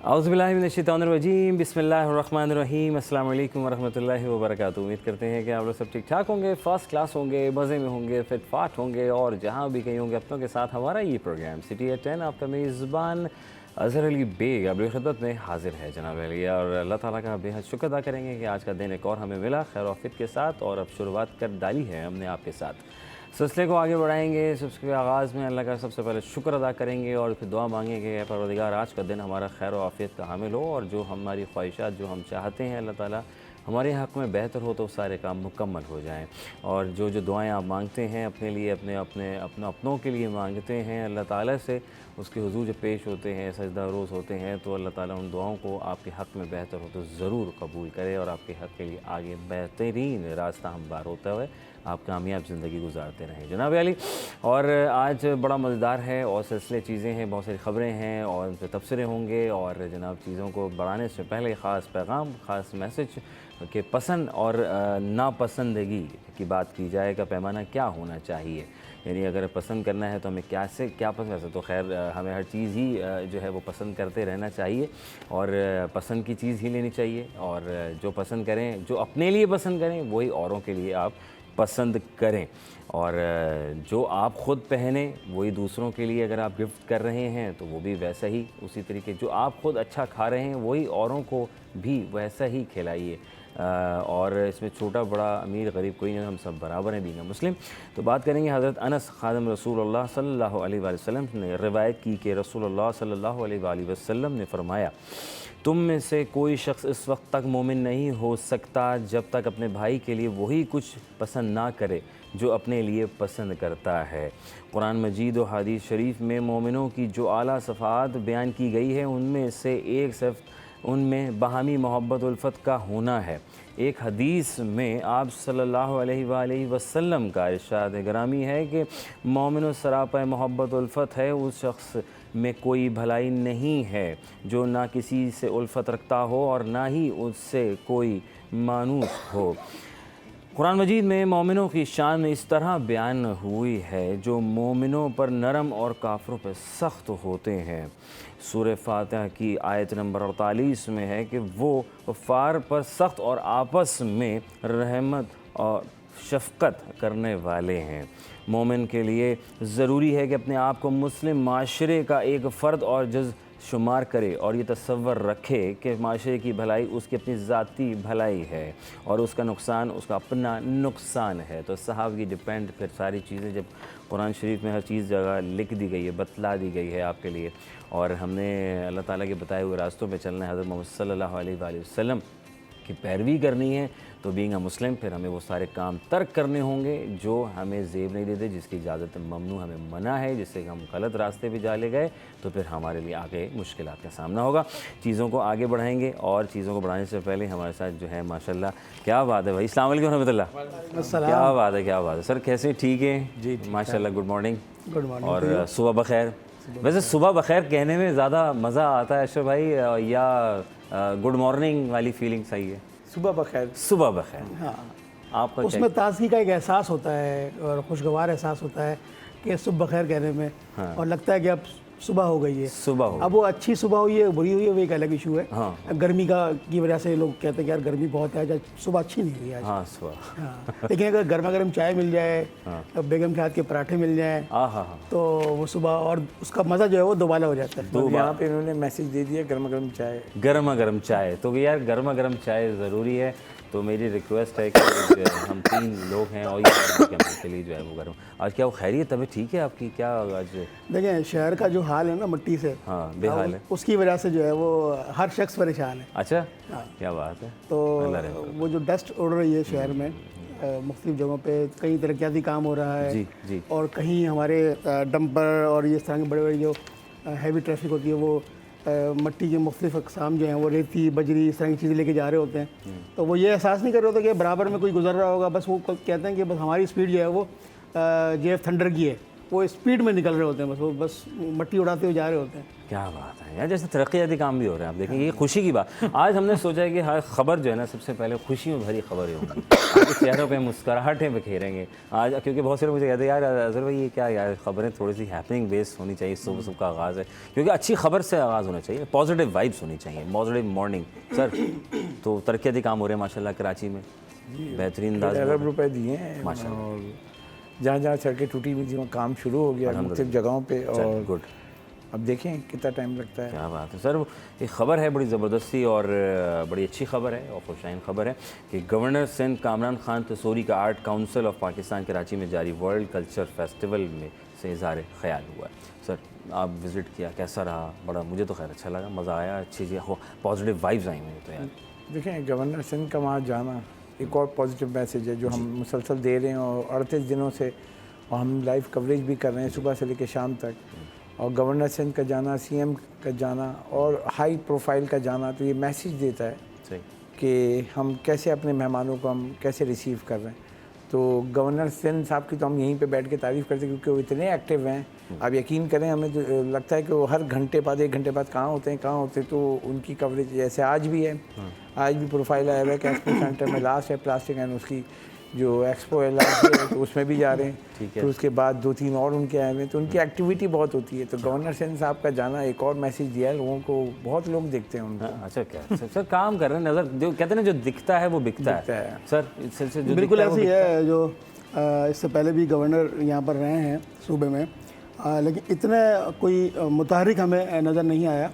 औज़ुबिल्लाहिमिनश्शैतानिर्रजीम बिस्मिल्लाहिर्रहमानिर्रहीम अस्सलामु अलैकुम वरहमतुल्लाहि वबरकातुहू। उम्मीद करते हैं कि आप लोग सब ठीक ठाक होंगे, फ़र्स्ट क्लास होंगे, मज़े में होंगे, फिट फाट होंगे और जहाँ भी कहीं होंगे अपनों के साथ हमारा ये प्रोग्राम सिटी एट 10 आपका मेज़बान अज़हर अली बेग आपकी खिदमत में हाजिर है जनाब अली। और अल्लाह ताला का बेहद शुक्र अदा करेंगे कि आज का दिन एक और हमें मिला खैर औफियत के साथ और अब शुरुआत कर डाली है हमने आपके साथ। सिलसिले को आगे बढ़ाएंगे। सबसे आगाज़ में अल्लाह का सबसे पहले शुक्र अदा करेंगे और फिर दुआ मांगेंगे कि परवरदिगार आज का दिन हमारा खैर और आफ़ियत का हामिल हो और जो हमारी ख्वाहिशात जो हम चाहते हैं अल्लाह ताला हमारे हक़ में बेहतर हो तो सारे काम मुकम्मल हो जाएं। और जो जो दुआएं आप मांगते हैं अपने लिए अपनों के लिए मांगते हैं अल्लाह ताला से, उसके हुज़ूर जब पेश होते हैं सजदा रोज़ होते हैं तो अल्लाह ताला उन दुआओं को आपके हक़ में बेहतर हो तो ज़रूर कबूल करे और आपके हक़ के लिए आगे बेहतरीन रास्ता हमवार होता हुए आप कामयाब ज़िंदगी गुजारते रहें जनाब अली। और आज बड़ा मज़ेदार है और सिलसिले चीज़ें हैं, बहुत सारी ख़बरें हैं और उन पर तबसरे होंगे और जनाब चीज़ों को बढ़ाने से पहले ख़ास पैगाम ख़ास मैसेज के पसंद और नापसंदगी की बात की जाए का पैमाना क्या होना चाहिए, यानी अगर पसंद करना है तो हमें क्या पसंद कर सकते, तो खैर हमें हर चीज़ ही जो है वो पसंद करते रहना चाहिए और पसंद की चीज़ ही लेनी चाहिए और जो पसंद करें जो अपने लिए पसंद करें वही औरों के लिए आप पसंद करें और जो आप ख़ुद पहने वही दूसरों के लिए अगर आप गिफ्ट कर रहे हैं तो वो भी वैसा ही उसी तरीके जो आप ख़ुद अच्छा खा रहे हैं वही औरों को भी वैसा ही खिलाइए। और इसमें छोटा बड़ा अमीर गरीब कोई नहीं, हम सब बराबर हैं दीन मुस्लिम। तो बात करेंगे हज़रत अनस खादिम रसूलुल्लाह सल्लल्लाहु अलैहि वसल्लम ने रिवायत की कि रसूलुल्लाह सल्लल्लाहु अलैहि वसल्लम ने फ़रमाया, तुम में से कोई शख्स इस वक्त तक मोमिन नहीं हो सकता जब तक अपने भाई के लिए वही कुछ पसंद ना करे जो अपने लिए पसंद करता है। कुरान मजीद और हदीस शरीफ में मोमिनों की जो आला सफ़ात बयान की गई है उनमें से एक सिर्फ उनमें बाहमी मोहब्बत उल्फत का होना है। एक हदीस में आप सल्लल्लाहु अलैहि वसल्लम का इरशाद ग्रामी है कि मोमिन सरापा मोहब्बत उल्फत है, उस शख्स में कोई भलाई नहीं है जो ना किसी से उल्फत रखता हो और ना ही उससे कोई मानूस हो। कुरान मजीद में मोमिनों की शान इस तरह बयान हुई है जो मोमिनों पर नरम और काफिरों पर सख्त होते हैं। सूरह फातिहा की आयत नंबर 48 में है कि वो कुफ्फार पर सख्त और आपस में रहमत और शफ़क़त करने वाले हैं। मोमिन के लिए ज़रूरी है कि अपने आप को मुस्लिम माशरे का एक फ़र्द और जज़ शुमार करे और ये तसव्वुर रखे कि माशरे की भलाई उसकी अपनी ज़ाती भलाई है और उसका नुकसान उसका अपना नुकसान है। तो साहब ये डिपेंड फिर सारी चीज़ें जब कुरान शरीफ में हर चीज़ जगह लिख दी गई है, बतला दी गई है आपके लिए और हमने अल्लाह ताला के बताए हुए रास्तों पे चलना है, हज़रत मोहम्मद सल्लल्लाहु अलैहि वसल्लम की पैरवी करनी है तो बीइंग अ मुस्लिम फिर हमें वो सारे काम तर्क करने होंगे जो हमें ज़ेब नहीं देते, जिसकी इजाज़त ममनू हमें मना है, जिससे हम गलत रास्ते पे जा ले गए तो फिर हमारे लिए आगे मुश्किलात का सामना होगा। चीज़ों को आगे बढ़ाएंगे और चीज़ों को बढ़ाने से पहले हमारे साथ जो है माशाल्लाह क्या बात है भाई, अस्सलाम वालेकुम रहमतुल्लाह, क्या बात है सर, कैसे ठीक है जी माशाल्लाह, गुड मॉर्निंग और सुबह बखैर। वैसे सुबह बखैर कहने में ज़्यादा मज़ा आता है अशरफ भाई या गुड मॉर्निंग वाली फीलिंग सही है? सुबह बखैर हाँ, आपका उसमें ताज़गी का एक एहसास होता है और खुशगवार एहसास होता है कि सुबह बखैर कहने में हाँ। और लगता है कि अब सुबह हो गई है। अब वो अच्छी सुबह हुई है बुरी हुई है वो एक अलग इशू है। हाँ। गर्मी की वजह से लोग कहते हैं कि यार गर्मी बहुत है, आज सुबह अच्छी नहीं हुई आज। हाँ सुबह हाँ। लेकिन अगर गर्मा गर्म चाय मिल जाए, बेगम के हाथ के पराठे मिल जाए तो वो सुबह और उसका मज़ा जो है वो दोबारा हो जाता है। तो यहाँ पे इन्होंने मैसेज दे दिया गर्मा गर्म चाय, तो यार गर्मा गर्म चाय ज़रूरी है। तो मेरी रिक्वेस्ट है कि हम 3 लोग हैं और ये के लिए जो है वो गर्म। आज क्या वो खैरियत, तबीयत ठीक है आपकी? क्या आज देखें शहर का जो हाल है ना मिट्टी से, हाँ बेहाल है, उसकी वजह से जो है वो हर शख्स परेशान है। अच्छा क्या बात है। तो वो जो डस्ट उड़ रही है शहर में मुख्तलिफ जगहों पे कहीं तरक्याती काम हो रहा है जी। और कहीं हमारे डंपर और ये इस तरह के बड़े बड़े जो हैवी ट्रैफिक होती है वो मट्टी के मुख्तलिफ अक़साम जो हैं वो रेती बजरी इस तरह की चीज़ें लेके जा रहे होते हैं। तो वो ये एहसास नहीं कर रहे होते कि बराबर में कोई गुजर रहा होगा, बस वो कहते हैं कि बस हमारी स्पीड जो है वो JF थंडर की है वो स्पीड में निकल रहे होते हैं, वो बस मट्टी उड़ाते हुए जा रहे होते हैं। क्या बात है यार, जैसे तरक्याती काम भी हो रहे हैं। आप देखेंगे ये खुशी की बात। आज हमने सोचा है कि हर खबर जो है ना, सबसे पहले खुशियों भरी खबरें होंगी, आपके चेहरों पे मुस्कुराहटें बिखेरेंगे आज, क्योंकि बहुत से लोग मुझे कहते हैं यार अजहर भाई ये क्या यार, खबरें थोड़ी सी हैपनिंग बेस्ड होनी चाहिए, सुबह सुबह का आगाज़ है, क्योंकि अच्छी खबर से आगाज़ होना चाहिए, पॉजिटिव वाइब्स होनी चाहिए, पॉजिटिव मॉर्निंग। सर तो तरक्याती काम हो रहे हैं माशाल्लाह कराची में, बेहतरीन अंदाज अरब रुपए दिए हैं और जहाँ जहाँ सड़कें टूटी हुई थी वहाँ काम शुरू हो गया मुख्तलिफ जगहों पे। और गुड, अब देखें कितना टाइम लगता है। क्या बात है सर। एक ख़बर है बड़ी ज़बरदस्ती और बड़ी अच्छी ख़बर है और खुशाइन ख़बर है कि गवर्नर सिंध कामरान खान तसूरी का art council of Pakistan Karachi में जारी वर्ल्ड कल्चर फेस्टिवल में से इज़हार ख्याल हुआ है। सर आप विज़िट किया, कैसा रहा? बड़ा, मुझे तो खैर अच्छा लगा, मज़ा आया, अच्छी चीज़ हो, पॉजिटिव वाइब्स आई मुझे तो यार। देखें गवर्नर सिंध का वहाँ जाना एक और पॉजिटिव मैसेज है जो हम मुसलसल दे रहे हैं और 38 दिनों से, और हम लाइव कवरेज भी कर रहे हैं सुबह से लेकर शाम तक। और गवर्नर सिंध का जाना, सीएम का जाना और हाई प्रोफाइल का जाना, तो ये मैसेज देता है सही कि हम कैसे अपने मेहमानों को हम कैसे रिसीव कर रहे हैं। तो गवर्नर सिंध साहब की तो हम यहीं पे बैठ के तारीफ़ करते हैं क्योंकि वो इतने एक्टिव हैं। आप यकीन करें, हमें तो लगता है कि वो हर घंटे बाद, 1 घंटे बाद कहाँ होते हैं। तो उनकी कवरेज जैसे आज भी है, आज भी प्रोफाइल आया हुआ है कि एक्सपो सेंटर में लास्ट है प्लास्टिक एंड उसकी जो एक्सपो है लास्ट है, तो उसमें भी जा रहे हैं। ठीक है। तो उसके बाद 2-3 और उनके आए हुए हैं, तो उनकी एक्टिविटी बहुत होती है। तो गवर्नर सिंध साहब का जाना एक और मैसेज दिया है लोगों को, बहुत लोग देखते हैं उनको। अच्छा, क्या सर काम कर रहे हैं, नज़र जो कहते हैं ना, जो दिखता है वो बिकता है सर। इस सिलसिले जो बिल्कुल दिखता ऐसी है। जो इससे पहले भी गवर्नर यहाँ पर रहे हैं सूबे में, लेकिन इतने कोई मुतहरिक हमें नज़र नहीं आया।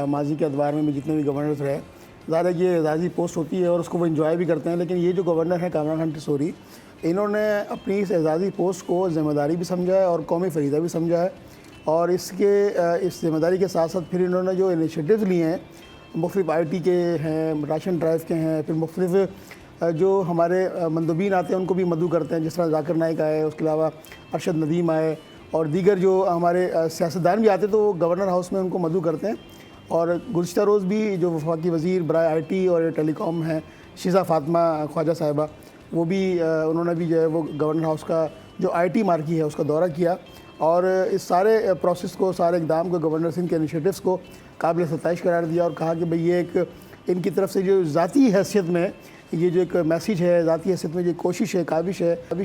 माजी के अदवार में भी जितने भी गवर्नर्स रहे, ज़्यादा ये एजाज़ी पोस्ट होती है और उसको वो इन्जॉय भी करते हैं। लेकिन ये जो गवर्नर है कामरान खान तसूरी, इन्होंने अपनी इस एजाज़ी पोस्ट को ज़िम्मेदारी भी समझा है और कौमी फ़रीज़ा भी समझा है। और इस ज़िम्मेदारी के साथ साथ फिर इन्होंने जो इनिशिएटिव लिए हैं, मुख्तलिफ IT के हैं, राशन ड्राइव के हैं, फिर मुख्तलिफ जो हमारे मंदूबीन आते हैं उनको भी मदऊ करते हैं, जिस तरह जाकिर नाइक आए, उसके अलावा अरशद नदीम आए और दीगर जो हमारे सियासतदान भी आते तो वो गवर्नर हाउस में उनको मदऊ करते हैं। और गुज़िश्ता रोज़ भी जो वफाकी वज़ीर बराए IT और टेलीकॉम हैं, शीज़ा फ़ातिमा ख्वाजा साहिबा, वो भी उन्होंने भी जो है वो गवर्नर हाउस का जो IT मार्की है उसका दौरा किया और इस सारे प्रोसेस को, सारे इक़दाम को, गवर्नर सिंध के इनिशिएटिव्स को काबिल सताइश करार दिया और कहा कि भाई ये एक इनकी तरफ से जो ज़ाती हैसियत में ये जो एक मैसेज है, ज़ाती हैसियत में जो कोशिश है, काविश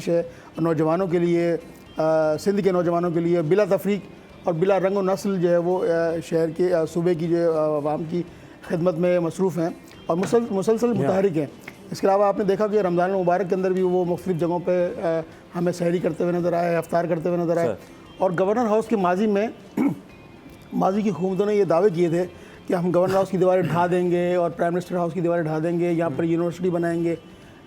है नौजवानों के लिए, सिंध के नौजवानों के लिए बिला तफरीक और बिला रंग व नस्ल जो है वो शहर के सूबे की जो आवाम की खिदमत में मसरूफ़ हैं और मुसलसल मुतहरिक हैं। इसके अलावा आपने देखा कि रमज़ान मुबारक के अंदर भी वो मुख्तलिफ़ जगहों पे हमें सहरी करते हुए नज़र आए, इफ्तार करते हुए नज़र आए। और गवर्नर हाउस के माजी की हुकूमतों ने ये दावे किए थे कि हम गवर्नर हाउस की दीवारें ढा देंगे और प्राइम मिनिस्टर हाउस की दीवारें ढा देंगे, यहाँ पर यूनिवर्सिटी बनाएंगे।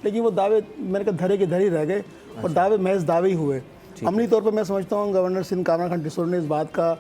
लेकिन वो दावे मैंने कहा धरे के धरे ही रह गए और दावे महज दावे ही हुए। अमली तौर पर मैं समझता हूँ गवर्नर सिंध कामरान खान तसूरी ने इस बात का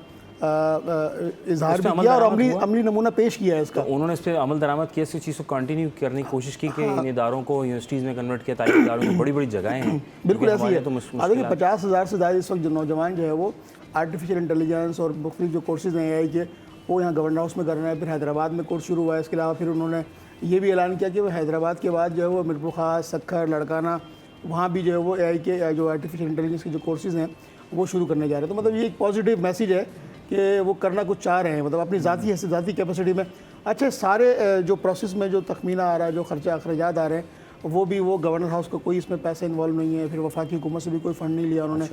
इजहार भी किया और अमली नमूना पेश किया है इसका। तो उन्होंने इस पर अमल दरामद किया, इस चीज़ को कंटिन्यू करने की कोशिश की कि इन इदारों को यूनिवर्सिटीज़ में कन्वर्ट किया, ताकि इदारों में बड़ी बड़ी जगहें हैं। बिल्कुल ऐसी है। देखिए 50,000 से ज़्यादा इस वक्त जो नौजवान जो है वो आर्टिफिशियल इंटेलिजेंस और मुख्तलिफ जो कोर्सेज हैं AI के, वो यहाँ गवर्नर हाउस में कर रहे हैं। फिर हैदराबाद में कोर्स शुरू हुआ है। इसके अलावा फिर उन्होंने ये भी ऐलान किया कि वो हैदराबाद के बाद जो है वो मिरपुर खास, सक्खर, लड़काना, वहाँ भी जो है वो AI के जो आर्टिफिशियल इंटेलिजेंस के जो कोर्सेज हैं वो शुरू करने जा रहे हैं। तो मतलब ये एक पॉजिटिव मैसेज है कि वो करना कुछ चाह रहे हैं, मतलब अपनी ज़ाती कैपेसिटी में। अच्छा, सारे जो प्रोसेस में जो तखमीना आ रहा है, जो खर्चा अखराजात आ रहे हैं, वो गवर्नर हाउस का कोई इसमें पैसे इन्वॉल्व नहीं है। फिर वफाकी हुकूमत से भी कोई फ़ंड नहीं लिया उन्होंने।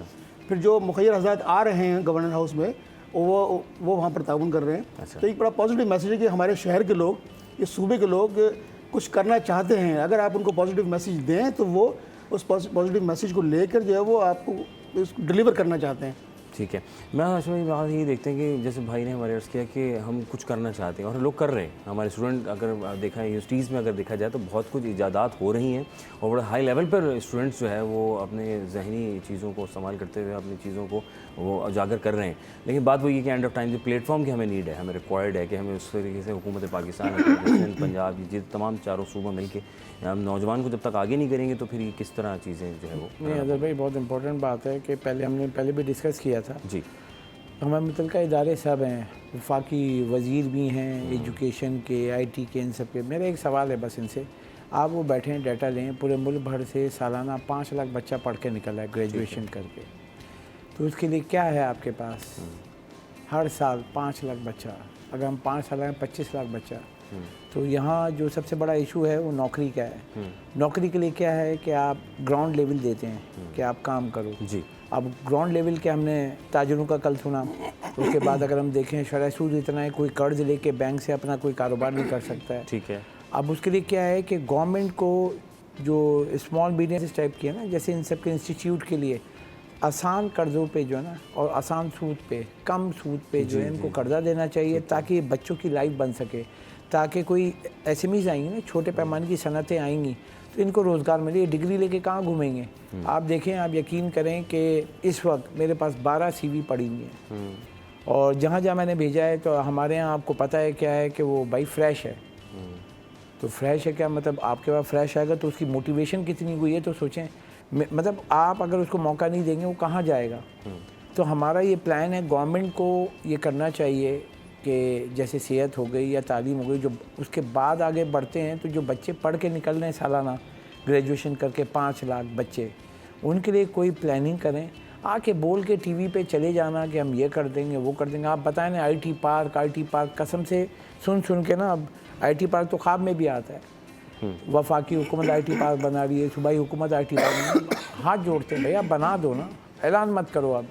फिर जो मुखय्यर हज़रात आ रहे हैं गवर्नर हाउस में, वो वहाँ पर ताउन कर रहे हैं। तो एक बड़ा पॉजिटिव मैसेज है कि हमारे शहर के लोग, इस सूबे के लोग कुछ करना चाहते हैं। अगर आप उनको पॉजिटिव मैसेज दें तो वो उस पॉजिटिव मैसेज को लेकर जो है वो आपको डिलीवर करना चाहते हैं। ठीक है। मैं उसमें बात ये देखते हैं कि जैसे भाई ने हमारे अर्ज़ किया कि हम कुछ करना चाहते हैं और लोग कर रहे हैं। हमारे स्टूडेंट अगर देखा है यूनिवर्सिटीज़ में, अगर देखा जाए तो बहुत कुछ इजादात हो रही हैं और बड़ा हाई लेवल पर स्टूडेंट्स जो है वो अपने जहनी चीज़ों को इस्तेमाल करते हुए अपनी चीज़ों को वो उजागर कर रहे हैं। लेकिन बात वो ये कि एंड ऑफ टाइम जो प्लेटफॉर्म की हमें नीड है, हमें रिक्वायर्ड है कि हमें उस तरीके से हुकूमत पाकिस्तान, सिंध, पंजाब, ये तमाम चारों सूबों मिल के हम नौजवान को जब तक आगे नहीं करेंगे तो फिर ये किस तरह चीज़ें जो है वो। नहीं अजहर भाई, बहुत इंपॉर्टेंट बात है कि हमने पहले भी डिस्कस किया था जी। हमारे मुतल्लिका इदारे सब हैं, वफाकी वज़ीर भी हैं, एजुकेशन के, IT के, इन सब के। मेरा एक सवाल है बस इनसे, आप वो बैठें डाटा लें, पूरे मुल्क भर से सालाना 5 लाख बच्चा पढ़ के निकला है ग्रेजुएशन करके। तो उसके लिए क्या है आपके पास? हर साल 5 लाख बच्चा, अगर हम 5 साल में 25 लाख बच्चा, तो यहाँ जो सबसे बड़ा इशू है वो नौकरी का है। नौकरी के लिए क्या है कि आप ग्राउंड लेवल देते हैं कि आप काम करो जी। अब ग्राउंड लेवल के हमने ताजरों का कल सुना, उसके बाद अगर हम देखें शरह सूद इतना है, कोई कर्ज लेके बैंक से अपना कोई कारोबार नहीं कर सकता है। ठीक है। अब उसके लिए क्या है कि गवर्नमेंट को जो स्मॉल बिजनेस टाइप की है ना, जैसे इन सब के इंस्टीट्यूट के लिए आसान कर्ज़ों पे जो है ना, और आसान सूद पे, कम सूद पे जो है इनको कर्जा देना चाहिए, ताकि बच्चों की लाइफ बन सके, ताकि कोई एसएमईज़ आएंगी ना, छोटे पैमाने की सनतें आएंगी तो इनको रोज़गार मिले। डिग्री लेके कहाँ घूमेंगे? आप देखें, आप यकीन करें कि इस वक्त मेरे पास 12 CV पड़ी हुई हैं, और जहाँ जहाँ मैंने भेजा है तो हमारे यहाँ आपको पता है क्या है कि वो भाई फ्रेश है। तो फ्रेश है क्या मतलब? आपके पास फ्रेश आएगा तो उसकी मोटिवेशन कितनी हुई है, तो सोचें मतलब आप अगर उसको मौका नहीं देंगे वो कहाँ जाएगा। तो हमारा ये प्लान है, गवर्नमेंट को ये करना चाहिए कि जैसे सेहत हो गई या तालीम हो गई, जो उसके बाद आगे बढ़ते हैं, तो जो बच्चे पढ़ के निकल रहे हैं सालाना ग्रेजुएशन करके 5 लाख बच्चे, उनके लिए कोई प्लानिंग करें। आके बोल के टीवी पे चले जाना कि हम ये कर देंगे वो कर देंगे। आप बताएं ना, आईटी पार्क कसम से सुन के ना, अब आईटी पार्क तो ख्वाब में भी आता है। वफाकी हुकूमत आईटी पार्क बना रही है, सूबाई हुकूमत आईटी पार्क, हाथ जोड़ते हैं भैया बना दो ना, ऐलान मत करो। अब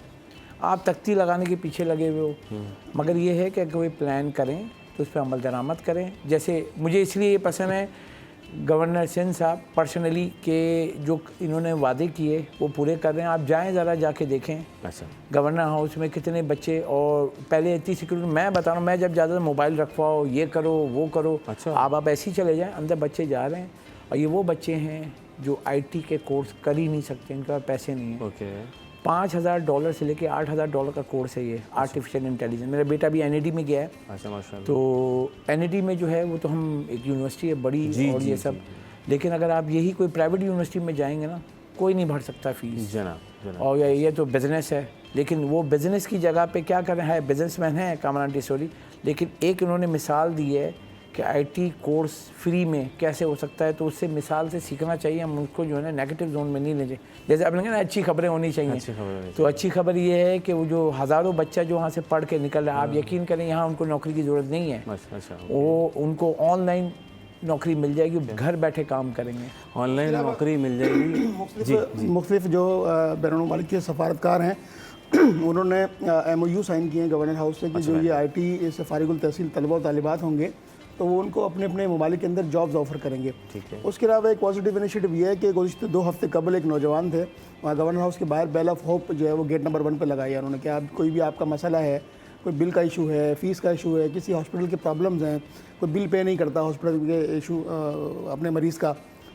आप तख्ती लगाने के पीछे लगे हुए हो, मगर ये है कि कोई प्लान करें तो उस पर अमल दरामद करें। जैसे मुझे इसलिए ये पसंद है गवर्नर सिंध साहब पर्सनली के जो इन्होंने वादे किए वो पूरे कर रहे हैं। आप जाएं ज़रा जाके देखें। अच्छा। गवर्नर हाउस में कितने बच्चे, और पहले इतनी सिक्योरिटी, मैं बता रहा हूँ, मैं जब ज़्यादा मोबाइल रखवाओ, ये करो वो करो। अच्छा। आप ऐसे ही चले जाएं, अंदर बच्चे जा रहे हैं, और ये वो बच्चे हैं जो IT के कोर्स कर ही नहीं सकते, इनके पास पैसे नहीं है। ओके। $5,000 से लेके $8,000 का कोर्स है ये आर्टिफिशियल इंटेलिजेंस। मेरा बेटा भी NID में गया है। अच्छा, माशाल्लाह। तो NID में जो है वो तो हम एक यूनिवर्सिटी है बड़ी, और ये सब, लेकिन अगर आप यही कोई प्राइवेट यूनिवर्सिटी में जाएंगे ना, कोई नहीं भर सकता फीस। जनाब। और ये तो बिज़नेस है, लेकिन वो बिज़नेस की जगह पे क्या कर रहे हैं, बिजनेसमैन है कामरान टिसोरी, लेकिन एक इन्होंने मिसाल दी है कि IT कोर्स फ्री में कैसे हो सकता है। तो उससे मिसाल से सीखना चाहिए, हम उसको जो है ना नेगेटिव जोन में नहीं ले जाए। जैसे आपने कहा ना अच्छी खबरें होनी चाहिए, तो अच्छी खबर ये है कि वो जो हज़ारों बच्चा जो वहाँ से पढ़ के निकल रहा है, आप यकीन करें यहाँ उनको नौकरी की ज़रूरत नहीं है। वो उनको ऑनलाइन नौकरी मिल जाएगी, घर बैठे काम करेंगे, ऑनलाइन नौकरी मिल जाएगी। मुख्तलिफ जो बैरून मुल्क के सफारतकार हैं उन्होंने MOU साइन किए हैं गवर्नर हाउस से कि जो ये IT से फारिगुल तहसील तलबा और तालिबात होंगे तो वो उनको अपने अपने ममालिक के अंदर जॉब्स ऑफर करेंगे। ठीक है। उसके अलावा एक पॉजिटिव इनिशिएटिव ये है कि गुज़िश्ता 2 हफ्ते कबल एक नौजवान थे, वहाँ गवर्नर हाउस के बाहर बेल ऑफ होप जो है वो गेट नंबर 1 पर लगाया उन्होंने, कि आप कोई भी आपका मसला है, कोई बिल का इशू है, फ़ीस का इशू है, किसी हॉस्पिटल के प्रॉब्लम्स हैं, कोई बिल पे नहीं करता हॉस्पिटल के इशू अपने मरीज़ का,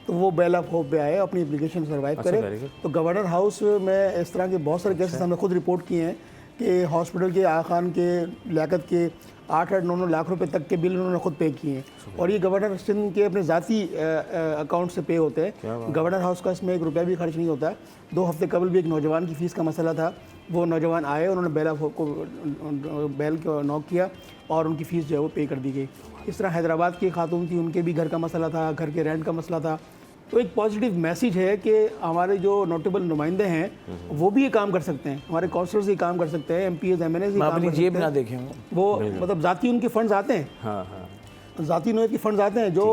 तो वो बेल ऑफ होप पे आए, अपनी एप्लीकेशन सर्वाइव करे। तो गवर्नर हाउस में इस तरह के बहुत सारे केसेस हमने खुद रिपोर्ट किए हैं कि हॉस्पिटल के आखान के लियाकत के 8-9 लाख रुपए तक के बिल उन्होंने खुद पे किए हैं, और ये गवर्नर सिंध के अपने ज़ाती अकाउंट से पे होते हैं। गवर्नर हाउस का इसमें 1 रुपया भी खर्च नहीं होता। 2 हफ्ते कबल भी एक नौजवान की फ़ीस का मसला था, वो नौजवान आए, उन्होंने बेल को नॉक किया और उनकी फ़ीस जो है वो पे कर दी गई। इस तरह हैदराबाद की खातून थी, उनके भी घर का मसला था, घर के रेंट का मसला था। तो एक पॉजिटिव मैसेज है कि हमारे जो नोटेबल नुमाइंदे हैं वो भी ये काम कर सकते हैं, हमारे काउंसलर्स ये काम कर सकते हैं, MPs MNAs ये काम कर सकते हैं। ना देखें वो मतलब ज़ाती उनके फंड्स आते हैं, हाँ, ज़ाती नोए के फंड्स आते हैं जो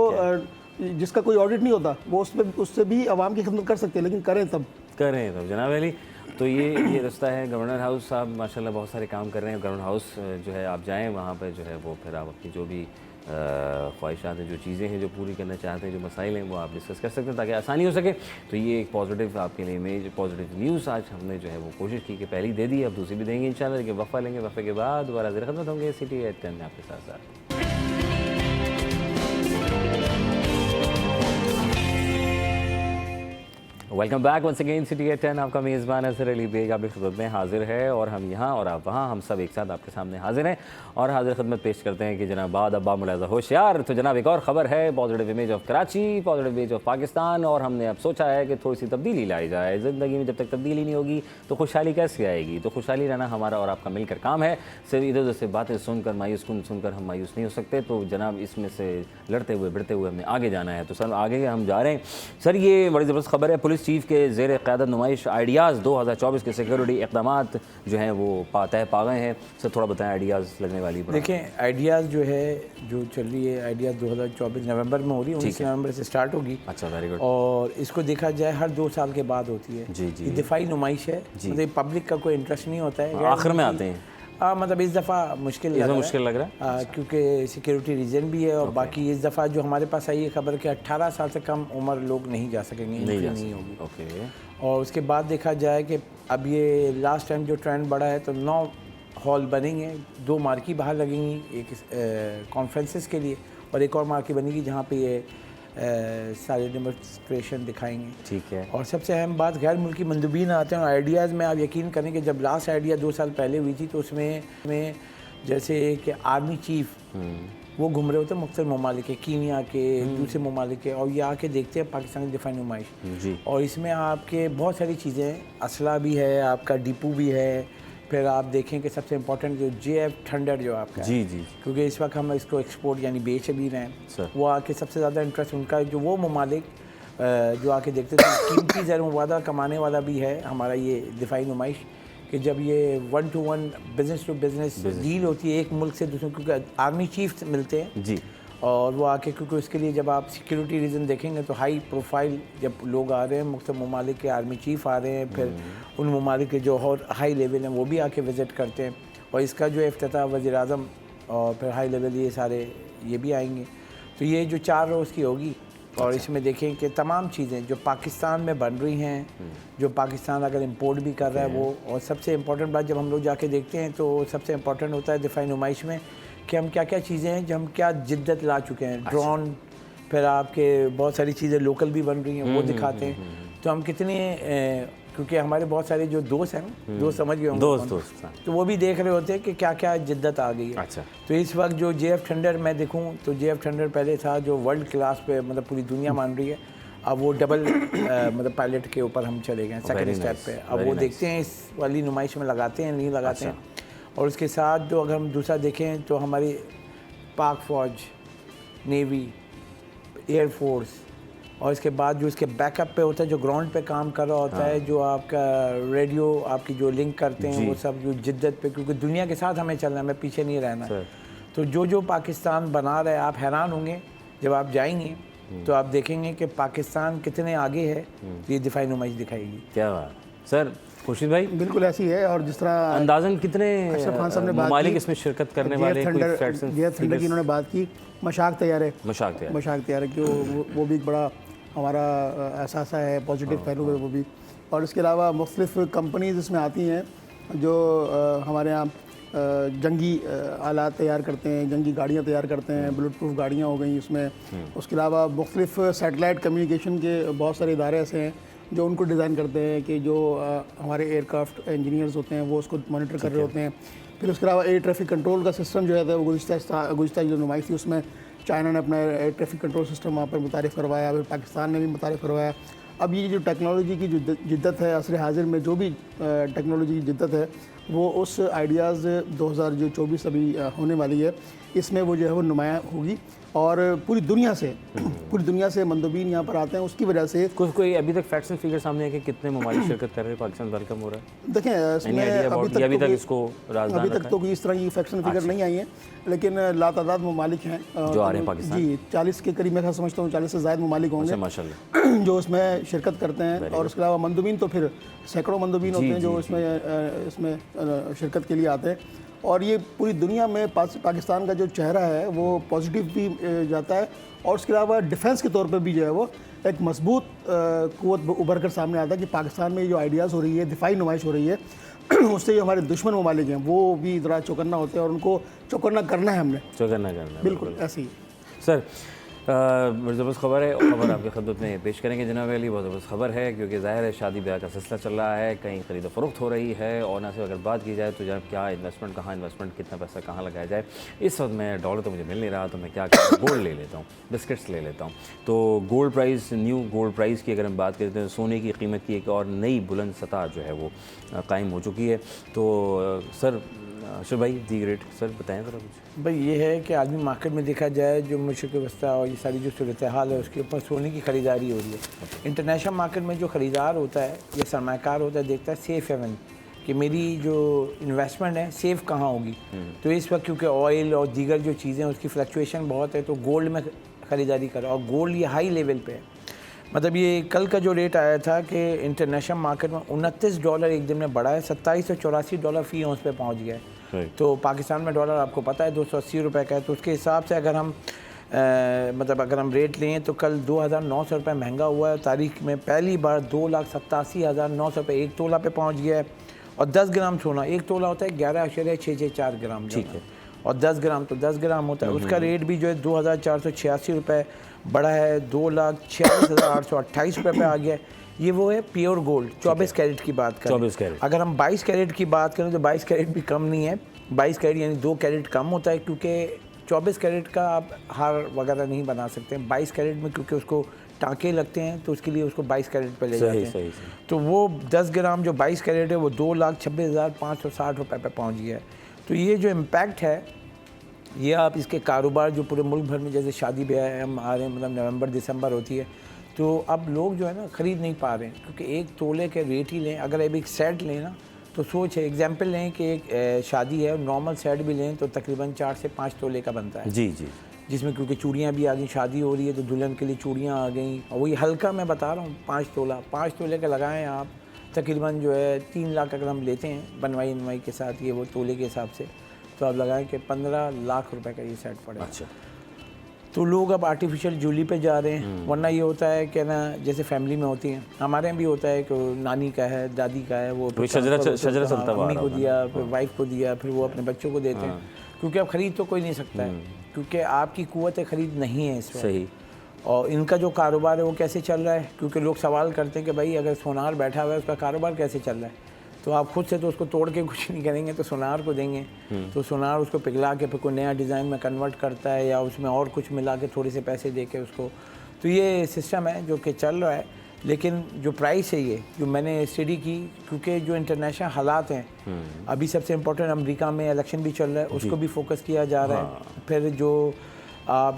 जिसका कोई ऑडिट नहीं होता, वो उससे भी आवाम की खिदमत कर सकते हैं, लेकिन करें तब जनाब अली। तो ये रास्ता है। गवर्नर हाउस साहब माशाल्लाह बहुत सारे काम कर रहे हैं। गवर्नर हाउस जो है आप जाएं वहाँ पर जो है वो फिर आप अपनी जो भी ख्वाहिशात हैं, जो चीज़ें हैं जो पूरी करना चाहते हैं, जो मसाइल हैं वो आप डिस्कस कर सकते हैं ताकि आसानी हो सके। तो ये एक पॉजिटिव आपके लिए इमेज, पॉजिटिव न्यूज़ आज हमने जो है वो कोशिश की कि पहली दे दी, अब दूसरी भी देंगे इंशाल्लाह, लेकिन वफ़ा लेंगे, वफ़े के बाद दोबारा हाज़िर खिदमत होंगे City at 10 आपके साथ। Welcome back once again City at 10। आपका मेज़बान अज़हर अली बेग आपकी खिदमत में हाजिर है, और हम यहाँ और आप वहाँ, हम सब एक साथ आपके सामने हाजिर हैं और हाजिर खिदमत पेश करते हैं कि जनाब बाद अब्बा मुलाज़ा होशियार। तो जनाब एक और ख़बर है, positive image of Karachi, positive image of Pakistan, और हमने अब सोचा है कि थोड़ी सी तब्दीली लाई जाए। ज़िंदगी में जब तक तब्दीली नहीं होगी तो खुशहाली कैसे आएगी? तो खुशहाली रहना हमारा और आपका मिलकर काम है। सिर्फ इधर उधर से बातें सुनकर मायूस सुनकर हम मायूस नहीं हो सकते। तो जनाब इसमें से लड़ते हुए बढ़ते हुए हमें आगे जाना है। तो सर आगे हम जा रहे हैं। सर ये बड़ी ज़बरदस्त खबर है, पुलिस पुलिस चीफ के ज़ेर क़यादत नुमाइश आइडियाज़ 2024 के सिक्योरिटी इक़दाम जो हैं वो तय पा गए हैं। सर थोड़ा बताएं आइडियाज़ लगने वाली। देखें आइडियाज़ जो है जो चल रही है आइडियाज़ 2024 नवंबर में हो रही है, 19 नवंबर से स्टार्ट होगी। अच्छा, वेरी गुड। और इसको देखा जाए हर 2 साल के बाद होती है। जी जी, ये दिफाई नुमाइश है, मतलब पब्लिक का कोई इंटरेस्ट नहीं होता है, आखिर में आते हैं। मतलब इस दफ़ा मुश्किल लग रहा है क्योंकि सिक्योरिटी रीज़न भी है और बाकी इस दफ़ा जो हमारे पास आई है खबर कि 18 साल से कम उम्र लोग नहीं जा सकेंगे, नहीं होगी। ओके। और उसके बाद देखा जाए कि अब ये लास्ट टाइम जो ट्रेंड बढ़ा है तो 9 हॉल बनेंगे, 2 मार्की बाहर लगेंगी, एक कॉन्फ्रेंसेस के लिए और एक और मार्की बनेगी जहाँ पे ये सारे डेमोन्स्ट्रेशन दिखाएंगे। ठीक है। और सबसे अहम बात गैर मुल्की मंदूबीन आते हैं और आइडियाज़ में आप यकीन करें कि जब लास्ट आइडिया 2 साल पहले हुई थी तो उसमें जैसे कि आर्मी चीफ वो घूम रहे होते हैं मुख्तलिफ ममालिक के, कीनिया के, दूसरे ममालिक के, और ये आके देखते हैं पाकिस्तान की दिफाई नुमाइश। और इसमें आपके बहुत सारी चीज़ें, असला भी है, आपका डिपो भी है, फिर आप देखें कि सबसे इम्पोर्टेंट जो JF थंडर जो आपका जी जी, क्योंकि इस वक्त हम इसको एक्सपोर्ट यानी बेच भी रहे हैं, वो आके सबसे ज़्यादा इंटरेस्ट उनका जो वो ममालिक जो आके देखते थे कीमती ज़र मुबादला कमाने वाला भी है हमारा ये दिफाई नुमाइश कि जब ये 1 to 1 business to business deal होती है एक मुल्क से दूसरे, क्योंकि आर्मी चीफ मिलते हैं जी, और वो आके क्योंकि उसके लिए जब आप सिक्योरिटी रीज़न देखेंगे तो हाई प्रोफाइल जब लोग आ रहे हैं, मुख्तलिफ ममालिक के आर्मी चीफ आ रहे हैं, फिर उन ममालिक के जो और हाई लेवल हैं वो भी आके विज़िट करते हैं। और इसका जो इफ्तिताह वज़ीर-ए-आज़म और फिर हाई लेवल ये सारे ये भी आएंगे, तो ये जो 4 रोज़ की होगी। और इसमें देखें कि तमाम चीज़ें जो पाकिस्तान में बन रही हैं, जो पाकिस्तान अगर इंपोर्ट भी कर रहा है वो, और सबसे इम्पोर्टेंट बात जब हम लोग जाके देखते हैं तो सबसे इम्पोर्टेंट होता है दिफाई नुमाइश में कि हम क्या क्या चीज़ें हैं जो हम क्या जिद्दत ला चुके हैं। ड्रोन, फिर आपके बहुत सारी चीज़ें लोकल भी बन रही हैं वो दिखाते हैं। तो हम कितने क्योंकि हमारे बहुत सारे जो दोस्त हैं, दोस्त समझ गए होंगे, तो वो भी देख रहे होते हैं कि क्या क्या जिद्दत आ गई है। अच्छा। तो इस वक्त जो JF थंडर मैं देखूं तो JF थंडर पहले था जो वर्ल्ड क्लास पे मतलब पूरी दुनिया मान रही है, अब वो डबल मतलब पायलट के ऊपर हम चले गए सेकंड स्टेप पे। अब वो देखते हैं इस वाली नुमाइश में लगाते हैं नहीं लगाते हैं। और उसके साथ जो अगर हम दूसरा देखें तो हमारी पाक फ़ौज, नेवी, एयरफोर्स, और इसके बाद जो इसके बैकअप पे होता है जो ग्राउंड पे काम कर रहा होता है, जो आपका रेडियो आपकी जो लिंक करते हैं वो सब जो जिद्दत पे, क्योंकि दुनिया के साथ हमें चलना है, हमें पीछे नहीं रहना। तो जो पाकिस्तान बना रहा है आप हैरान होंगे जब आप जाएंगे तो आप देखेंगे कि पाकिस्तान कितने आगे है, तो ये दिफाई नुमाइश दिखाएगी। क्या बात सर। खुर्शीद भाई बिल्कुल ऐसी है। और जिस तरह अंदाज़न कितने ममालिक इसमें शिरकत करने वाले JF थंडर की इन्होंने बात की, मशाक तैयार की वो भी एक बड़ा हमारा एहसास है, पॉजिटिव पहलू है वो भी। और इसके अलावा मुख्तलिफ कंपनीज इसमें आती हैं जो हमारे यहाँ जंगी आलात तैयार करते हैं, जंगी गाड़ियाँ तैयार करते हैं, बुलेट प्रूफ गाड़ियाँ हो गई इसमें। उसके अलावा मुख्तलिफ सैटेलाइट कम्युनिकेशन के बहुत सारे इदारे ऐसे हैं जो उनको डिज़ाइन करते हैं कि जो हमारे एयरक्राफ्ट इंजीनियर्स होते हैं वो उसको मॉनिटर कर रहे होते हैं। फिर उसके अलावा एयर ट्रैफिक कंट्रोल का सिस्टम जो है वो गुज़िश्ता जो नुमाइश थी उसमें चाइना ने अपना एयर ट्रैफिक कंट्रोल सिस्टम वहाँ पर मुतारिफ़ करवाया, फिर पाकिस्तान ने भी मुतारिफ़ करवाया। अब ये जो टेक्नोलॉजी की जो जिद्दत है असर हाजिर में, जो भी टेक्नोलॉजी की जिद्दत है वो उस आइडियाज़ 2024 अभी होने वाली है, इसमें वो जो है वो नुमायाँ होगी। और पूरी दुनिया से मंदूबीन यहाँ पर आते हैं। उसकी वजह से कोई अभी तक फैक्ट्स एंड फिगर सामने है कि कितने ममालिक शिरकत कर रहे हैं, पाकिस्तान वेलकम हो रहा है? देखें अभी तक तो कोई इस तरह की फैक्ट्स एंड फिगर नहीं आई हैं, लेकिन लातादाद ममालिक हैं जो आ रहे हैं पाकिस्तान। जी 40 के करीब मैं समझता हूँ, 40 से ज़ायद ममालिक होंगे माशाल्लाह जो उसमें शिरकत करते हैं। और उसके अलावा मंदूबीन तो फिर सैकड़ों मंदूबीन होते हैं जो इसमें शिरकत के लिए आते हैं। और ये पूरी दुनिया में पाकिस्तान का जो चेहरा है वो पॉजिटिव भी जाता है। और उसके अलावा डिफेंस के तौर पर भी जो है वो एक मजबूत क़ुव्वत उभर कर सामने आता है कि पाकिस्तान में जो आइडियाज़ हो रही है, दिफाई नुमाइश हो रही है, उससे जो हमारे दुश्मन ममालिक हैं वो भी ज़रा चौकन्ना होते हैं और उनको चौकन्ना करना है हमने, चौकन्ना करना है। बिल्कुल ऐसे ही सर। ज़बरदस्त खबर है, खबर आपकी खिदमत में पेश करेंगे जनाब अली। बहुत ज़बरदस्त खबर है क्योंकि ज़ाहिर है शादी ब्याह का सिलसिला चल रहा है, कहीं ख़रीद फ़रोख्त हो रही है। और ना सिर्फ अगर बात की जाए तो जब क्या इन्वेस्टमेंट, कहाँ इन्वेस्टमेंट, कितना पैसा कहाँ लगाया जाए। इस वक्त मैं डॉलर तो मुझे मिल नहीं रहा, तो मैं क्या गोल्ड ले लेता हूँ, बिस्किट्स ले लेता हूँ। तो gold price, new gold price की अगर हम बात करते हैं, सोने की कीमत की एक और नई बुलंद सतह जो है वो कायम हो चुकी है। तो सर शुभ भाई दी ग्रेट सर बताएं ज़रा कुछ। भाई ये है कि आदमी मार्केट में देखा जाए जो मुश्किल वस्ता और ये सारी जो सूरत हाल है उसके ऊपर सोने की ख़रीदारी हो रही है। इंटरनेशनल मार्केट में जो ख़रीदार होता है या सरमाकार होता है देखता है सेफ़ हेवन कि मेरी जो इन्वेस्टमेंट है सेफ़ कहाँ होगी। तो इस वक्त क्योंकि ऑयल और दीगर जो चीज़ें उसकी फ्लक्चुएशन बहुत है तो गोल्ड में ख़रीदारी करा और गोल्ड ये हाई लेवल पे है। मतलब ये कल का जो रेट आया था कि इंटरनेशनल मार्केट में $29 एक दिन में बढ़ा है, $2784 फ़ी औंस पे पहुंच गया है। तो पाकिस्तान में डॉलर आपको पता है 280 रुपये का है। तो उसके हिसाब से अगर हम मतलब अगर हम रेट लें तो कल 2900 रुपये महंगा हुआ है। तारीख में पहली बार 2,87,900 रुपये एक तोला पे पहुँच गया है। और 10 ग्राम सोना, एक तोला होता है 11.664 ग्राम, ठीक है, और 10 ग्राम तो 10 ग्राम होता है। उसका रेट भी जो है 2,486 रुपये बढ़ा है, 2,46,828 रुपये पे आ गया है। ये वो है प्योर गोल्ड 24 कैरेट की बात करें। 24 कैरेट। अगर हम 22 कैरेट की बात करें तो 22 कैरेट भी कम नहीं है। 22 कैरेट यानी 2 कैरेट कम होता है क्योंकि 24 कैरेट का आप हार वगैरह नहीं बना सकते हैं। 22 कैरेट में क्योंकि उसको टाँके लगते हैं तो उसके लिए उसको 22 कैरेट पे ले जाते हैं। सही। तो वो 10 ग्राम जो 22 कैरेट है वो 2,26,560 रुपये पे पहुँच गया है। तो ये जो इम्पैक्ट है ये आप इसके कारोबार जो पूरे मुल्क भर में जैसे शादी ब्याह हम आ रहे हैं, मतलब नवंबर दिसंबर होती है, तो अब लोग जो है ना ख़रीद नहीं पा रहे हैं क्योंकि एक तोले के रेट ही लें। अगर अब एक सेट लें ना तो सोच है, एग्जांपल लें कि एक शादी है, नॉर्मल सेट भी लें तो तकरीबन 4 से 5 तोले का बनता है। जी। जिसमें क्योंकि चूड़ियाँ भी आ गई, शादी हो रही है तो दुल्हन के लिए चूड़ियाँ आ गई। और वही हल्का मैं बता रहा हूँ 5 तोले का लगाएं आप, तकरीबन जो है 3 लाख अगर हम लेते हैं बनवाई के साथ ये वो तोले के हिसाब से, तो आप लगाएं कि 15 लाख रुपए का ये सेट पड़ेगा। अच्छा। तो लोग अब आर्टिफिशियल ज्वेलरी पे जा रहे हैं। वरना ये होता है कि ना जैसे फैमिली में होती हैं, हमारे यहाँ भी होता है कि नानी का है, दादी का है, वो शजरा चलता अम्मी को दिया, फिर वाइफ को दिया, फिर वो अपने बच्चों को देते हैं। क्योंकि अब ख़रीद तो कोई नहीं सकता है क्योंकि आपकी कुव्वत ख़रीद नहीं है इस वक्त। सही। और इनका जो कारोबार है वो कैसे चल रहा है, क्योंकि लोग सवाल करते हैं कि भाई अगर सोनार बैठा हुआ है उसका कारोबार कैसे चल रहा है। तो आप खुद से तो उसको तोड़ के कुछ नहीं करेंगे, तो सोनार को देंगे। तो सोनार उसको पिघला के फिर कोई नया डिज़ाइन में कन्वर्ट करता है या उसमें और कुछ मिला के थोड़े से पैसे दे के उसको। तो ये सिस्टम है जो कि चल रहा है। लेकिन जो प्राइस है ये जो मैंने स्टडी की, क्योंकि जो इंटरनेशनल हालात हैं अभी सबसे इम्पोर्टेंट अमेरिका में इलेक्शन भी चल रहा है, उसको भी फोकस किया जा रहा है। फिर जो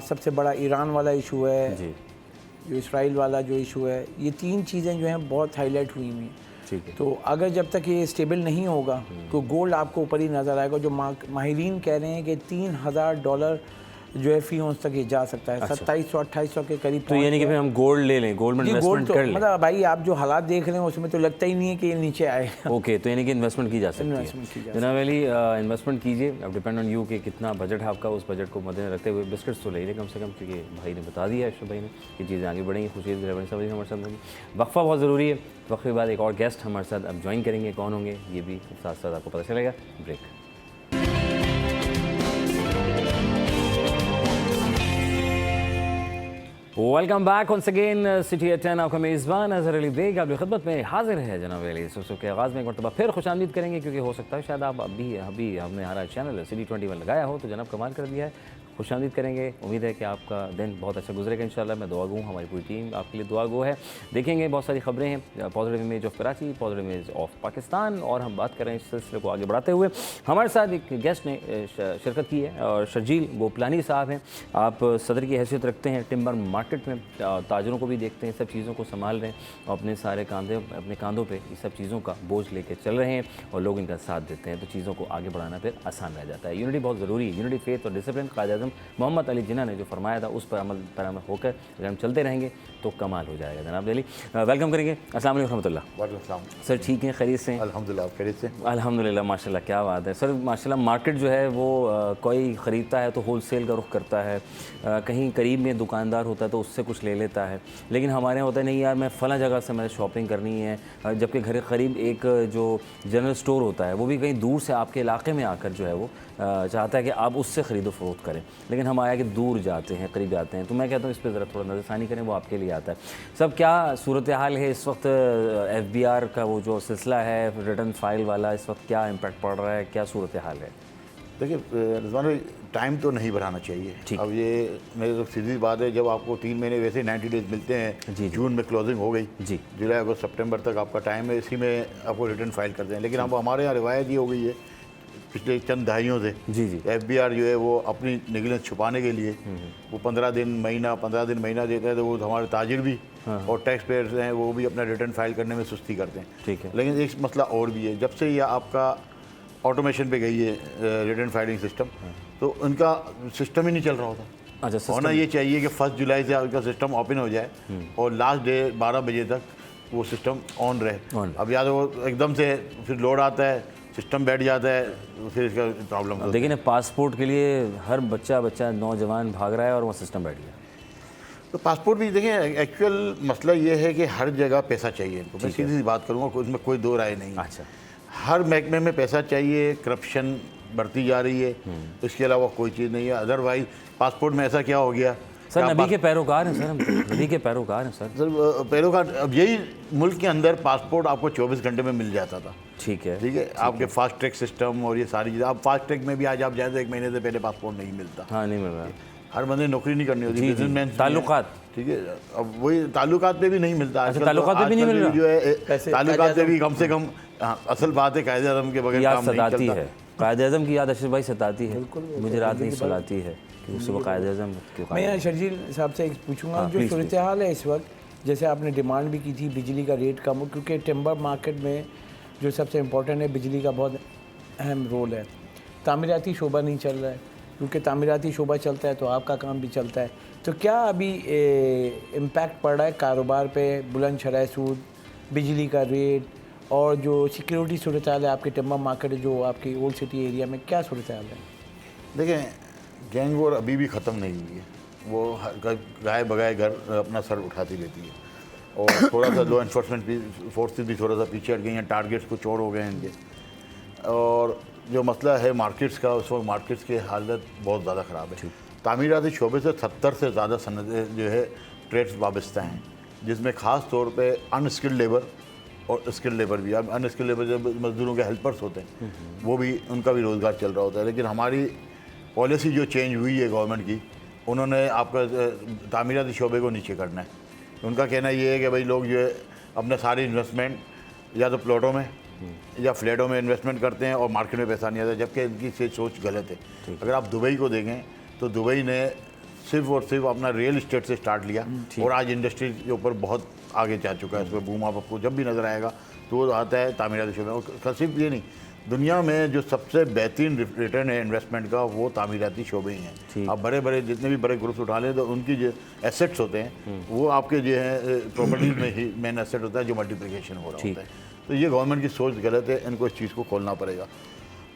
सबसे बड़ा ईरान वाला इशू है, जो इसराइल वाला जो इशू है, ये 3 चीज़ें जो हैं बहुत हाईलाइट हुई हुई हैं। तो अगर जब तक ये स्टेबल नहीं होगा तो गोल्ड आपको ऊपर ही नज़र आएगा। जो माहिरीन कह रहे हैं कि $3,000 जो है फ़ी औंस तक ये जा सकता है। 2700-2800 के करीब। तो यानी कि फिर हम गोल्ड ले लें, गोल्ड में इन्वेस्टमेंट कर लें। मतलब भाई आप जो हालात देख रहे हैं उसमें तो लगता ही नहीं है कि ये नीचे आए। ओके, तो यानी कि इन्वेस्टमेंट की जा सकती है। जनाब अली, इन्वेस्टमेंट कीजिए, अब डिपेंड ऑन यू कि कितना बजट है आपका। उस बजट को मद्देनजर रखते हुए बिस्किट्स तो ले लें कम से कम, क्योंकि भाई ने बता दिया, अशरफ भाई ने, कि चीज़ें आगे बढ़ेंगी। खुशी हमारे साथ होगी। वक्फा बहुत ज़रूरी है। वक्फे के बाद एक और गेस्ट हमारे साथ अब ज्वाइन करेंगे। कौन होंगे ये भी साथ साथ आपको पता चलेगा। Break. Welcome back once again. City at 10 आपका मेज़बान अज़हर अली बेग आपकी खिदमत में हाजिर है। जनाब अली सुबह के आगाज़ में एक मरतबा फिर खुशामदीद करेंगे, क्योंकि हो सकता है शायद आप अभी हमने हमारा चैनल सिटी 21 लगाया हो तो जनाब कमाल कर दिया है। खुशामदीद करेंगे। उम्मीद है कि आपका दिन बहुत अच्छा गुजरेगा इंशाल्लाह। मैं दुआ गो हूँ, हमारी पूरी टीम आपके लिए दुआ गो है। देखेंगे बहुत सारी खबरें हैं, positive image of Karachi, positive image of Pakistan, और हम बात करें इस सिलसिले को आगे बढ़ाते हुए। हमारे साथ एक गेस्ट ने शिरकत की है और शर्जील गोपलानी साहब हैं। आप सदर की हैसियत रखते हैं टिम्बर मार्केट में, ताजरों को भी देखते हैं, सब चीज़ों को संभाल रहे हैं और अपने कांधों पर इस सब चीज़ों का बोझ लेकर चल रहे हैं और लोग इनका साथ देते हैं, तो चीज़ों को आगे बढ़ाना फिर आसान रह जाता है। यूनिटी बहुत ज़रूरी है, यूनिटी फेथ और डिसिप्लिन। क़ायद-ए-आज़म मोहम्मद अली जिन्ना ने जो फरमाया था उस पर अमल होकर अगर हम चलते रहेंगे तो कमाल हो जाएगा। जनाब अली वेलकम करेंगे। अस्सलाम वालेकुम रहमतुल्लाह। वालेकुम सलाम। सर ठीक हैं, खैरियत से? अल्हम्दुलिल्लाह, आप खैरियत से? अल्हम्दुलिल्लाह, माशाल्लाह, क्या बात है सर। माशाल्लाह मार्केट जो है वो कोई ख़रीदता है तो होलसेल का रुख करता है, कहीं करीब में दुकानदार होता है तो उससे कुछ ले लेता है। लेकिन हमारे यहाँ होता है नहीं यार, मैं फ़लाँ जगह से मैंने शॉपिंग करनी है, जबकि घर करीब एक जो जनरल स्टोर होता है वो भी कहीं दूर से आपके इलाके में आकर जो है वो चाहता है कि आप उससे ख़रीदो फरोख्त करें। लेकिन हम आया कि दूर जाते हैं, करीब जाते हैं। तो मैं कहता हूँ इस पर ज़रा थोड़ा नज़रसानी करें, वो आपके लिए आता है। सब क्या सूरत हाल है इस वक्त? FBR का वो जो सिलसिला है रिटर्न फाइल वाला, इस वक्त क्या इम्पैक्ट पड़ रहा है, क्या सूरत हाल है? देखिए रिजवान भाई, टाइम तो नहीं बढ़ाना चाहिए। अब ये मेरी तो सीधी बात है, जब आपको 3 महीने वैसे 90 डेज मिलते हैं, जून में क्लोजिंग हो गई जी, जुलाई अगस्त सितंबर तक आपका टाइम है, इसी में आपको रिटर्न फाइल करते हैं। लेकिन अब हमारे यहाँ रिवायत ये हो गई है पिछले चंद दहाइयों से जी जी FBI जो है वो अपनी निगलेंस छुपाने के लिए वो 15 दिन महीना देता है, तो वो हमारे ताजिर भी और टैक्स पेयर्स हैं वो भी अपना रिटर्न फाइल करने में सुस्ती करते हैं। ठीक है। लेकिन एक मसला और भी है, जब से ये आपका ऑटोमेशन पे गई है रिटर्न फाइलिंग सिस्टम, तो उनका सिस्टम ही नहीं चल रहा होता। अच्छा, होना ये चाहिए कि 1 जुलाई से आपका सिस्टम ओपन हो जाए और लास्ट डे 12 बजे तक वो सिस्टम ऑन रहे। अब या तो वो एकदम से फिर लोड आता है, सिस्टम बैठ जाता है, फिर इसका प्रॉब्लम। देखिए ना, पासपोर्ट के लिए हर बच्चा नौजवान भाग रहा है और वो सिस्टम बैठ गया। तो पासपोर्ट भी देखें, एक्चुअल मसला ये है कि हर जगह पैसा चाहिए इनको। मैं सीधी सी बात करूँगा, उसमें कोई दो राय नहीं। अच्छा, हर महकमे में पैसा चाहिए, करप्शन बढ़ती जा रही है, इसके अलावा कोई चीज़ नहीं है। अदरवाइज पासपोर्ट में ऐसा क्या हो गया सर? नबी के पैरोकार हैं सर, हम नबी के पैरोकार हैं सर। सर पैरोकार, अब यही मुल्क के अंदर पासपोर्ट आपको 24 घंटे में मिल जाता था। ठीक है, ठीक है, आपके फास्ट ट्रैक सिस्टम और ये सारी चीज़ें। अब फास्ट ट्रैक में भी आज आप जाए तो 1 महीने से पहले पासपोर्ट नहीं मिलता। हाँ, नहीं मिल रहा। हर बंदे नौकरी नहीं करनी होती, बिजनेसमैन, ताल्लुकात। ठीक है, अब वही ताल्लुकात पे भी नहीं मिलता आजकल। ताल्लुकात पे भी नहीं मिल रहा जो है ताल्लुकात पे भी कम से कम, असल बात है कायदे आज़म के बगैर याद काम नहीं सताती चलता। है, कायदे आज़म की याद अशरफ भाई सताती है, मुझे रात नहीं सुलाती है कि उससे वो कायदे आज़म क्यों। मैं यहाँ शर्जील साहब से एक पूछूंगा, जो सूरत हाल है इस वक्त, जैसे आपने डिमांड भी की थी बिजली का रेट कम हो, क्योंकि टिम्बर मार्केट में जो सबसे इम्पोर्टेंट है बिजली का बहुत अहम रोल है। तामीराती शोबा नहीं चल रहा है, क्योंकि तामीराती शोबा चलता है तो आपका काम भी चलता है। तो क्या अभी इम्पैक्ट पड़ रहा है कारोबार पे, बुलंद शरह सूद, बिजली का रेट और जो सिक्योरिटी सूरत हाल है आपके टिम्बर मार्केट जो आपकी ओल्ड सिटी एरिया में, क्या सूरत हाल है? देखें, गैंग वॉर अभी भी ख़त्म नहीं हुई है। वो गाय बगाए घर अपना सर उठाती रहती है, और थोड़ा सा लॉ एनफोर्समेंट फोर्सेस भी थोड़ा सा पीछे हट गई हैं, टारगेट्स कुछ और हो गए हैं इनके। और जो मसला है मार्केट्स का, उस वक्त मार्केट्स की हालत बहुत ज़्यादा ख़राब है। तामीराती शोबे से 70 से ज़्यादा सनतें जो है ट्रेड्स वाबस्ता हैं, जिसमें ख़ास तौर पे अनस्किल्ड लेबर और स्किल्ड लेबर भी। अब अनस्किल्ड लेबर जो मज़दूरों के हेल्पर्स होते हैं वो भी, उनका भी रोज़गार चल रहा होता है। लेकिन हमारी पॉलिसी जो चेंज हुई है गवर्नमेंट की, उन्होंने आपका तामीराती शोबे को नीचे करना है। उनका कहना ये है कि भाई लोग जो है अपने सारी इन्वेस्टमेंट या तो प्लॉटों में या फ्लैटों में इन्वेस्टमेंट करते हैं और मार्केट में पैसा नहीं आता, जबकि इनकी से सोच गलत है। अगर आप दुबई को देखें तो दुबई ने सिर्फ और सिर्फ अपना रियल इस्टेट से स्टार्ट लिया और आज इंडस्ट्री के ऊपर बहुत आगे जा चुका है। इसमें बूम आपको जब भी नज़र आएगा तो वो आता है तामीराती शोबे। और सिर्फ ये नहीं, दुनिया में जो सबसे बेहतरीन रिटर्न है इन्वेस्टमेंट का वो तामीराती शोबे ही हैं। आप बड़े बड़े जितने भी बड़े ग्रुप्स उठा लें तो उनकी जो एसेट्स होते हैं वो आपके जो है प्रॉपर्टीज़ में ही मेन एसेट होता है जो मल्टीप्लिकेशन हो रहा होता है। तो ये गवर्नमेंट की सोच गलत है, इनको इस चीज़ को खोलना पड़ेगा।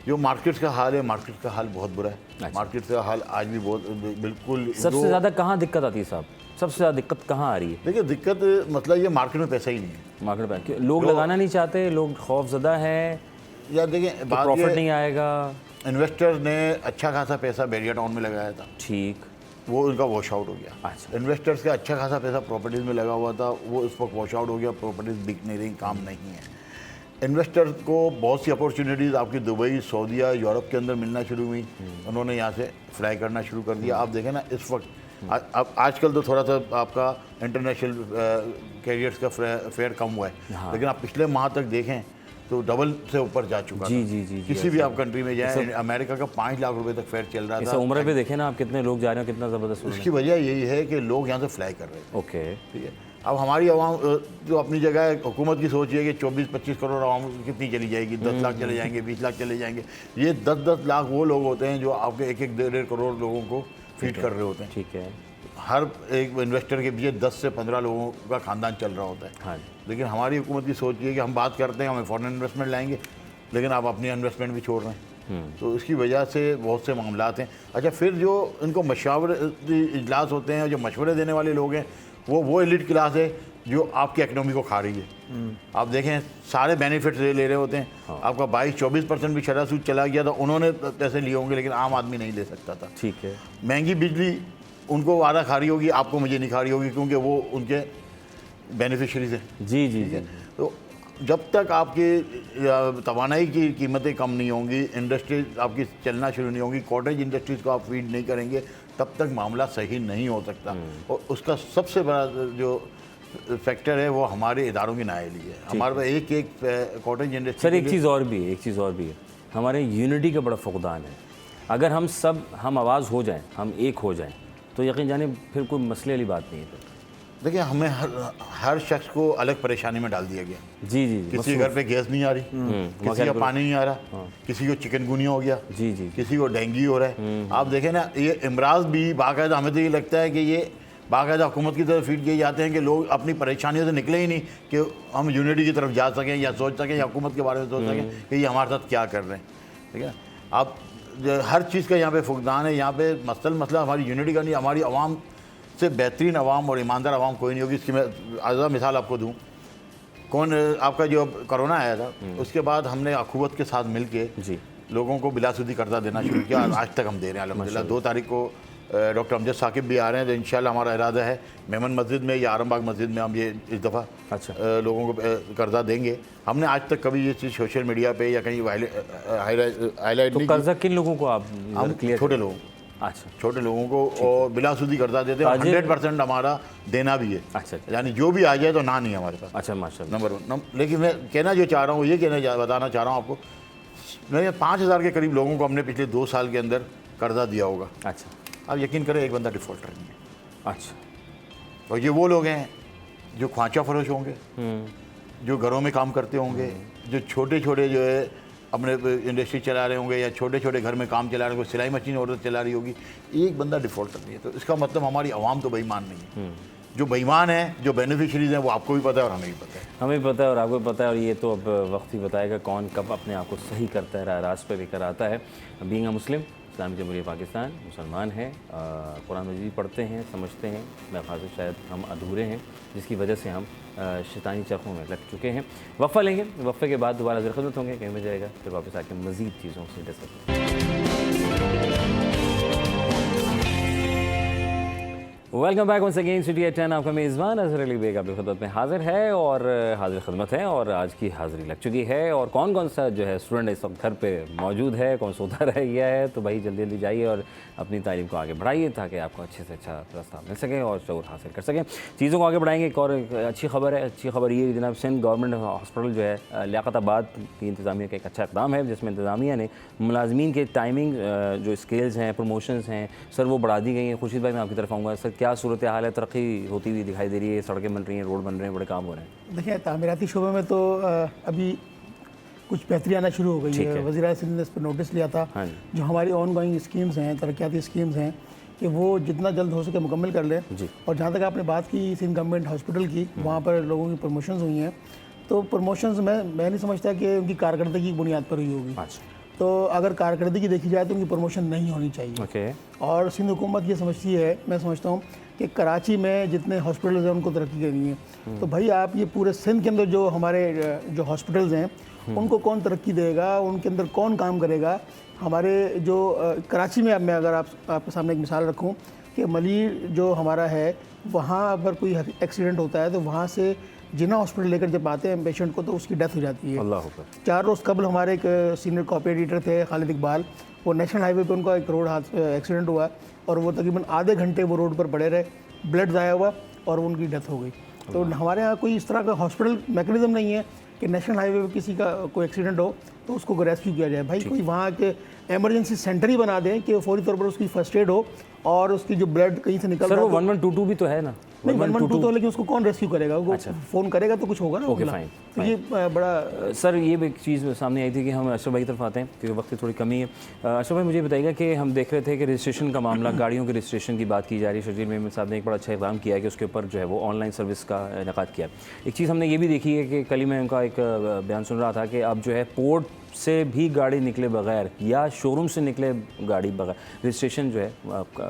जो मार्केट्स का हाल है, मार्केट्स का हाल बहुत बुरा है। मार्केट्स का हाल आज भी बहुत बिल्कुल। सबसे ज़्यादा कहाँ दिक्कत आती है साहब? सबसे ज़्यादा दिक्कत कहाँ आ रही है? देखिए, दिक्कत मतलब ये मार्केट में पैसा ही नहीं है। मार्केट में लोग लगाना नहीं चाहते, लोग खौफजदा हैं, या देखिए बात प्रॉफिट नहीं आएगा। इन्वेस्टर्स ने अच्छा खासा पैसा बैरियर टाउन में लगाया था, ठीक, वो उनका वॉश आउट हो गया। अच्छा। इन्वेस्टर्स का अच्छा खासा पैसा प्रॉपर्टीज़ में लगा हुआ था, वो इस वक्त वॉश आउट हो गया, प्रॉपर्टीज़ बिक नहीं रही, काम नहीं है। इन्वेस्टर्स को बहुत सी अपॉर्चुनिटीज़ आपकी दुबई, सऊदीया, यूरोप के अंदर मिलना शुरू हुई, उन्होंने यहाँ से फ्लाई करना शुरू कर दिया। आप देखें ना इस वक्त अब आजकल तो थोड़ा सा आपका इंटरनेशनल कैरियर्स का फेयर कम हुआ है। हाँ। लेकिन आप पिछले माह तक देखें तो डबल से ऊपर जा चुका जी, था। जी, जी, किसी भी आप कंट्री में जाएं, अमेरिका का 5 लाख रुपए तक फेयर चल रहा था। उम्र पे देखें ना आप कितने लोग जा रहे हैं, कितना ज़बरदस्त। उसकी वजह यही है कि लोग यहाँ से फ्लाई कर रहे हैं। ओके, ठीक है। अब हमारी आवाम जो अपनी जगह है, हुकूमत की सोच है कि 24-25 करोड़ आवाम कितनी चली जाएगी, 10 लाख चले जाएंगे, 20 लाख चले जाएंगे। ये 10-10 लाख वो लोग होते हैं जो आपके 1-1, 1.5 करोड़ लोगों को फीड कर रहे होते हैं। ठीक है। हर एक इन्वेस्टर के पीछे 10 से 15 लोगों का खानदान चल रहा होता है। हाँ। लेकिन हमारी हुकूमत की सोच ये है कि हम बात करते हैं हमें फॉरेन इन्वेस्टमेंट लाएंगे, लेकिन आप अपनी इन्वेस्टमेंट भी छोड़ रहे हैं। तो इसकी वजह से बहुत से मामलात हैं। अच्छा, फिर जो इनको मशावरती इजलास होते हैं, जो मशवरे देने वाले लोग हैं, वो एलिट क्लास है जो आपकी इकनॉमी को खा रही है। आप देखें सारे बेनिफिट्स ले रहे होते हैं। हाँ। आपका 22-24% भी शरह सूद चला गया था, उन्होंने पैसे लिए होंगे, लेकिन आम आदमी नहीं ले सकता था। ठीक है। महंगी बिजली उनको वादा खा रही होगी, आपको मुझे नहीं खा रही होगी, क्योंकि वो उनके बेनिफिशरीज हैं। जी जी जी। तो जब तक आपकी तवानाई की कीमतें कम नहीं होंगी, इंडस्ट्रीज आपकी चलना शुरू नहीं होंगी, कॉटेज इंडस्ट्रीज़ को आप फीड नहीं करेंगे, तब तक मामला सही नहीं हो सकता। और उसका सबसे बड़ा जो फैक्टर है वो हमारे इदारों की नाअहली है। हमारे पास एक कॉटेज इंडस्ट्री। सर एक चीज़ और भी है, हमारे यूनिटी का बड़ा फुकदान है। अगर हम आवाज़ हो जाएं, हम एक हो जाएं, तो यकीन जाने फिर कोई मसले वाली बात नहीं है। देखिए, हमें हर शख्स को अलग परेशानी में डाल दिया गया। जी जी, किसी के घर पे गैस नहीं आ रही, किसी का पानी नहीं आ रहा, किसी को चिकनगुनिया हो गया, जी जी, किसी को डेंगू हो रहा है। आप देखें ना, ये इमराज भी बाकायदा, हमें तो ये लगता है कि ये बाकायदा हुकूमत की तरफ फीड किए जाते हैं कि लोग अपनी परेशानियों से निकले ही नहीं कि हम यूनिटी की तरफ जा सकें या सोच सकें या हुकूमत के बारे में सोच सकें कि ये हमारे साथ क्या कर रहे हैं। ठीक है, आप हर चीज़ का यहाँ पे फुकदान है। यहाँ पे मसला हमारी यूनिटी का नहीं, हमारी आवाम से बेहतरीन आवाम और ईमानदार आवाम कोई नहीं होगी। इसकी मैं आज़ा मिसाल आपको दूँ, आपका जो कोरोना आया था, उसके बाद हमने अखुवत के साथ मिल के लोगों को बिलासुदी कर्जा देना शुरू किया। आज तक हम दे रहे हैं अल्हम्दुलिल्लाह। 2 तारीख को डॉक्टर अमजद साकिब भी आ रहे हैं, तो इंशाल्लाह हमारा इरादा है मेमन मस्जिद में या आरामबाग मस्जिद में हम ये इस दफ़ा लोगों को कर्जा देंगे। हमने आज तक कभी ये चीज़ सोशल मीडिया पे या कहीं हाईलाइट नहीं। कर्जा किन लोगों को आप क्लियर? छोटे लोगों। अच्छा, छोटे लोगों को और बिलासुदी कर्जा देते हैं। 100% हमारा देना भी है। अच्छा, यानी जो भी आ जाए तो ना नहीं हमारे पास। अच्छा, माशाल्लाह, नंबर 1। लेकिन मैं कहना जो चाह रहा हूँ, ये बताना चाह रहा हूँ आपको, मैंने 5000 के करीब लोगों को हमने पिछले 2 साल के अंदर कर्जा दिया होगा। अच्छा, आप यकीन करें, एक बंदा डिफ़ॉल्टर नहीं है। अच्छा, और ये वो लोग हैं जो ख्वांचा फरोश होंगे, जो घरों में काम करते होंगे, जो छोटे छोटे जो है अपने इंडस्ट्री चला रहे होंगे या छोटे छोटे घर में काम चला रहे होंगे, सिलाई मशीन औरत चला रही होगी। एक बंदा डिफ़ॉल्टर नहीं है, तो इसका मतलब हमारी आवाम तो बेईमान नहीं है। जो बेईमान है, जो बेनिफिशरीज हैं, वो आपको भी पता है और हमें भी पता है। हमें भी पता है और आपको भी पता है, और ये तो अब वक्त ही बताएगा कौन कब अपने आप को सही करता है, रास्ते पर लेकर आता है। बीइंग अ मुस्लिम, इस्लामी जमहूरियत पाकिस्तान, मुसलमान हैं, कुरान मजीद पढ़ते हैं, समझते हैं, मैं ख़ास शायद हम अधूरे हैं, जिसकी वजह से हम शैतानी चरखों में लग चुके हैं। वफ़ा लेंगे, वफ़े के बाद दोबारा ज़रूर खिदमत होंगे, कहीं में जाएगा, फिर वापस आके मज़ीद चीज़ों से discuss. Welcome back once again city at 10। आपका मेज़बान अज़हर अली बेग आपकी खिदमत में हाज़िर है और हाज़िर खिदमत है, और आज की हाज़िरी लग चुकी है। और कौन कौन सा जो है स्टूडेंट इस वक्त घर पे मौजूद है, कौन सोता रह गया है, तो भाई जल्दी जल्दी जाइए और अपनी तालीम को आगे बढ़ाइए ताकि आपको अच्छे से अच्छा रास्ता मिल सके और शऊर हासिल कर सकें। चीज़ों को आगे बढ़ाएंगे। एक और अच्छी खबर है। अच्छी खबर ये जनाब, सिंध गवर्नमेंट हॉस्पिटल जो है लियाकताबाद की इंतज़ामिया का एक अच्छा इक़दाम है, जिसमें इंतज़ामिया ने मुलाजमीन के टाइमिंग जो स्केल्स हैं, प्रमोशंस हैं सर, वो बढ़ा दी गई हैं। खुर्शीद भाई, मैं आपकी तरफ आऊँगा। सर, क्या सूरत हाल है? तरक्की होती हुई दिखाई दे रही है, सड़कें बन रही हैं, रोड बन रहे हैं, बड़े काम हो रहे हैं। देखिए, तामीराती शोबे में तो अभी कुछ बेहतरी आना शुरू हो गई है। वज़ीर सिंध ने इस पर नोटिस लिया था। जो हमारी ऑन गोइंग स्कीम्स हैं, तरक्याती स्कीम्स हैं, कि वो जितना जल्द हो सके मुकम्मल कर ले। और जहाँ तक आपने बात की सिंध गवर्नमेंट हॉस्पिटल की, वहाँ पर लोगों की प्रमोशंस हुई हैं, तो प्रमोशंस मैं नहीं समझता कि उनकी कारकर्दगी की बुनियाद पर हुई होगी। तो अगर कारकर्दगी देखी जाए तो उनकी प्रमोशन नहीं होनी चाहिए। और सिंध हुकूमत ये समझती है, मैं समझता हूँ कि कराची में जितने हॉस्पिटल्स हैं उनको तरक्की करनी है। तो भाई आप ये पूरे सिंध के अंदर जो हमारे जो हॉस्पिटल्स हैं उनको कौन तरक्की देगा, उनके अंदर कौन काम करेगा। हमारे जो कराची में, अब मैं अगर आपके सामने एक मिसाल रखूँ कि मलीर जो हमारा है, वहाँ अगर कोई एक्सीडेंट होता है तो वहाँ से जिन्ना हॉस्पिटल लेकर जब आते हैं पेशेंट को तो उसकी डेथ हो जाती है। अल्लाह। 4 रोज़ कबल हमारे एक सीनियर कॉपी एडिटर थे खालिद इकबाल, वो नेशनल हाईवे पे उनका एक रोड एक्सीडेंट हुआ और वो तकरीबन आधे घंटे वो रोड पर पड़े रहे, ब्लड ज़ाया हुआ और उनकी डेथ हो गई। तो हमारे यहाँ कोई इस तरह का हॉस्पिटल मैकेनिज़्म नहीं है कि नेशनल हाईवे पे किसी का कोई एक्सीडेंट हो तो उसको रेस्क्यू किया जाए। भाई कोई वहाँ के एमरजेंसी सेंटर ही बना दें कि फौरी तौर पर उसकी फर्स्ट एड हो और उसकी जो ब्लड कहीं से निकल रहा है। 1122 भी तो है ना? नहीं, 1122 तो, लेकिन उसको कौन रेस्क्यू करेगा? वो फ़ोन करेगा तो कुछ होगा ना। Okay, fine. तो ये बड़ा सर, ये भी एक चीज़ सामने आई थी कि हम अशरफ भाई की तरफ आते हैं क्योंकि वक्त की थोड़ी कमी है। अशरफ भाई, मुझे बताइएगा कि हम देख रहे थे कि रजिस्ट्रेशन का मामला, गाड़ियों के रजिस्ट्रेशन की बात की जा रही है। शजील मेमन साहब ने एक बड़ा अच्छा इक़दाम किया है कि उसके ऊपर जो है वो ऑनलाइन सर्विस का इनेकाद किया। एक चीज़ हमने ये भी देखी है कि कल ही मैं उनका एक बयान सुन रहा था कि अब जो है पोर्ट से भी गाड़ी निकले बगैर या शोरूम से निकले गाड़ी बगैर रजिस्ट्रेशन जो है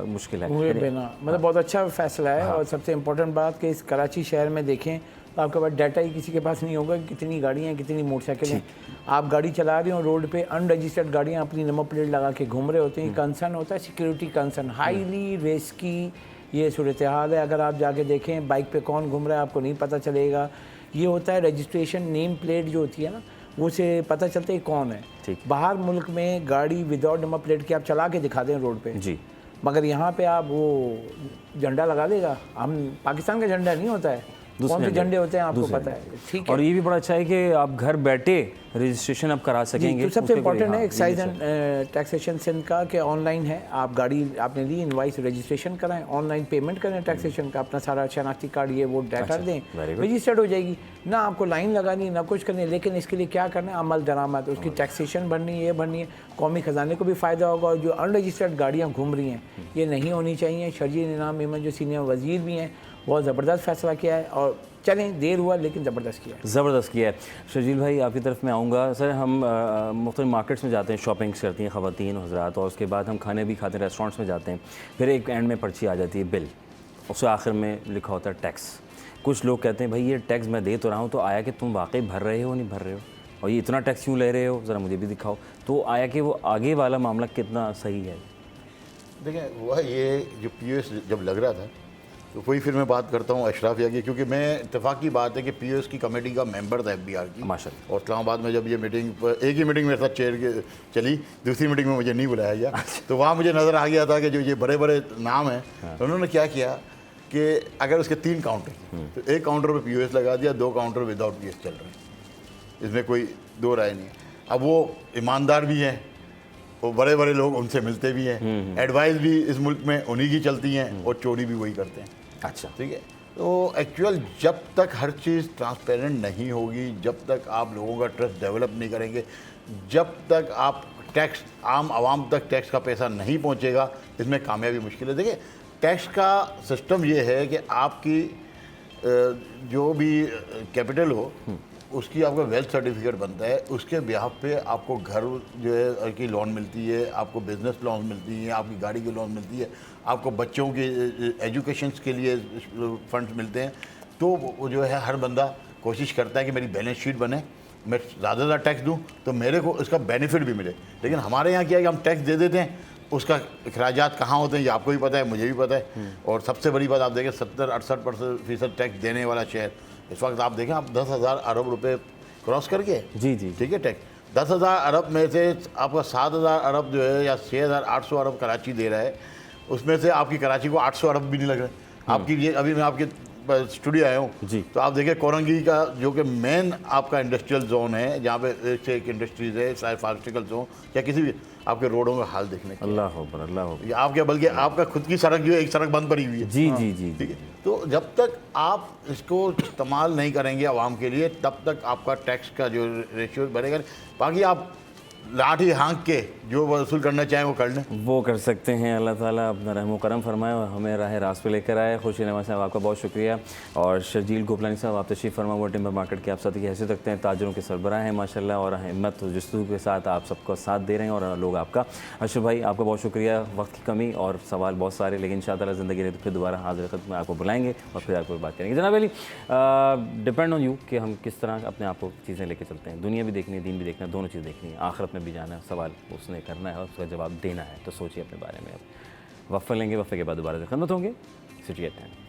मुश्किल है। मतलब बहुत अच्छा फैसला है। और सबसे इम्पोर्टेंट बात कि इस कराची शहर में देखें तो आपके पास डाटा ही किसी के पास नहीं होगा कि कितनी गाड़ियाँ हैं, कितनी मोटरसाइकिलें। आप गाड़ी चला रहे हो, रोड पे अनरजिस्टर्ड गाड़ियाँ अपनी नंबर प्लेट लगा के घूम रहे होते हैं। कंसर्न होता है सिक्योरिटी कंसर्न, हाईली रिस्की ये सूरत हाल है। अगर आप जाके देखें बाइक पे कौन घूम रहा है आपको नहीं पता चलेगा। ये होता है रजिस्ट्रेशन नेम प्लेट जो होती है ना, वो से पता चलता है कौन है। बाहर मुल्क में गाड़ी विदाउट नंबर प्लेट की आप चला के दिखा दें रोड पे जी, मगर यहाँ पे आप वो झंडा लगा देगा। हम पाकिस्तान का झंडा नहीं होता है, कौन से झंडे होते हैं आपको पता है, ठीक है। और ये भी बड़ा अच्छा है कि आप घर बैठे रजिस्ट्रेशन अब करा सकेंगे। तो सबसे इम्पोर्टेंट है एक्साइज एंड टैक्सेशन सिंध का कि ऑनलाइन है, आप गाड़ी आपने ली, इनवाइस रजिस्ट्रेशन कराएं, ऑनलाइन पेमेंट करें टैक्सेशन का, अपना सारा शनाख्ती कार्ड ये वो डाटा दें, रजिस्टर्ड हो जाएगी। ना आपको लाइन लगानी ना कुछ करनी, लेकिन इसके लिए क्या करना है, अमल दरामद, उसकी टैक्सेशन भरनी है, ये भरनी है, कौमी ख़जाने को भी फ़ायदा होगा। और जो अनरजिस्टर्ड गाड़ियाँ घूम रही हैं ये नहीं होनी चाहिए। शरजील इनाम अहमद जो सीनियर वज़ीर भी हैं बहुत ज़बरदस्त फैसला किया है, और चलें देर हुआ लेकिन ज़बरदस्त किया है, ज़बरदस्त किया है। शर्जील भाई आपकी तरफ मैं आऊँगा। सर हम मुख्तलिफ मार्केट्स में जाते हैं, शॉपिंग्स करती हैं ख़वातीन हज़रात, और उसके बाद हम खाने भी खाते हैं, रेस्टोरेंट्स में जाते हैं, फिर एक एंड में पर्ची आ जाती है बिल, उसके आखिर में लिखा होता है टैक्स। कुछ लोग कहते हैं भाई ये टैक्स मैं दे तो रहा हूँ, तो आया कि तुम वाकई भर रहे हो नहीं भर रहे हो, और ये इतना टैक्स क्यों ले रहे हो, ज़रा मुझे भी दिखाओ। तो आया कि वो आगे वाला मामला कितना सही है। देखिए वह ये जो पीओएस जब लग रहा था तो वही फिर मैं बात करता हूँ अशराफिया की, क्योंकि मैं इत्तेफाक की बात है कि पीओएस की कमेटी का मेंबर था एफबीआर की माशाल्लाह। और इस्लामाबाद में जब ये मीटिंग एक ही मीटिंग मेरे साथ चेयर के चली, दूसरी मीटिंग में मुझे नहीं बुलाया गया, तो वहाँ मुझे नज़र आ गया था कि जो ये बड़े बड़े नाम हैं तो उन्होंने क्या किया कि अगर उसके 3 काउंटर तो एक काउंटर पर पीओएस लगा दिया, 2 काउंटर विदाउट पीओएस चल रहे हैं, इसमें कोई दो राय नहीं। अब वो ईमानदार भी हैं, वो बड़े बड़े लोग उनसे मिलते भी हैं, एडवाइस भी इस मुल्क में उन्हीं की चलती हैं और चोरी भी वही करते हैं। अच्छा, ठीक है। तो एक्चुअल जब तक हर चीज़ ट्रांसपेरेंट नहीं होगी, जब तक आप लोगों का ट्रस्ट डेवलप नहीं करेंगे, जब तक आप टैक्स आम आवाम तक टैक्स का पैसा नहीं पहुंचेगा, इसमें कामयाबी मुश्किल है। देखिए टैक्स का सिस्टम ये है कि आपकी जो भी कैपिटल हो उसकी आपका वेल्थ सर्टिफिकेट बनता है, उसके बिहाफ पे आपको घर जो है की लोन मिलती है, आपको बिजनेस लोन मिलती है, आपकी गाड़ी की लोन मिलती है, आपको बच्चों के एजुकेशंस के लिए फंड्स मिलते हैं। तो वो जो है हर बंदा कोशिश करता है कि मेरी बैलेंस शीट बने, मैं ज़्यादा टैक्स दूं तो मेरे को इसका बेनिफिट भी मिले। लेकिन हमारे यहाँ क्या है कि हम टैक्स दे देते हैं, उसका अखराजात कहाँ होते हैं ये आपको भी पता है, मुझे भी पता है। और सबसे बड़ी बात आप देखें 70-68% टैक्स देने वाला शहर इस वक्त आप देखें, आप 10,000 अरब रुपए क्रॉस करके जी जी ठीक है टैक्स 10,000 अरब में से आपका 7,000 अरब जो है या 6,800 अरब कराची दे रहा है, उसमें से आपकी कराची को 800 अरब भी नहीं लग रहे। आपकी ये अभी मैं आपके स्टूडियो आया हूँ जी, तो आप देखिए कोरंगी का जो कि मेन आपका इंडस्ट्रियल जोन है, जहाँ पे एक से एक इंडस्ट्रीज है, चाहे फार्मास्यूटिकल जोन या किसी भी, आपके रोडों का हाल देखने का अल्लाह अकबर अल्लाह अकबर। ये आपके बल्कि आपका खुद की सड़क जो है एक सड़क बंद पड़ी हुई है। जी जी जी ठीक है। तो जब तक आप इसको इस्तेमाल नहीं करेंगे आवाम के लिए, तब तक आपका टैक्स का जो रेशियो बढ़ेगा। बाकी आप लाठी हाँक के जो वसूल करना चाहें वो कर लें, वो कर सकते हैं। अल्लाह ताला अपना रहम करम फरमाए और हमें राह रास्त पे लेकर आए। खुशी नवाज साहब आपका बहुत शुक्रिया। और शर्जील गोपलानी साहब आप तशरीफ़ फरमा, वो टिम्बर मार्केट के आप साथी की हैसियत रखते हैं, ताजरों के सरबराह हैं माशाल्लाह, और हिम्मत जस्तू के साथ आप सबको साथ दे रहे हैं और लोग आपका। अशरफ भाई आपका बहुत शुक्रिया, वक्त की कमी और सवाल बहुत सारे, लेकिन इंशाअल्लाह ज़िंदगी रहे तो फिर दोबारा हाजिर खत में आपको बुलाएंगे और फिर आपको बात करेंगे। जनाब अली, डिपेंड ऑन यू कि हम किस तरह अपने आप को चीज़ें लेके चलते हैं। दुनिया भी देखनी है, दीन भी देखना है, दोनों चीज़ देखनी है, आखिरत में भी जाना है, सवाल उसने करना है और उसका जवाब देना है। तो सोचिए अपने बारे में। अब वफ़ा लेंगे, वफ़े के बाद दोबारा से खिदमत होंगे। City at 10।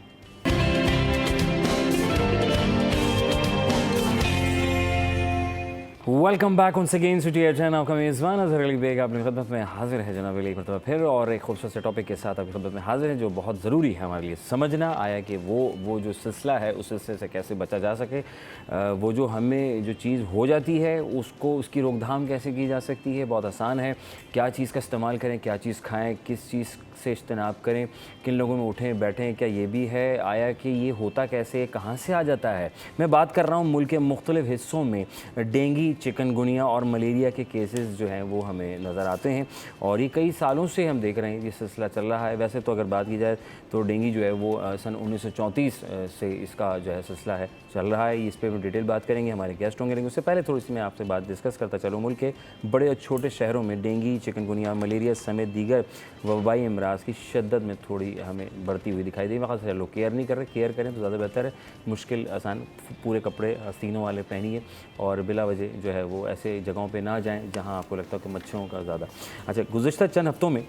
Welcome back on again city at 10। आपका मेज़बान अज़हर अली बेग आपकी खिदमत में हाजिर है जनाब अली, एक मरतबा फिर और एक खूबसूरत से टॉपिक के साथ आपकी खिदमत में हाजिर है, जो बहुत ज़रूरी है हमारे लिए समझना आया कि वो जो सिलसिला है उस सिलसिले से कैसे बचा जा सके। वो जो हमें जो चीज़ हो जाती है उसको उसकी रोकथाम कैसे की जा सकती है। बहुत आसान है, क्या चीज़ का इस्तेमाल करें, क्या चीज़ खाएँ, किस चीज़ से इज्तनाब करें, किन लोगों में उठें बैठें, क्या ये भी है, आया कि ये होता कैसे, कहाँ से आ जाता है। मैं बात कर रहा हूँ मुल्क के मुख्तलिफ़ हिस्सों में डेंगू, चिकनगुनिया और मलेरिया के केसेस जो हैं वो हमें नज़र आते हैं और ये कई सालों से हम देख रहे हैं ये सिलसिला चल रहा है। वैसे तो अगर बात की जाए तो डेंगू जो है वो सन 1934 से इसका जो है सिलसिला है चल रहा है। इस पर भी डिटेल बात करेंगे, हमारे गेस्ट होंगे, लेकिन उससे पहले थोड़ी सी मैं आपसे बात डिस्कस करता चलूँ। मुल्क के बड़े और छोटे शहरों में डेंगू, चिकनगुनिया, मलेरिया समेत दीगर वबाई अमराज की शिद्दत में थोड़ी हमें बढ़ती हुई दिखाई दी। वक्त से लोग केयर नहीं कर रहे, केयर करें तो ज़्यादा बेहतर है। मुश्किल आसान पूरे कपड़े आस्तीनों वाले पहनिए और बिला वजह जो है वो ऐसे जगहों पे ना जाएं जहां आपको लगता है कि मच्छरों का ज़्यादा। अच्छा, गुज़िश्ता चंद हफ्तों में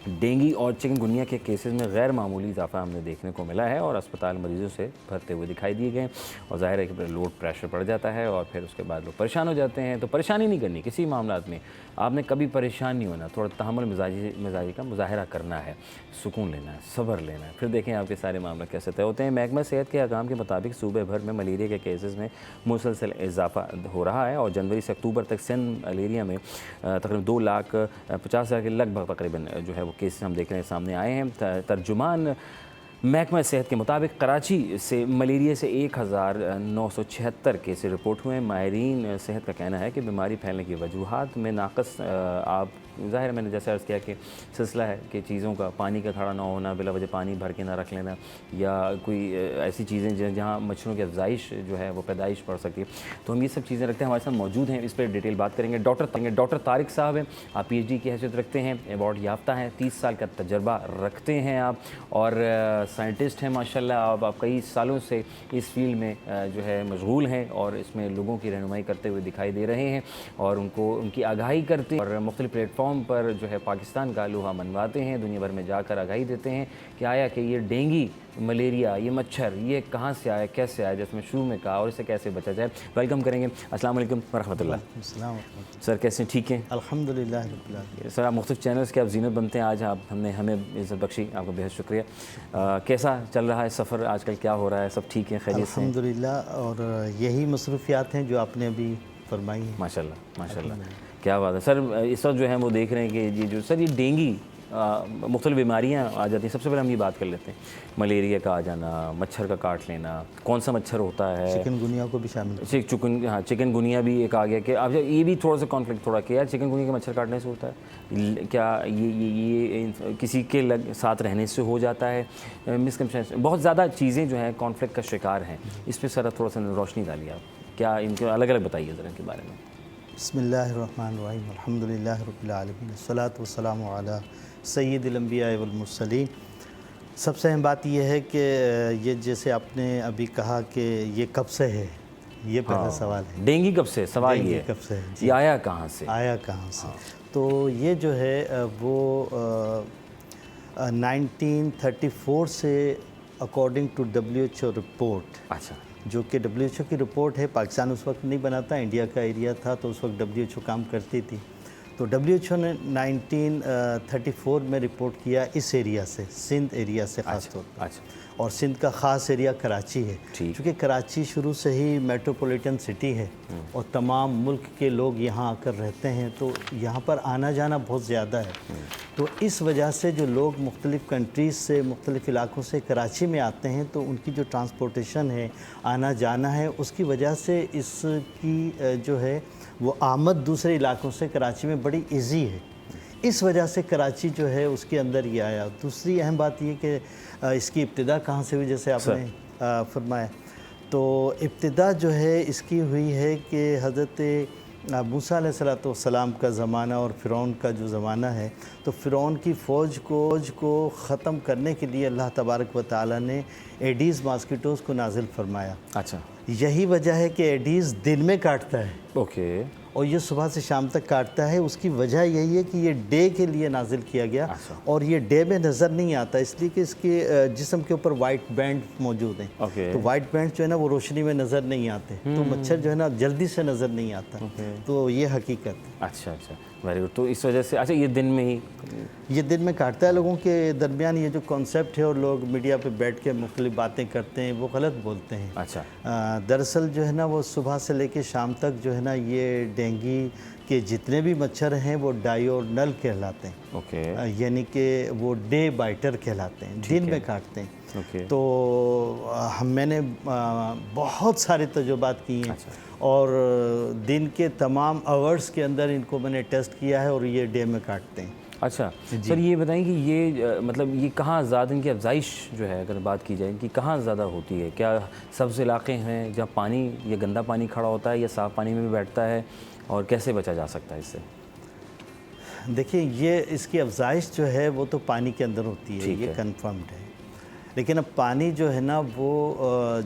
डेंगू और चिकनगुनिया के केसेस में गैर मामूली इजाफा हमने देखने को मिला है और अस्पताल मरीजों से भरते हुए दिखाई दिए गए और ज़ाहिर है कि लोड प्रेशर बढ़ जाता है और फिर उसके बाद लोग परेशान हो जाते हैं। तो परेशानी नहीं करनी किसी मामलात में, आपने कभी परेशान नहीं होना, थोड़ा तहम्मुल मिजाजी का मुजाहरा करना है, सुकून लेना है, सब्र लेना है, फिर देखें आपके सारे मामले कैसे तय होते हैं। महकमा सेहत के अहकाम के मुताबिक सूबे भर में मलेरिया के केसेस में मुसलसल इजाफा हो रहा है और जनवरी से अक्टूबर तक सिंध मलेरिया में तकरीबन 2,50,000 के लगभग तकरीबन जो है वो केसेस हम देख रहे हैं सामने आए हैं। तर्जुमान महकमा सेहत के मुताबिक कराची से मलेरिया से 1,976 केस रिपोर्ट हुए हैं। माहिरीन सेहत का कहना है कि बीमारी फैलने की वजूहात में नाकस आप ज़ाहिर मैंने जैसे अर्ज़ किया कि सिलसिला है कि चीज़ों का पानी का खड़ा ना होना, बिला वजह पानी भर के ना रख लेना या कोई ऐसी चीज़ें जहाँ मच्छरों की अफजाइश जो है वो पैदाइश पड़ सकती है। तो हम ये सब चीज़ें रखते हैं, हमारे साथ मौजूद हैं, इस पर डिटेल बात करेंगे। डॉक्टर तारिक साहब हैं, आप PhD की हैसियत रखते हैं, अवार्ड याफ्ता हैं, 30 साल का तजर्बा रखते हैं आप और साइंटिस्ट हैं माशाल्लाह। आप कई सालों से इस फील्ड में जो है मशगूल हैं और इसमें लोगों की रहनुमाई करते हुए दिखाई दे रहे हैं और उनकी आगाही करते हैं और मुख्तलिफ प्लेटफॉर्म पर जो है पाकिस्तान का लोहा मनवाते हैं, दुनिया भर में जाकर आगाही देते हैं कि आया कि ये डेंगू, मलेरिया, ये मच्छर ये कहाँ से आया, कैसे आया, जैसे मैं शुरू में कहा, और इससे कैसे बचा जाए। वेलकम करेंगे। अस्सलाम वालेकुम वरहमतुल्लाह। सर कैसे, ठीक हैं? अल्हम्दुलिल्लाह। सर आप मुख्तलिफ चैनल्स के आप जीनत बनते हैं, आज आप हमने हमें इज़्ज़त बख्शी, आपका बेहद शुक्रिया। कैसा चल रहा है सफ़र आजकल, क्या हो रहा है, सब ठीक है, खैरियत से? अल्हम्दुलिल्लाह। और यही मसरूफियात हैं जो आपने अभी फरमाई हैं। माशाल्लाह माशाल्लाह, क्या बात है। सर इस वक्त जो है वो देख रहे हैं कि जो सर ये डेंगू मुख्तलिफ बीमारियाँ आ जाती हैं। सबसे पहले हम ये बात कर लेते हैं, मलेरिया का आ जाना, मच्छर का काट लेना, कौन सा मच्छर होता है, चिकनगुनिया को भी शामिल चिकनगुनिया भी एक आ गया कि अब ये भी थोड़ा सा कॉन्फ्लिक्ट थोड़ा किया, चिकनगुनिया के मच्छर काटने से होता है क्या, ये किसी के साथ रहने से हो जाता है, मिसकंसेप्शन, बहुत ज़्यादा चीज़ें जो हैं कॉन्फ्लिक्ट का शिकार हैं। इस पर सर थोड़ा सा रोशनी डालिए आप, क्या इनके अलग अलग बताइए ज़रा इनके बारे में। बिस्मिल्लाहिर्रहमानिर्रहीम, अल्हम्दुलिल्लाहि रब्बिल आलमीन, अस्सलातु वस्सलामु अला सय्यिदिल अंबिया वल मुरसलीन। सबसे अहम बात यह है कि ये जैसे आपने अभी कहा कि ये कब से है, ये पहला सवाल है। डेंगू कब से, सवाल ये कब से है, ये आया कहाँ से, तो ये जो है वो 1934 से अकॉर्डिंग टू WHO रिपोर्ट, अच्छा, जो कि WHO की रिपोर्ट है। पाकिस्तान उस वक्त नहीं बना था, इंडिया का एरिया था, तो उस वक्त WHO काम करती थी। तो WHO ने 1934 में रिपोर्ट किया इस एरिया से, सिंध एरिया से ख़ास तौर पर। अच्छा, और सिंध का ख़ास एरिया कराची है, क्योंकि कराची शुरू से ही मेट्रोपॉलिटन सिटी है और तमाम मुल्क के लोग यहाँ आकर रहते हैं, तो यहाँ पर आना जाना बहुत ज़्यादा है। तो इस वजह से जो लोग मुख्तलिफ़ कंट्रीज़ से, मुख्तलिफ़ इलाक़ों से कराची में आते हैं, तो उनकी जो ट्रांसपोर्टेशन है, आना जाना है, उसकी वजह से इसकी जो है वो आमद दूसरे इलाक़ों से कराची में बड़ी इजी है। इस वजह से कराची जो है उसके अंदर ये आया। दूसरी अहम बात ये कि इसकी इब्तिदा कहाँ से हुई, जैसे आपने फरमाया, तो इब्तिदा जो है इसकी हुई है कि हज़रत मूसा अलैहिस्सलाम का ज़माना और फ़िरौन का जो ज़माना है, तो फ़िरौन की फ़ौज को ख़त्म करने के लिए अल्लाह तबारक व तआला ने एडीज़ मॉस्किटोज़ को नाजिल फरमाया। अच्छा, यही वजह है कि एडीज़ दिन में काटता है, ओके, और ये सुबह से शाम तक काटता है। उसकी वजह यही है कि ये डे के लिए नाजिल किया गया। अच्छा। और ये डे में नज़र नहीं आता, इसलिए कि इसके जिस्म के ऊपर वाइट बैंड मौजूद हैं। ओके। तो वाइट बैंड जो है ना वो रोशनी में नज़र नहीं आते, तो मच्छर जो है ना जल्दी से नज़र नहीं आता। तो ये हकीकत है। अच्छा अच्छा, वेरी गुड। तो इस वजह से अच्छा, ये दिन में ही, ये दिन में काटता है। लोगों के दरमियान ये जो कॉन्सेप्ट है और लोग मीडिया पे बैठ के मुख्तलिफ बातें करते हैं, वो गलत बोलते हैं। अच्छा, दरअसल जो है ना वो सुबह से लेके शाम तक जो है ना ये डेंगू के जितने भी मच्छर हैं वो डायोनल कहलाते हैं। ओके, यानी कि वो डे बाइटर कहलाते हैं, दिन में काटते हैं। ओके, तो मैंने बहुत सारे तजुर्बात किए हैं। अच्छा। और दिन के तमाम आवर्स के अंदर इनको मैंने टेस्ट किया है और ये डे में काटते हैं। अच्छा सर, ये बताएं कि ये मतलब ये कहाँ ज़्यादा इनकी अफजाइश जो है, अगर बात की जाए कि कहाँ ज़्यादा होती है, क्या सब्ज़ इलाके हैं जहाँ पानी या गंदा पानी खड़ा होता है या साफ़ पानी में भी बैठता है, और कैसे बचा जा सकता है इससे? देखिए, ये इसकी अफजाइश जो है वो तो पानी के अंदर होती है, ये कन्फर्म्ड है। लेकिन अब पानी जो है ना वो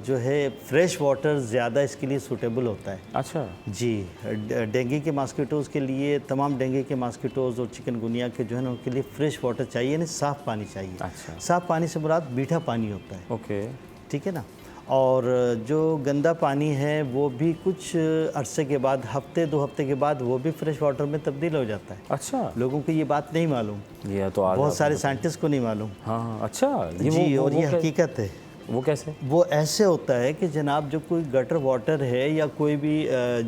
जो है फ्रेश वाटर ज़्यादा इसके लिए सूटेबल होता है। अच्छा जी, डेंगू के मॉस्किटोज़ के लिए, तमाम डेंगू के मॉस्किटोज़ और चिकनगुनिया के जो है ना उनके लिए फ्रेश वाटर चाहिए, यानी साफ़ पानी चाहिए। अच्छा। साफ़ पानी से मुराद मीठा पानी होता है। ओके। ठीक है ना। और जो गंदा पानी है वो भी कुछ अरसे के बाद, हफ्ते 2 हफ्ते के बाद वो भी फ्रेश वाटर में तब्दील हो जाता है। अच्छा, लोगों को ये बात नहीं मालूम, ये तो आज बहुत सारे साइंटिस्ट को नहीं मालूम। हाँ अच्छा, ये जी, और ये कै- हकीकत है। वो कैसे? वो ऐसे होता है कि जनाब जो कोई गटर वाटर है या कोई भी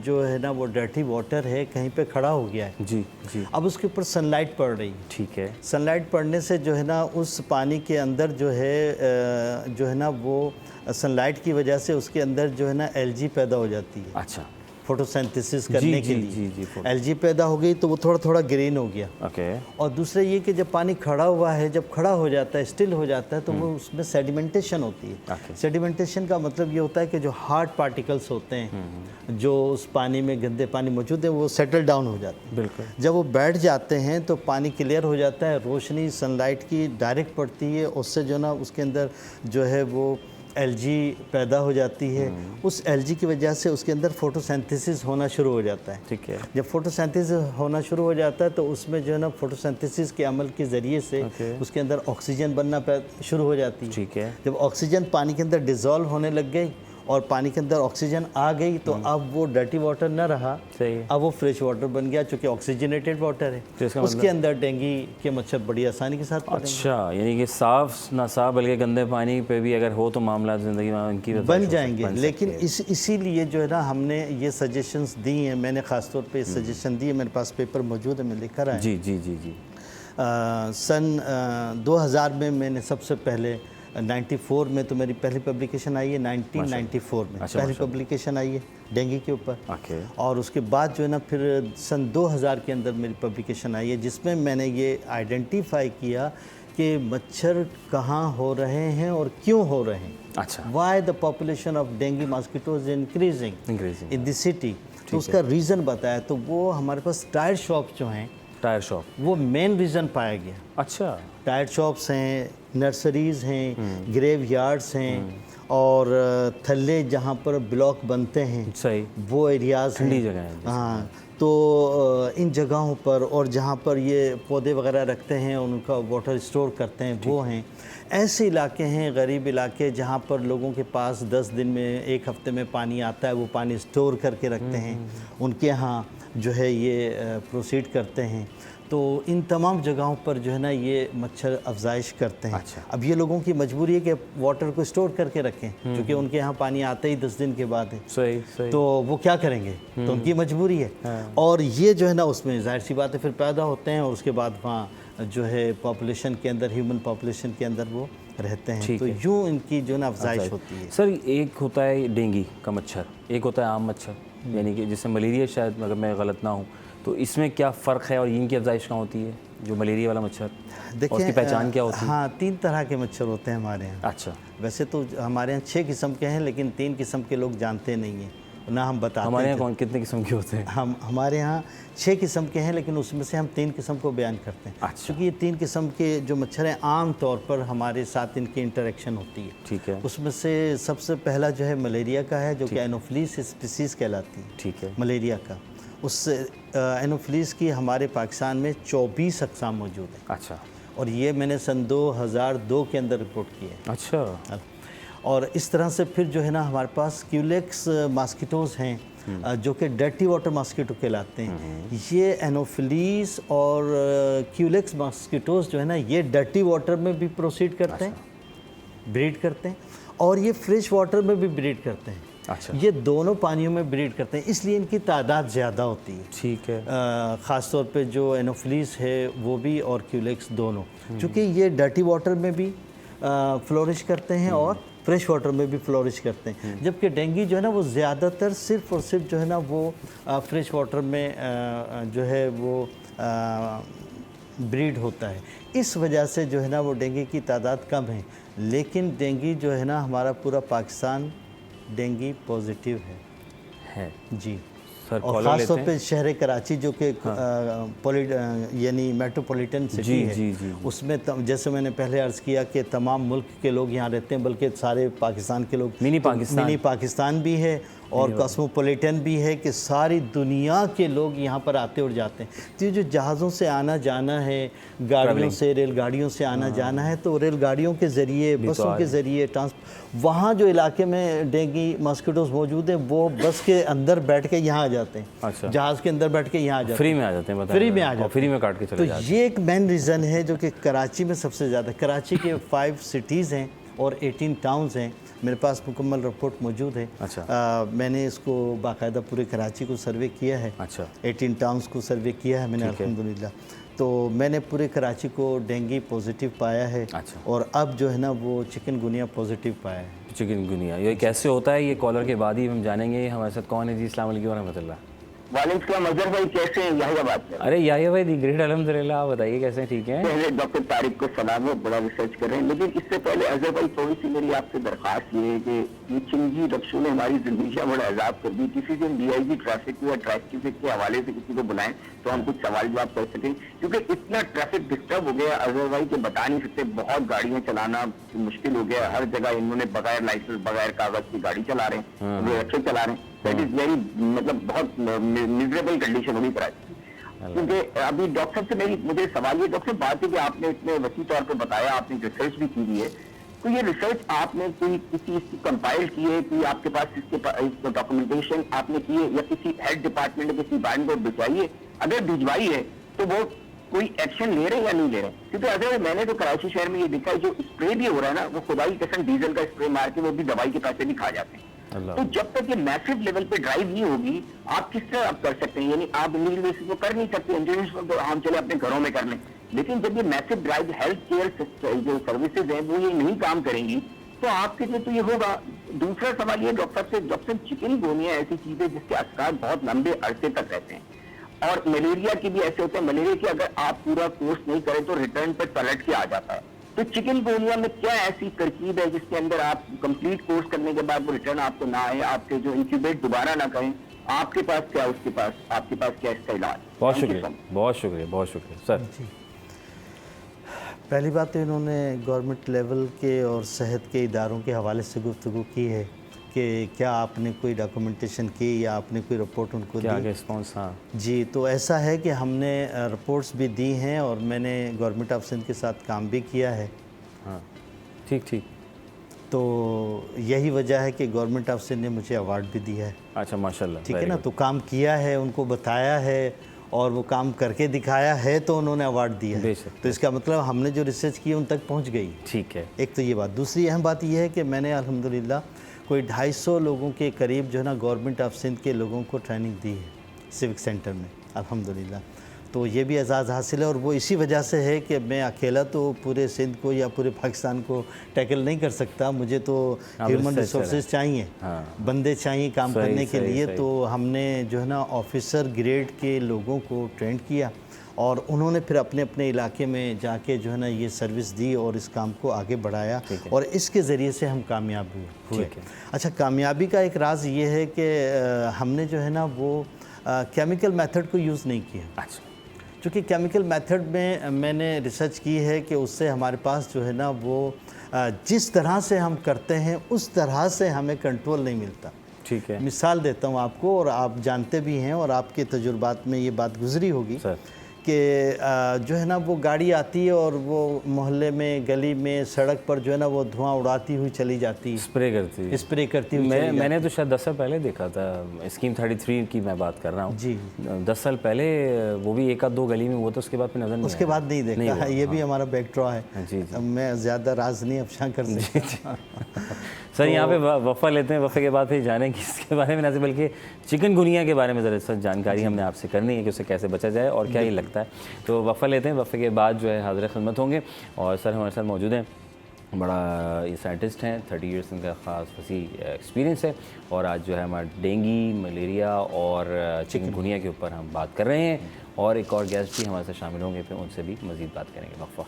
जो है ना वो डर्टी वाटर है कहीं पे खड़ा हो गया है, जी जी, अब उसके ऊपर सनलाइट पड़ रही है। ठीक है। सनलाइट पड़ने से जो है ना उस पानी के अंदर जो है ना वो सनलाइट की वजह से उसके अंदर जो है ना एलजी पैदा हो जाती है, अच्छा, फोटोसिंथेसिस करने के जी, लिए। जी, जी, एलजी पैदा हो गई तो वो थोड़ा थोड़ा ग्रीन हो गया। ओके। और दूसरा ये कि जब पानी खड़ा हुआ है, जब खड़ा हो जाता है, स्टिल हो जाता है, तो वो उसमें सेडिमेंटेशन होती है। Okay. सेडिमेंटेशन का मतलब ये होता है कि जो हार्ड पार्टिकल्स होते हैं जो उस पानी में, गंदे पानी मौजूद है, वो सेटल डाउन हो जाते हैं। बिल्कुल। जब वो बैठ जाते हैं तो पानी क्लियर हो जाता है, रोशनी सनलाइट की डायरेक्ट पड़ती है, उससे जो ना उसके अंदर जो है वो एलजी पैदा हो जाती है। उस एलजी की वजह से उसके अंदर फोटोसिंथेसिस होना शुरू हो जाता है। ठीक है। जब फोटोसिंथेसिस होना शुरू हो जाता है तो उसमें जो है ना फोटोसिंथेसिस के अमल के ज़रिए से उसके अंदर ऑक्सीजन बनना शुरू हो जाती है। ठीक है। जब ऑक्सीजन पानी के अंदर डिज़ोल्व होने लग गई और पानी के अंदर ऑक्सीजन आ गई तो अब वो डर्टी वाटर न रहा, सही है। अब वो फ्रेश वाटर बन गया, चूँकि ऑक्सीजनेटेड वाटर है। तो इसका उसके अंदर डेंगू के मच्छर बड़ी आसानी के साथ पलेंगे। अच्छा, यानी कि साफ ना साफ बल्कि गंदे पानी पे भी अगर हो तो मामला ज़िंदगी में उनकी बन जाएंगे। लेकिन इसीलिए जो है ना हमने ये सजेशंस दी हैं, मैंने ख़ास तौर पे सजेशन दी है, मेरे पास पेपर मौजूद है, मैं लिख कर आया। जी जी जी जी। सन 2000 में मैंने सबसे पहले 94 में तो मेरी पहली पब्लिकेशन आई है, 1994 में पहली पब्लिकेशन आई है डेंगू के ऊपर। ओके। और उसके बाद जो है ना फिर सन 2000 के अंदर मेरी पब्लिकेशन आई है जिसमें मैंने ये आइडेंटिफाई किया कि मच्छर कहाँ हो रहे हैं और क्यों हो रहे हैं। अच्छा। Why the population of dengue mosquitoes increasing in the city. तो उसका रीज़न बताया, तो वो हमारे पास टायर शॉप जो हैं, टायर शॉप, वो मेन रीज़न पाया गया। अच्छा, टायर शॉप्स हैं, नर्सरीज़ हैं, ग्रेव यार्ड्स हैं, और थल्ले जहाँ पर ब्लॉक बनते हैं, सही, वो एरियाज़ ठंडी जगह है। हाँ, तो इन जगहों पर और जहाँ पर ये पौधे वगैरह रखते हैं, उनका वाटर स्टोर करते हैं, वो हैं। ऐसे इलाके हैं, गरीब इलाके, जहाँ पर लोगों के पास 10 दिन में, 1 हफ्ते में पानी आता है, वो पानी स्टोर करके रखते हैं, उनके यहाँ जो है ये प्रोसीड करते हैं। तो इन तमाम जगहों पर जो है ना ये मच्छर अफजाइश करते हैं। अच्छा। अब ये लोगों की मजबूरी है कि वाटर को स्टोर करके रखें, क्योंकि उनके यहाँ पानी आते ही 10 दिन के बाद है। सही सही। तो वो क्या करेंगे, तो उनकी मजबूरी है। और ये जो है ना उसमें जाहिर सी बात है फिर पैदा होते हैं और उसके बाद वहाँ जो है पॉपुलेशन के अंदर, ह्यूमन पॉपुलेशन के अंदर वो रहते हैं। तो यूँ इनकी जो ना अफजाइश होती है। सर, एक होता है डेंगू का मच्छर, एक होता है आम मच्छर, यानी कि जिससे मलेरिया, शायद अगर मैं गलत ना हूँ, तो इसमें क्या फ़र्क है और इनकी अफजाइश कहाँ होती है, जो मलेरिया वाला मच्छर? देखिए, उसकी पहचान क्या होती है? हाँ, 3 तरह के मच्छर होते हैं हमारे यहाँ। अच्छा। वैसे तो हमारे यहाँ 6 किस्म के हैं, लेकिन 3 किस्म के लोग जानते नहीं हैं, ना हम बताते। हमारे यहाँ कितने किस्म के होते हैं? हमारे यहाँ 6 किस्म के हैं, लेकिन उसमें से हम 3 किस्म को बयान करते हैं। अच्छा। क्योंकि ये 3 किस्म के जो मच्छर हैं आम तौर पर हमारे साथ इनकी इंटरेक्शन होती है। ठीक है। उसमें से सबसे पहला जो है मलेरिया का है, जो कि एनोफिलीस स्पीसीज कहलाती है। ठीक है। मलेरिया का, उस एनोफिलीस की हमारे पाकिस्तान में 24 अक़साम मौजूद हैं। अच्छा। और ये मैंने सन 2002 के अंदर रिपोर्ट की है। अच्छा। और इस तरह से फिर जो है ना हमारे पास क्यूलेक्स मॉस्किटोज़ हैं, जो कि डर्टी वाटर मॉस्किटो कहलाते हैं। ये एनोफिलीस और क्यूलेक्स मॉस्किटोज़ जो है ना ये डर्टी वाटर में भी प्रोसीड करते हैं, ब्रीड करते हैं, और ये फ्रेश वाटर में भी ब्रीड करते हैं। अच्छा। ये दोनों पानियों में ब्रीड करते हैं, इसलिए इनकी तादाद ज़्यादा होती है। ठीक है। ख़ास तौर पे जो एनोफिलीस है वो भी और क्यूलेक्स दोनों, क्योंकि ये डर्टी वाटर में भी फ्लोरिश करते हैं और फ्रेश वाटर में भी फ्लोरिश करते हैं। जबकि डेंगू जो है ना वो ज़्यादातर सिर्फ और सिर्फ जो है ना वो फ्रेश वाटर में जो है वो ब्रीड होता है। इस वजह से जो है ना वो डेंगू की तादाद कम है। लेकिन डेंगू जो है ना हमारा पूरा पाकिस्तान डेंगू पॉजिटिव है है। जी। सर, और कॉलर ख़ास तौर लेते पे शहर कराची जो कि यानी मेट्रोपॉलिटन सिटी जी, है, जी, जी। उसमें जैसे मैंने पहले अर्ज़ किया कि तमाम मुल्क के लोग यहाँ रहते हैं, बल्कि सारे पाकिस्तान के लोग, मिनी तो पाकिस्तान। मिनी पाकिस्तान भी है और कॉस्मोपॉलिटन भी है कि सारी दुनिया के लोग यहाँ पर आते और जाते हैं। तो ये जो जहाज़ों से आना जाना है, गाड़ियों से, रेलगाड़ियों से आना जाना है, तो रेलगाड़ियों के ज़रिए, बसों के ज़रिए वहाँ जो इलाके में डेंगू मॉस्किटोज़ मौजूद हैं, वो बस के अंदर बैठ के यहाँ आ जाते हैं। अच्छा। जहाज़ के अंदर बैठ के यहाँ आ जाते हैं, फ्री में आ जाते हैं, बताएं। फ्री में आ जाते हैं, फ्री में काट के तो चले जाते हैं। ये एक मेन रीज़न है जो कि कराची में सबसे ज़्यादा। कराची के 5 सिटीज़ हैं और 18 टाउन्स हैं। मेरे पास मुकम्मल रिपोर्ट मौजूद है। अच्छा। मैंने इसको बाकायदा पूरे कराची को सर्वे किया है। अच्छा। 18 टाउन्स को सर्वे किया है मैंने, अल्हम्दुलिल्लाह। तो मैंने पूरे कराची को डेंगू पॉजिटिव पाया है। अच्छा। और अब जो है ना वो चिकनगुनिया पॉजिटिव पाया है। चिकनगुनिया ये कैसे होता है, ये कॉलर के बाद ही हम जानेंगे। हमारे साथ कौन है जी? अस्सलाम वालेकुम रहमतुल्लाह। वालेकुम अजहर भाई, कैसे हैं? यही बात है। अरे याहिया भाई, दी ग्रेट, अल्हम्दुलिल्लाह। आप बताइए कैसे हैं? ठीक है। पहले डॉक्टर तारिक को सलाम है, बड़ा रिसर्च कर रहे हैं। लेकिन इससे पहले अजहर भाई, थोड़ी सी मेरी आपसे दरखास्त ये है कि ये चिंगी रक्षों ने हमारी जिंदगी बड़ा अजाब कर दी। किसी दिन DIG ट्रैफिक या ट्रैफिक के हवाले से किसी को बुलाएं तो हम कुछ सवाल जवाब कर सकें, क्योंकि इतना ट्रैफिक डिस्टर्ब हो गया अजहर भाई के बता नहीं सकते। बहुत गाड़ियां चलाना मुश्किल हो गया। हर जगह इन्होंने बगैर लाइसेंस, बगैर कागज की गाड़ी चला रहे हैं, वो रक्षे चला रहे हैं। दैट इज वेरी, मतलब बहुत मिजरेबल कंडीशन होगी कराची। क्योंकि अभी डॉक्टर से मुझे सवाल ये डॉक्टर बात है कि आपने इतने वसी तौर पे बताया, आपने रिसर्च भी की हुई है, तो ये रिसर्च आपने कोई किसी इसकी कंपाइल की है, कोई आपके पास इसके डॉक्यूमेंटेशन आपने की है, या किसी हेड डिपार्टमेंट ने किसी बैंड को भिजवाई है? अगर भिजवाई है तो वो कोई एक्शन ले रहे हैं या नहीं ले रहे? क्योंकि अगर मैंने तो कराची शहर में ये देखा है, जो स्प्रे भी हो रहा है ना, वो खुदा की कसम डीजल का स्प्रे मार के वो भी दवाई के पैसे भी खा जाते हैं। तो जब तक ये मैसिव लेवल पे ड्राइव नहीं होगी, आप किस तरह आप कर सकते हैं? यानी आप इंडिविजुअल बेसिस पर कर नहीं सकते, इंडिविजुअल तो हम चले अपने घरों में कर लें, लेकिन जब ये मैसिव ड्राइव हेल्थ केयर जो सर्विसेज हैं वो ये नहीं काम करेंगी तो आपके लिए तो ये होगा। दूसरा सवाल ये डॉक्टर से, डॉक्टर चिकनगुनिया ऐसी चीज है जिसके असर बहुत लंबे अरसे तक रहते हैं, और मलेरिया की भी ऐसे होते हैं। मलेरिया की अगर आप पूरा कोर्स नहीं करें तो रिटर्न पर पलट के आ जाता है। तो चिकनगुनिया में क्या ऐसी तरकीब है जिसके अंदर आप कंप्लीट कोर्स करने के बाद वो रिटर्न आपको ना आए, आपके जो इंक्यूबेट दोबारा ना करें? आपके पास क्या, उसके पास, आपके पास क्या इसका इलाज? बहुत शुक्रिया, बहुत शुक्रिया, बहुत शुक्रिया सर। जी, पहली बात तो इन्होंने गवर्नमेंट लेवल के और सेहत के इदारों के हवाले से गुफ्तगू की है कि क्या आपने कोई डॉक्यूमेंटेशन की या आपने कोई रिपोर्ट उनको दी? रिस्पॉन्स? हाँ जी, तो ऐसा है कि हमने रिपोर्ट्स भी दी हैं और मैंने गवर्नमेंट ऑफ सिंध के साथ काम भी किया है। हाँ, ठीक ठीक। तो यही वजह है कि गवर्नमेंट ऑफ सिंध ने मुझे अवार्ड भी दिया है। अच्छा, माशाल्लाह, ठीक है ना। तो काम किया है, उनको बताया है और वो काम करके दिखाया है तो उन्होंने अवार्ड दिया है। तो इसका मतलब हमने जो रिसर्च की उन तक पहुंच गई। ठीक है। एक तो ये बात। दूसरी अहम बात यह है कि मैंने अल्हम्दुलिल्लाह कोई 250 लोगों के करीब जो है ना गवर्नमेंट ऑफ सिंध के लोगों को ट्रेनिंग दी है सिविक सेंटर में, अल्हम्दुलिल्लाह। तो ये भी एजाज़ हासिल है और वो इसी वजह से है कि मैं अकेला तो पूरे सिंध को या पूरे पाकिस्तान को टैकल नहीं कर सकता। मुझे तो ह्यूमन रिसोर्सेज चाहिए, बंदे चाहिए काम करने के लिए। तो हमने जो है ना ऑफिसर ग्रेड के लोगों को ट्रेंड किया और उन्होंने फिर अपने अपने इलाके में जाके जो है ना ये सर्विस दी और इस काम को आगे बढ़ाया और इसके ज़रिए से हम कामयाब हुए। अच्छा, कामयाबी का एक राज ये है कि हमने जो है ना वो केमिकल मेथड को यूज़ नहीं किया। अच्छा, क्योंकि केमिकल मेथड में मैंने रिसर्च की है कि उससे हमारे पास जो है ना वो जिस तरह से हम करते हैं उस तरह से हमें कंट्रोल नहीं मिलता। ठीक है। मिसाल देता हूँ आपको, और आप जानते भी हैं और आपके तजुर्बात में ये बात गुजरी होगी कि जो है ना वो गाड़ी आती है और वो मोहल्ले में, गली में, सड़क पर जो है ना वो धुआं उड़ाती हुई चली जाती है, स्प्रे करती हुई। मैंने तो शायद 10 साल पहले देखा था, स्कीम 33 की मैं बात कर रहा हूँ जी। 10 साल पहले वो भी एक आध दो गली में हुआ था, उसके बाद फिर नजर नहीं, उसके बाद नहीं देखा है। ये भी हमारा बैकड्रॉ है। जी, मैं ज़्यादा राज नहीं अफशा कर सकता। सर यहाँ पे वफ़ा लेते हैं, वफ़े के बाद फिर जाने की इसके बारे में, ना से बल्कि चिकनगुनिया के बारे में ज़रा सर जानकारी हमने आपसे करनी है कि उसे कैसे बचा जाए और क्या ही लगता है। तो वफ़ा लेते हैं, वफ़े के बाद जो है हाज़िर खिदमत होंगे। और सर हमारे साथ मौजूद हैं, बड़ा ये साइंटिस्ट हैं, 30 ईयर्स इनका ख़ास वसी एक्सपीरियंस है और आज जो है हमारा डेंगू, मलेरिया और चिकनगुनिया के ऊपर हम बात कर रहे हैं। और एक और गेस्ट भी हमारे साथ शामिल होंगे, फिर उनसे भी मज़ीद बात करेंगे। Wafa.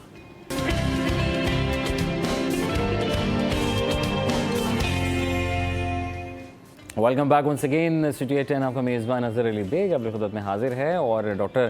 Welcome back once again city 10 आपका मेज़बान अज़हर अली बेग अपनी खिदमत में हाजिर है और डॉक्टर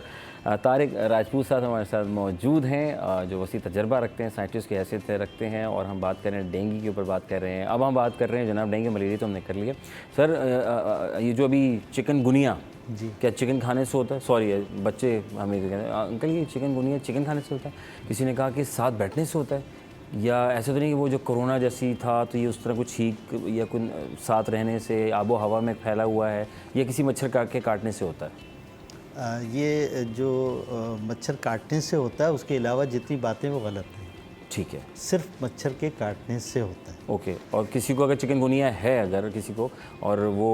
तारिक राजपूत साहब हमारे साथ मौजूद हैं जो वसी तजर्बा रखते हैं, साइंटिस्ट की हैसियत से रखते हैं और हम बात कर रहे हैं डेंगू के ऊपर बात कर रहे हैं। अब हम बात कर रहे हैं जनाब डेंगू मलेरिया तो हमने कर लिया सर, ये जो अभी चिकनगुनिया जी क्या चिकन खाने से होता है? सॉरी बच्चे हमें कहते हैं अंकल ये चिकनगुनिया चिकन खाने से होता है, किसी ने कहा कि साथ बैठने से होता है, या ऐसा तो नहीं कि वो जो कोरोना जैसी था तो ये उस तरह कुछ छींक या कुछ साथ रहने से आबो हवा में फैला हुआ है, या किसी मच्छर के काटने से होता है? ये जो मच्छर काटने से होता है उसके अलावा जितनी बातें वो गलत हैं। ठीक है, सिर्फ मच्छर के काटने से होता है। ओके। और किसी को अगर चिकनगुनिया है अगर किसी को और वो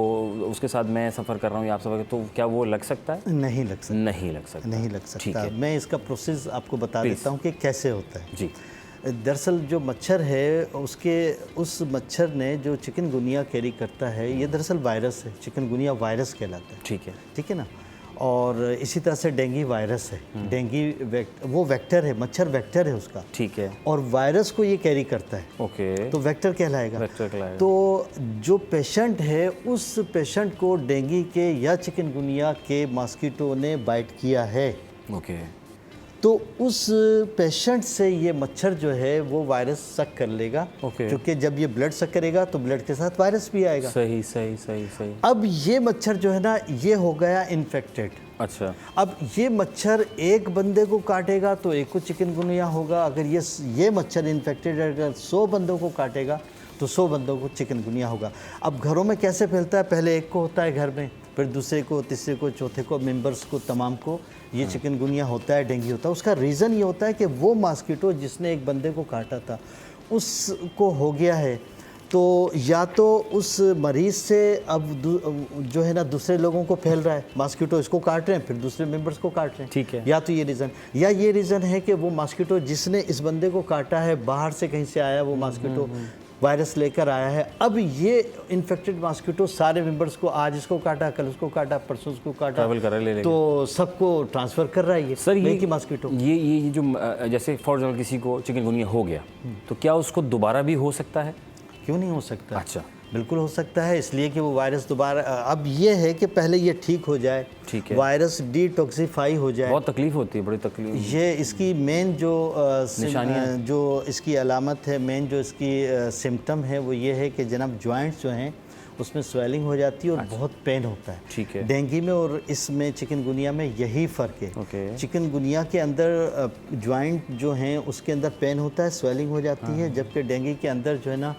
उसके साथ मैं सफ़र कर रहा हूँ या आप सफ़र तो क्या वो लग सकता है? नहीं लग सकता। नहीं लग सकता। नहीं लग ठीक सकता। है। मैं इसका प्रोसेस आपको बता देता हूँ कि कैसे होता है। जी। दरअसल जो मच्छर है उस मच्छर ने जो चिकनगुनिया कैरी करता है ये दरअसल वायरस है, चिकनगुनिया वायरस कहलाता है। ठीक है ना। और इसी तरह से डेंगू वायरस है, डेंगू वो वेक्टर है, मच्छर वेक्टर है उसका। ठीक है। और वायरस को ये कैरी करता है। ओके। तो वेक्टर कहलाएगा। वेक्टर कहलाएगा। तो जो पेशेंट है उस पेशेंट को डेंगू के या चिकनगुनिया के मॉस्किटो ने बाइट किया है। ओके। तो उस पेशेंट से ये मच्छर जो है वो वायरस सक कर लेगा। ओके। क्योंकि जब ये ब्लड सक करेगा तो ब्लड के साथ वायरस भी आएगा। सही सही सही सही। अब ये मच्छर जो है ना ये हो गया इन्फेक्टेड। अच्छा। अब ये मच्छर एक बंदे को काटेगा तो एक को चिकनगुनिया होगा। अगर ये मच्छर इन्फेक्टेड अगर 100 बंदों को काटेगा तो 100 बंदों को चिकनगुनिया होगा। अब घरों में कैसे फैलता है? पहले एक को होता है घर में, फिर दूसरे को, तीसरे को, चौथे को, मेंबर्स को, तमाम को ये चिकनगुनिया होता है, डेंगू होता है। उसका रीज़न ये होता है कि वो मॉस्किटो जिसने एक बंदे को काटा था उसको हो गया है, तो या तो उस मरीज़ से अब जो है ना दूसरे लोगों को फैल रहा है, मॉस्किटो इसको काट रहे हैं फिर दूसरे मेंबर्स को काट रहे हैं। ठीक है। या तो ये रीज़न, या ये रीज़न है कि वो मॉस्किटो जिसने इस बंदे को काटा है बाहर से कहीं से आया, वो मॉस्किटो वायरस लेकर आया है। अब ये इन्फेक्टेड मॉस्किटो सारे मेंबर्स को, आज इसको काटा, कल उसको काटा, परसों उसको काटा, ट्रैवल कर रहा है, ले लेके। तो सबको ट्रांसफ़र कर रहा है ये सर ये की मॉस्किटो। ये जो जैसे फॉर एग्जाम्पल किसी को चिकनगुनिया हो गया तो क्या उसको दोबारा भी हो सकता है? क्यों नहीं हो सकता? अच्छा। बिल्कुल हो सकता है, इसलिए कि वो वायरस दोबारा, अब ये है कि पहले ये ठीक हो जाए, ठीक है, वायरस डिटॉक्सिफाई हो जाए। बहुत तकलीफ होती है, बड़ी तकलीफ। ये इसकी मेन जो निशानियाँ, जो इसकी अलामत है, मेन जो इसकी सिम्टम है वो ये है कि जनाब जॉइंट्स जो हैं उसमें स्वेलिंग हो जाती है और बहुत पेन होता है। ठीक है। डेंगू में और इसमें चिकनगुनिया में यही फ़र्क है। ओके। चिकनगुनिया के अंदर जॉइंट जो हैं उसके अंदर पेन होता है, स्वेलिंग हो जाती है, जबकि डेंगू के अंदर जो है ना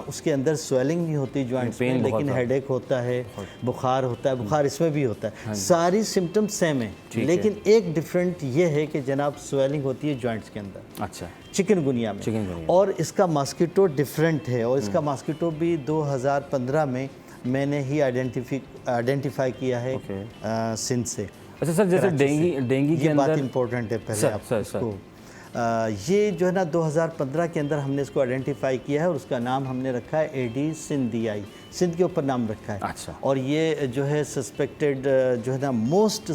उसके अंदर स्वेलिंग नहीं होती जॉइंट्स में, लेकिन हेडेक होता है, बुखार होता है, बुखार इसमें भी होता है। सारी सिम्टम सेम है, लेकिन एक डिफरेंट ये है कि जनाब स्वेलिंग होती है जॉइंट्स के अंदर। अच्छा। चिकनगुनिया में। और इसका मॉस्किटो डिफरेंट है, और इसका मॉस्किटो भी 2015 में मैंने ही आइडेंटिफाई किया है सिंध से। अच्छा सर, जैसे डेंगू के अंदर बात इंपॉर्टेंट है पहले आपको। ये जो है ना 2015 के अंदर हमने इसको आइडेंटिफाई किया है और उसका नाम हमने रखा है एडी सिंधियाई, सिंध के ऊपर नाम रखा है। अच्छा। और ये जो है सस्पेक्टेड जो है ना मोस्ट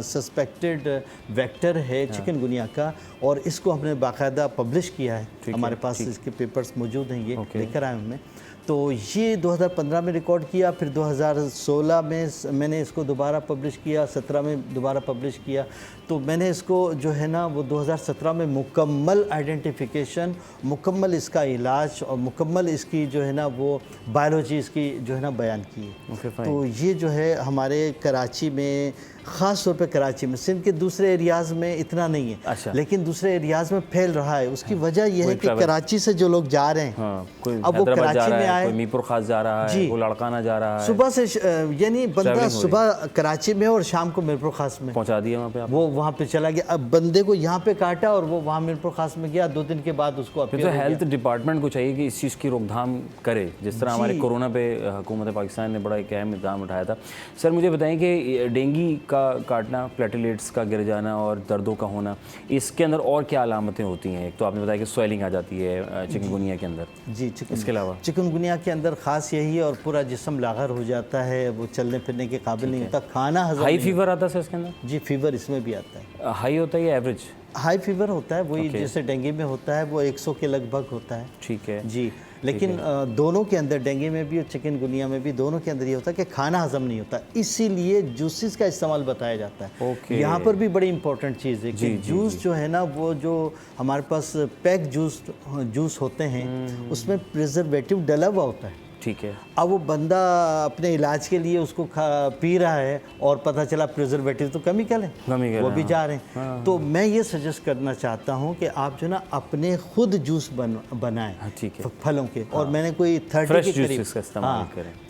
सस्पेक्टेड वेक्टर है चिकनगुनिया का, और इसको हमने बाकायदा पब्लिश किया है, हमारे पास इसके पेपर्स मौजूद हैं, ये लेकर आए हमने। तो ये 2015 में रिकॉर्ड किया, फिर 2016 में मैंने इसको दोबारा पब्लिश किया, 17 में दोबारा पब्लिश किया। तो मैंने इसको जो है ना वो 2017 में मुकम्मल आइडेंटिफिकेशन, मुकम्मल इसका इलाज और मुकम्मल इसकी जो है ना वो बायोलॉजी इसकी जो है ना बयान की है। तो ये जो है हमारे कराची में, ख़ास तौर पे कराची में, सिंध के दूसरे एरियाज़ में इतना नहीं है। अच्छा। लेकिन दूसरे एरियाज़ में फैल रहा है। उसकी वजह यह है कि कराची से जो लोग जा रहे हैं, अब वो कराची में आए, कोई मीरपुर खास जा रहा है, कोई लड़काना जा रहा है, सुबह से यानी बंदा सुबह कराची में और शाम को मीरपुर खास में पहुंचा दिया वहाँ पे आप। वो वहाँ पे चला गया। अब बंदे को यहाँ पे काटा और वो वहाँ मीरपुर खास में गया, 2 दिन के बाद उसको तो हेल्थ डिपार्टमेंट को चाहिए कि इस चीज़ की रोकथाम करे, जिस तरह हमारे कोरोना पे हुकूमत पाकिस्तान ने बड़ा एक अहम इक़दाम उठाया था। सर मुझे बताएं कि डेंगू का काटना, प्लेटलेट्स का गिर जाना और दर्दों का होना, इसके अंदर और क्या अलामतें होती हैं? एक तो आपने बताया कि स्वेलिंग आ जाती है चिकनगुनिया के अंदर। जी। इसके अलावा चिकनगुनिया के अंदर ख़ास यही है, और पूरा जिस्म लागर हो जाता है, वो चलने फिरने के काबिल नहीं होता, खाना हजम। हाई फीवर आता है सर इसके अंदर? जी, फीवर इसमें भी आता है। हाई होता है या एवरेज? हाई फीवर होता है, वही जैसे डेंगू में होता है, वो 100 के लगभग होता है। ठीक है जी, लेकिन दोनों के अंदर, डेंगू में भी और चिकनगुनिया में भी, दोनों के अंदर ये होता है कि खाना हजम नहीं होता, इसीलिए जूसेस का इस्तेमाल बताया जाता है। ओके। यहाँ पर भी बड़ी इंपॉर्टेंट चीज़ है कि जूस जो है ना, वो जो हमारे पास पैक जूस होते हैं उसमें प्रिजर्वेटिव डला हुआ होता है। ठीक है। अब वो बंदा अपने इलाज के लिए उसको पी रहा है और पता चला प्रिजर्वेटिव तो केमिकल है, वो भी जा रहे हैं। तो मैं ये सजेस्ट करना चाहता हूँ कि आप जो ना अपने खुद जूस बनाएं फलों के। और मैंने कोई 30 के करीब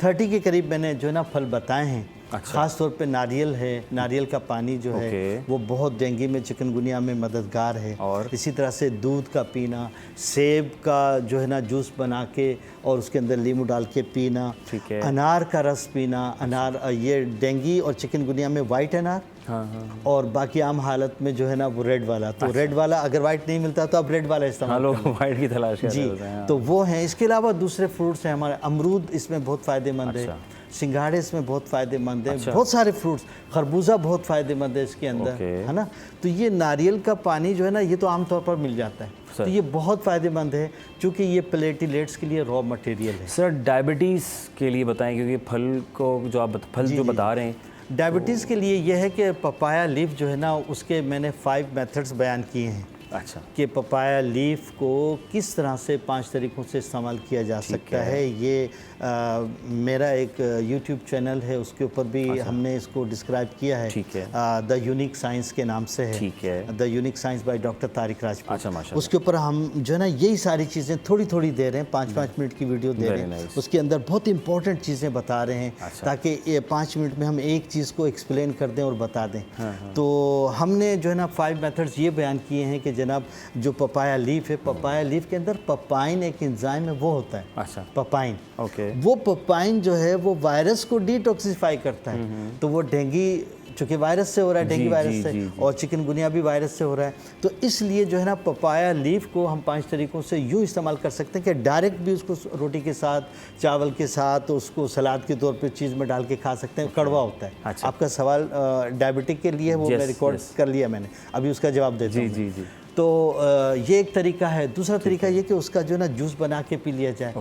30 के करीब मैंने जो ना फल बताए हैं। ख़ास तौर पे नारियल है, नारियल का पानी जो है वो बहुत डेंगू में, चिकनगुनिया में मददगार है। और इसी तरह से दूध का पीना, सेब का जो है ना जूस बना के और उसके अंदर नींबू डाल के पीना, अनार का रस पीना। अनार ये डेंगू और चिकनगुनिया में वाइट अनार, और बाकी आम हालत में जो है ना वो रेड वाला। तो रेड वाला अगर वाइट नहीं मिलता तो आप रेड वाला इस्तेमाल लोग वाइट की तलाश कर रहे होते हैं। तो वो हैं। इसके अलावा दूसरे फ्रूट्स हैं हमारे, अमरूद इसमें बहुत फ़ायदेमंद है, सिंघाड़े इसमें बहुत फ़ायदेमंद है, बहुत सारे फ्रूट्स, खरबूजा बहुत फ़ायदेमंद है इसके अंदर, है ना। तो ये नारियल का पानी जो है ना, ये तो आमतौर पर मिल जाता है, तो ये बहुत फ़ायदेमंद है क्योंकि ये प्लेटलेट्स के लिए रॉ मटेरियल है। सर डायबिटीज़ के लिए बताएं, क्योंकि फल को जो आप जो बता रहे हैं, डायबिटीज़ के लिए यह है कि पपाया लीफ जो है ना, उसके मैंने 5 मेथड्स बयान किए हैं। अच्छा। कि पपाया लीफ को किस तरह से 5 तरीक़ों से इस्तेमाल किया जा सकता है। ये मेरा एक यूट्यूब चैनल है, उसके ऊपर भी हमने इसको डिस्क्राइब किया है। ठीक है। द यूनिक साइंस के नाम से है। ठीक है। The unique science by doctor Tariq Rajput. अच्छा, माशाल्लाह। उसके ऊपर हम जो है ना यही सारी चीज़ें थोड़ी थोड़ी दे रहे हैं, 5-5 मिनट की वीडियो दे रहे हैं। उसके अंदर बहुत इंपॉर्टेंट चीज़ें बता रहे हैं ताकि ये 5 मिनट में हम एक चीज़ को एक्सप्लेन कर दें और बता दें। तो हमने जो है ना 5 मेथड्स ये बयान किए हैं कि जनाब जो पपाया लीफ है, पपाया लीफ के अंदर पपाइन एक एंजाइम है, वो होता है। अच्छा। पपाइन। ओके। वो पपाइन जो है वो वायरस को डिटॉक्सिफाई करता है। तो वो डेंगू चूँकि वायरस से हो रहा है, डेंगू वायरस से, और चिकनगुनिया भी वायरस से हो रहा है, तो इसलिए जो है ना पपाया लीफ को हम 5 तरीक़ों से यूँ इस्तेमाल कर सकते हैं कि डायरेक्ट भी उसको रोटी के साथ, चावल के साथ, उसको सलाद के तौर पे चीज़ में डाल के खा सकते हैं। कड़वा होता है। अच्छा। आपका सवाल डायबिटिक के लिए है, वो मैं रिकॉर्ड कर लिया मैंने, अभी उसका जवाब देता हूँ। जी। तो ये एक तरीका है। दूसरा तरीका ये कि उसका जो ना जूस बना के पी लिया जाए,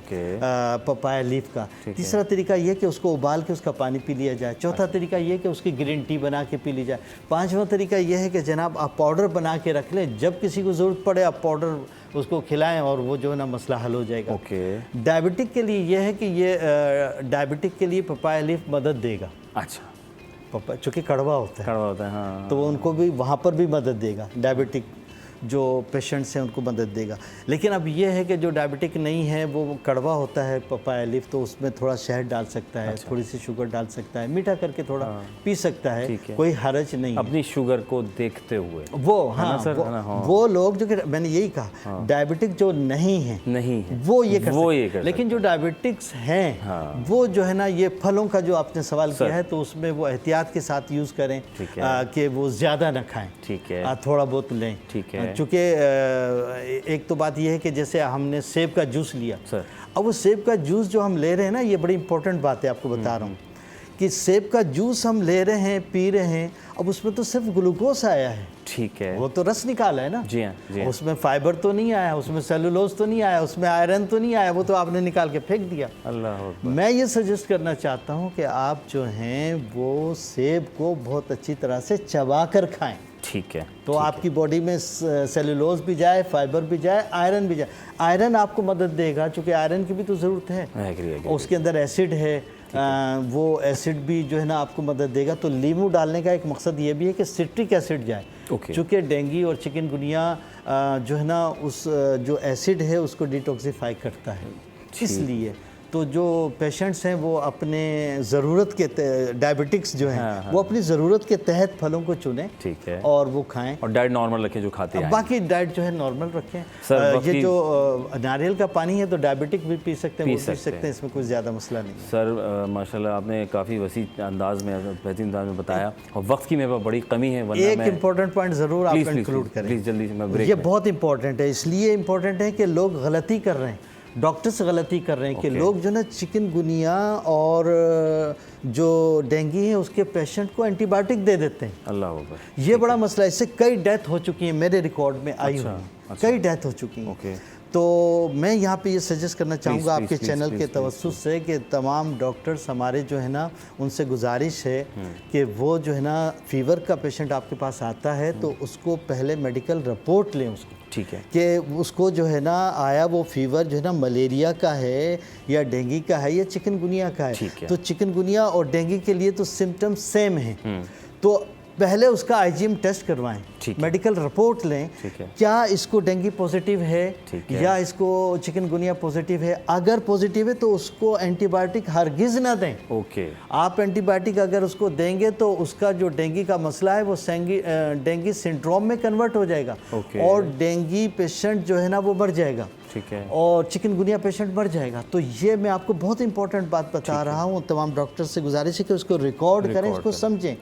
पपाया लीफ का। तीसरा तरीका ये कि उसको उबाल के उसका पानी पी लिया जाए। चौथा तरीका ये कि उसकी ग्रीन टी बना के पी ली जाए। 5वां तरीका ये है कि जनाब आप पाउडर बना के रख लें, जब किसी को ज़रूरत पड़े आप पाउडर उसको खिलाएं और वो जो है ना मसला हल हो जाएगा। डायबिटिक के लिए ये है कि ये डायबिटिक के लिए पपाया लीफ मदद देगा। अच्छा। चूँकि कड़वा होता है, हाँ। तो उनको भी वहाँ पर भी मदद देगा। डायबिटिक जो पेशेंट्स हैं उनको मदद देगा। लेकिन अब ये है कि जो डायबिटिक नहीं है, वो कड़वा होता है पपाया लीफ, तो उसमें थोड़ा शहद डाल सकता है। अच्छा। थोड़ी सी शुगर डाल सकता है, मीठा करके थोड़ा पी सकता है, कोई हर्ज नहीं। अपनी शुगर को देखते हुए वो वो लोग जो कि मैंने यही कहा, डायबिटिक जो नहीं है वो ये कर लेकिन जो डायबिटिक्स हैं वो जो है ना, ये फलों का जो आपने सवाल किया है, तो उसमें वो एहतियात के साथ यूज़ करें कि वो ज़्यादा ना खाएं। ठीक है। थोड़ा बहुत लें। ठीक है। चूँकि एक तो बात यह है कि जैसे हमने सेब का जूस लिया, अब वो सेब का जूस जो हम ले रहे हैं ना, ये बड़ी इंपॉर्टेंट बात है, आपको बता रहा हूँ कि सेब का जूस हम ले रहे हैं, पी रहे हैं, अब उसमें तो सिर्फ ग्लूकोज आया है। ठीक है। वो तो रस निकाला है ना। जी हाँ, जी हाँ। उसमें फाइबर तो नहीं आया, उसमें सेलुलोज तो नहीं आया, उसमें आयरन तो नहीं आया, वो तो आपने निकाल के फेंक दिया। अल्लाह। मैं ये सजेस्ट करना चाहता हूँ कि आप जो हैं वो सेब को बहुत अच्छी तरह से चबा कर खाएँ। ठीक है। तो आपकी बॉडी में सेलुलोज भी जाए, फाइबर भी जाए, आयरन भी जाए। आयरन आपको मदद देगा, चूँकि आयरन की भी तो ज़रूरत है। उसके अंदर एसिड है, वो एसिड भी जो है ना आपको मदद देगा। तो नींबू डालने का एक मकसद ये भी है कि सिट्रिक एसिड जाए। चूँकि डेंगू और चिकनगुनिया जो है ना, उस जो एसिड है उसको डिटॉक्सिफाई करता है। इसलिए तो जो पेशेंट्स हैं वो अपने ज़रूरत के डायबिटिक्स जो हैं वो अपनी ज़रूरत के तहत फलों को चुनें। ठीक है। और वो खाएं, और डाइट नॉर्मल रखें जो खाते हैं। बाकी डाइट जो है नॉर्मल रखें। ये जो नारियल का पानी है तो डायबिटिक भी पी सकते हैं, पी सकते हैं, इसमें कोई ज़्यादा मसला नहीं। सर माशाल्लाह आपने काफ़ी वसी अंदाज में, बेहतरीन अंदाज में बताया, और वक्त की मेरे पास बड़ी कमी है। एक इम्पॉर्टेंट पॉइंट ज़रूर आप इंक्लूड करें, प्लीज़ जल्दी से। मैं ब्रेक ये बहुत इंपॉर्टेंट है, इसलिए इम्पॉर्टेंट है कि लोग गलती कर रहे हैं। डॉक्टर्स गलती कर रहे हैं कि लोग जो ना चिकनगुनिया और जो डेंगू है उसके पेशेंट को एंटीबायोटिक दे देते हैं। अल्लाह अकबर। ये बड़ा मसला है, इससे कई डेथ हो चुकी है, मेरे रिकॉर्ड में आई हुई कई डेथ हो चुकी हैं। तो मैं यहाँ पे ये सजेस्ट करना चाहूँगा आपके चैनल के तवज्जुह से कि तमाम डॉक्टर्स हमारे जो है ना उनसे गुजारिश है कि वो जो है ना फीवर का पेशेंट आपके पास आता है तो उसको पहले मेडिकल रिपोर्ट लें उसकी, ठीक है, कि उसको जो है ना आया वो फीवर जो है ना मलेरिया का है या डेंगू का है या चिकनगुनिया का है। तो चिकनगुनिया और डेंगू के लिए तो सिम्टम सेम हैं, तो पहले उसका आईजीएम टेस्ट करवाएं, मेडिकल रिपोर्ट लें, क्या इसको डेंगू पॉजिटिव है या इसको चिकनगुनिया पॉजिटिव है। अगर पॉजिटिव है तो उसको एंटीबायोटिक हरगिज़ ना दें। आप एंटीबायोटिक अगर उसको देंगे तो उसका जो डेंगू का मसला है वो डेंगू सिंड्रोम में कन्वर्ट हो जाएगा और डेंगू पेशेंट जो है ना वो मर जाएगा, ठीक है, और चिकनगुनिया पेशेंट मर जाएगा। तो ये मैं आपको बहुत इंपॉर्टेंट बात बता रहा हूँ, तमाम डॉक्टर से गुजारिश है कि उसको रिकॉर्ड करें, इसको समझें।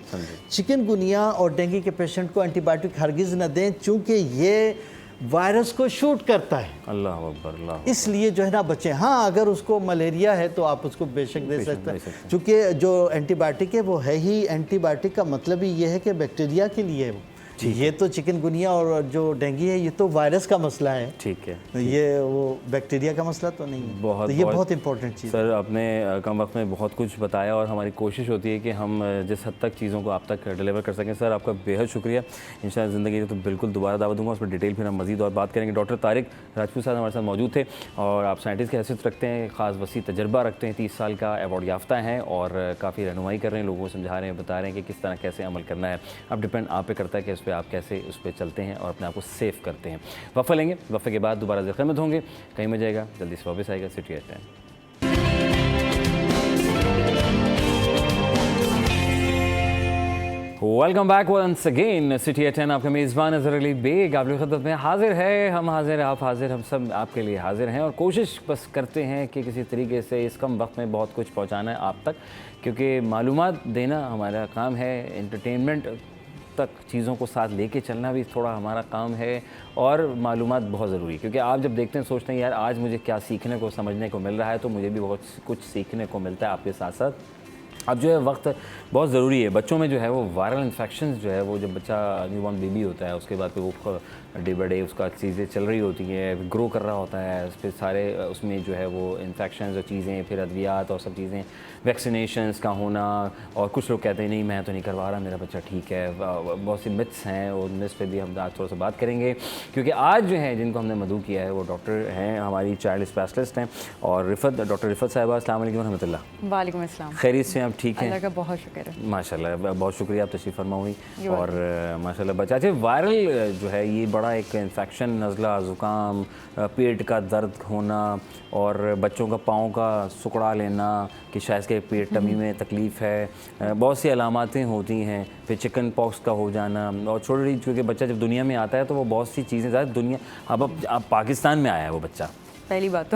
चिकनगुनिया और डेंगू के पेशेंट को एंटीबायोटिक हरगिज़ न दें, चूँकि ये वायरस को शूट करता है। अल्लाह अकबर, अल्लाह। इसलिए जो है ना बच्चे, हाँ अगर उसको मलेरिया है तो आप उसको बेशक दे सकते हैं, चूँकि जो एंटीबायोटिक है वो है ही, एंटीबायोटिक का मतलब ही ये है कि बैक्टीरिया के लिए है वो। ये तो चिकनगुनिया और जो डेंगू है ये तो वायरस का मसला है, ठीक है, ये वो बैक्टीरिया का मसला तो नहीं है। तो ये बहुत इंपॉर्टेंट चीज़। सर आपने कम वक्त में बहुत कुछ बताया और हमारी कोशिश होती है कि हम जिस हद तक चीज़ों को आप तक डिलीवर कर सकें। सर आपका बेहद शुक्रिया। इंशाअल्लाह ज़िंदगी तो बिल्कुल दोबारा दावत दूंगा, उस पर डिटेल फिर हम मज़ीद और बात करेंगे। डॉक्टर तारिक राजपूत साहब हमारे साथ मौजूद थे और आप साइंटिस्ट की हैसियत रखते हैं, ख़ास वसी तजर्बा रखते हैं, 30 साल का अवार्ड याफ्ता हैं और काफ़ी रहनुमाई कर रहे हैं, लोगों को समझा रहे हैं, बता रहे हैं कि किस तरह कैसे अमल करना है। अब डिपेंड आप पे करता है कि उस पर आप कैसे उस पर चलते हैं और अपने आप को सेव करते हैं। वफ़ा लेंगे, वफ़े के बाद दोबारा ज़िक्र में होंगे, कहीं में जाएगा, जल्दी से वापस आएगा city at 10। Welcome back once again city at 10। आपका मेज़बान अज़हर अली बेग आपकी खिदमत में हाजिर है। हम हाजिर, आप हाजिर, हम सब आपके लिए हाजिर हैं और कोशिश बस करते हैं कि किसी तरीके से इस कम वक्त में बहुत कुछ पहुंचाना है आप तक, क्योंकि मालूमात देना हमारा काम है, एंटरटेनमेंट तक चीज़ों को साथ लेके चलना भी थोड़ा हमारा काम है और मालूमात बहुत ज़रूरी है, क्योंकि आप जब देखते हैं सोचते हैं यार आज मुझे क्या सीखने को समझने को मिल रहा है, तो मुझे भी बहुत कुछ सीखने को मिलता है आपके साथ साथ। अब जो है वक्त बहुत ज़रूरी है। बच्चों में जो है वो वायरल इन्फेक्शंस जो है वो जब बच्चा न्यूबॉर्न बेबी होता है उसके बाद वो डे बाई डे उसका चीज़ें चल रही होती हैं, ग्रो कर रहा होता है, फिर सारे उसमें जो है वो इन्फेक्शंस और चीज़ें, फिर अद्वियात और सब चीज़ें, वैक्सीनेशंस का होना, और कुछ लोग कहते हैं नहीं मैं तो नहीं करवा रहा, मेरा बच्चा ठीक है। बहुत सी मिथ्स हैं और मिथ्स पे भी हम आज थोड़ा सा बात करेंगे, क्योंकि आज जो है जिनको हमने मदऊ किया है वो डॉक्टर हैं, हमारी चाइल्ड स्पेशलिस्ट हैं और डॉक्टर रिफत साहिबा। अस्सलाम वालेकुम रहमतुल्लाह। वालेकुम अस्सलाम। खैरियत से आप ठीक हैं? अल्लाह का बहुत शुक्र है। माशाल्लाह, बहुत शुक्रिया, आप तशरीफ़ फरमा हुई और माशाल्लाह बच्चा। अच्छा, वायरल जो है ये बड़ा एक इन्फेक्शन, नज़ला, ज़ुकाम, पेट का दर्द होना और बच्चों का पाँव का सुकड़ा लेना कि शायद के पेट टमी में तकलीफ़ है, बहुत सी अलामातें होती हैं, फिर चिकन पॉक्स का हो जाना और छोटी, क्योंकि बच्चा जब दुनिया में आता है तो वो बहुत सी चीज़ें ज़्यादा दुनिया, अब पाकिस्तान में आया है वो बच्चा, पहली बात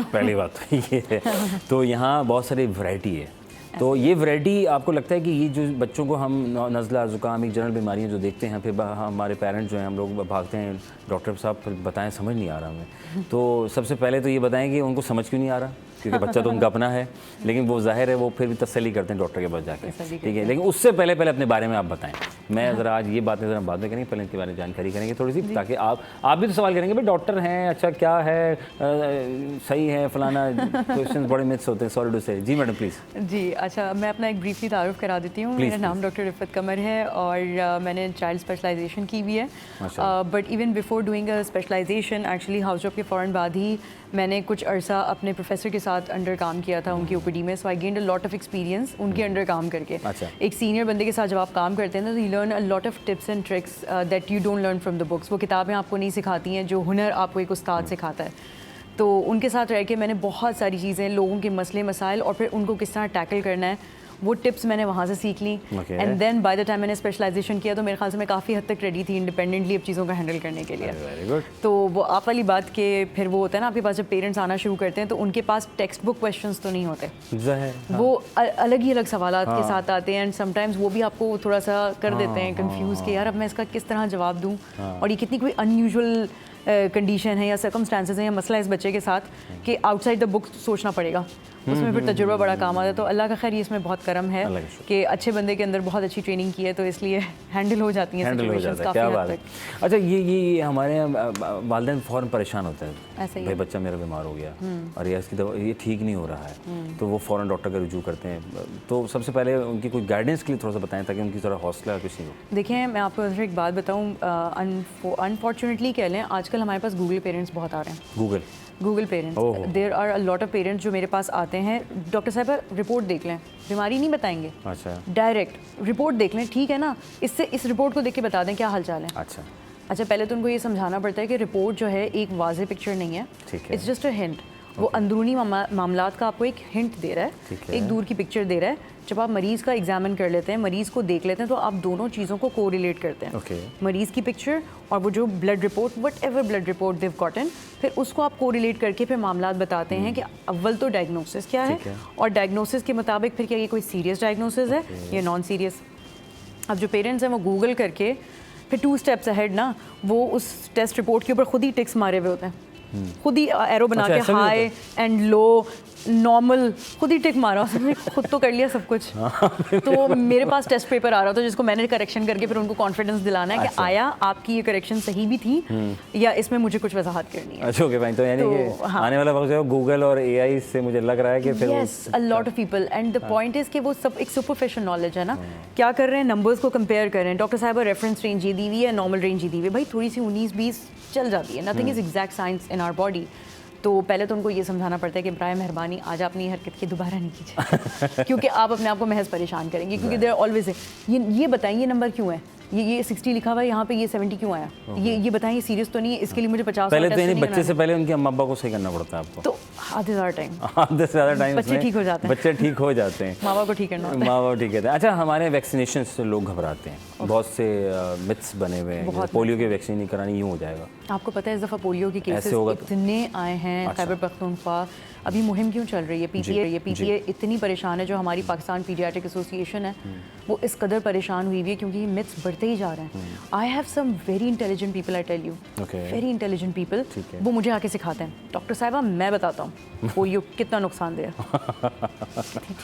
तो ये है, तो यहाँ बहुत सारी वैरायटी है। तो ये वैरायटी आपको लगता है कि ये जो बच्चों को हम नज़ला, ज़ुकाम, एक जनरल बीमारियाँ जो देखते हैं, फिर हमारे पेरेंट्स जो हैं हम लोग भागते हैं डॉक्टर साहब फिर बताएं समझ नहीं आ रहा हमें, तो सबसे पहले तो ये बताएं कि उनको समझ क्यों नहीं आ रहा, क्योंकि बच्चा तो उनका अपना है, लेकिन वो जाहिर है वो फिर भी तसल्ली करते हैं डॉक्टर के पास जाके, ठीक है। लेकिन उससे पहले अपने बारे में आप बताएं। मैं ज़रा आज ये बातें ज़रा बाद में करेंगे, पहले इनके बारे में जानकारी करेंगे थोड़ी सी, ताकि आप भी तो सवाल करेंगे भाई डॉक्टर हैं, अच्छा क्या है, सही है फलाना, क्वेश्चन बड़े मिथ्स होते हैं, सॉरी टू से। जी मैडम प्लीज़। जी अच्छा, मैं अपना एक ब्रीफली तारुफ करा देती हूँ। मेरा नाम डॉक्टर रिफत कमर है और मैंने चाइल्ड स्पेशलाइजेशन की भी है, but even before doing a specialization actually house job के फ़ौरन बाद ही मैंने कुछ अरसा अपने प्रोफेसर के साथ अंडर काम किया था उनकी ओपीडी में, so I gained a lot of experience उनके अंडर काम करके। एक सीनियर बंदे के साथ जब आप काम करते हैं ना, तो you learn a lot of tips and tricks that you don't learn from the books. वो किताबें आपको नहीं सिखाती हैं जो हुनर आपको एक उस्ताद सिखाता है। तो उनके साथ रह के मैंने बहुत सारी चीज़ें, लोगों के मसले मसाइल और फिर उनको किस तरह टैकल करना है, वो टिप्स मैंने वहाँ से सीख ली। And then by the time मैंने स्पेशलाइजेशन किया तो मेरे ख्याल से मैं काफ़ी हद तक रेडी थी इंडिपेंडेंटली अब चीज़ों का हैंडल करने के लिए। Very good. तो वो आप वाली बात के फिर वो होता है ना, आपके पास जब पेरेंट्स आना शुरू करते हैं तो उनके पास टेक्स्ट बुक क्वेश्चंस तो नहीं होते, वो अलग ही अलग सवालात के साथ आते हैं एंड समटाइम्स वो भी आपको थोड़ा सा कर देते हैं कंफ्यूज कि यार अब मैं इसका किस तरह जवाब दूँ और ये कितनी कोई अनयूजुअल कंडीशन है या सर्कमस्टांसेस हैं या मसला इस बच्चे के साथ कि आउटसाइड द बुक सोचना पड़ेगा, उसमें फिर तजुर्बा बड़ा काम आता है। तो अल्लाह का खैर, इसमें बहुत करम है कि अच्छे बंदे के अंदर बहुत अच्छी ट्रेनिंग की है, तो इसलिए हैंडल हो जाती हैं सिचुएशंस काफ़ी हद तक। अच्छा, ये हमारे वालिदैन फ़ौरन परेशान होते हैं, ऐसा ही भाई बच्चा मेरा बीमार हो गया और या इसकी दवा ये ठीक नहीं हो रहा है, तो वो फ़ौरन डॉक्टर का रुजू करते हैं। तो सबसे पहले उनकी कोई गाइडेंस के लिए थोड़ा सा बताएं ताकि उनकी थोड़ा हौसला कुछ नहीं हो। देखिए, मैं आपको एक बात बताऊँ, अनफॉर्चुनेटली कह लें, आजकल हमारे पास गूगल पेरेंट्स बहुत आ रहे हैं। Google parents, there are a lot of parents जो मेरे पास आते हैं, डॉक्टर साहब रिपोर्ट देख लें, बीमारी नहीं बताएंगे, अच्छा डायरेक्ट रिपोर्ट देख लें, ठीक है ना, इससे इस रिपोर्ट को देख के बता दें क्या हाल चाल है। अच्छा, पहले तो उनको ये समझाना पड़ता है कि रिपोर्ट जो है एक वाज़ेह पिक्चर नहीं है, इट्स जस्ट अ हिंट। वो अंदरूनी मामलात का आपको एक हिंट दे रहा है, एक दूर की पिक्चर दे रहा है। जब आप मरीज़ का एग्जामिन कर लेते हैं, मरीज़ को देख लेते हैं, तो आप दोनों चीज़ों को कोरिलेट करते हैं, मरीज़ की पिक्चर और वो जो blood report, what ever blood report they've gotten, फिर उसको आप कोरिलेट करके फिर मामलात बताते हैं कि अव्वल तो डायग्नोसिस क्या है और डायग्नोसिस के मुताबिक फिर क्या ये कोई सीरियस डायग्नोसिस है या नॉन सीरियस। अब जो पेरेंट्स हैं वो गूगल करके फिर 2 स्टेप्स अहेड ना, वो उस टेस्ट रिपोर्ट के ऊपर खुद ही टिक्स मारे हुए होते हैं, खुद ही एरो बना के हाई एंड लो नॉर्मल खुद ही टिक मारा, उसने खुद तो कर लिया सब कुछ। तो मेरे पास टेस्ट पेपर आ रहा था जिसको मैंने करेक्शन करके फिर उनको कॉन्फिडेंस दिलाना है कि आया आपकी ये करेक्शन सही भी थी या इसमें मुझे कुछ वजाहत करनी है। अच्छा, ओके फाइन। तो यानी कि आने वाला वक्त जो है गूगल और एआई से मुझे लग रहा है कि फिर yes, a lot of people, and the point is कि वो सब एक सुपरफिशियल नॉलेज है ना, क्या कर रहे हैं, नंबर्स को कंपेयर कर रहे हैं। डॉक्टर साहब रेफरेंस रेंज ये दी हुई है, नॉर्मल रेंज ये दी हुई है, भाई थोड़ी सी 19-20 चल जाती है, nothing is exact science in our body. तो पहले तो उनको ये समझाना पड़ता है कि बराए मेहरबानी आज अपनी हरकत की दोबारा नहीं कीजिए क्योंकि आप अपने आप को महज परेशान करेंगे, क्योंकि देयर ऑलवेज है ये बताएं ये नंबर क्यों है, ये 60 लिखा हुआ है, यहाँ पे ये 70 क्यों आया, ये बताएं ये सीरियस तो नहीं है, इसके लिए मुझे 50 पहले तो यानी बच्चे से पहले उनके अम्मा अब्बा को सही करना पड़ता है आपको। तो आधे से ज़्यादा टाइम बच्चे ठीक हो जाते हैं, बच्चे ठीक हो जाते हैं, माँ बाप को ठीक करना होता है, माँ बाप ठीक कहते हैं। अच्छा, हमारे वैक्सीनेशन से लोग घबराते हैं, बहुत से मिथ्स बने हुए हैं, पोलियो की वैक्सीन नहीं करानी यूँ हो जाएगा। आपको पता है इस दफ़ा पोलियो के केसेस इतने आए हैं खैबर पख्तूनख्वा, अभी मुहिम क्यों चल रही है, पीटीए इतनी परेशान है, जो हमारी पाकिस्तान पीडियाट्रिक एसोसिएशन है वो इस कदर परेशान हुई हुई है क्योंकि मिथ्स बढ़ते ही जा रहे हैं। I have some very intelligent people, I tell you, very intelligent people, वो मुझे आके सिखाते हैं, डॉक्टर साहिबा मैं बताता हूँ पोलियो कितना नुकसानदेह है।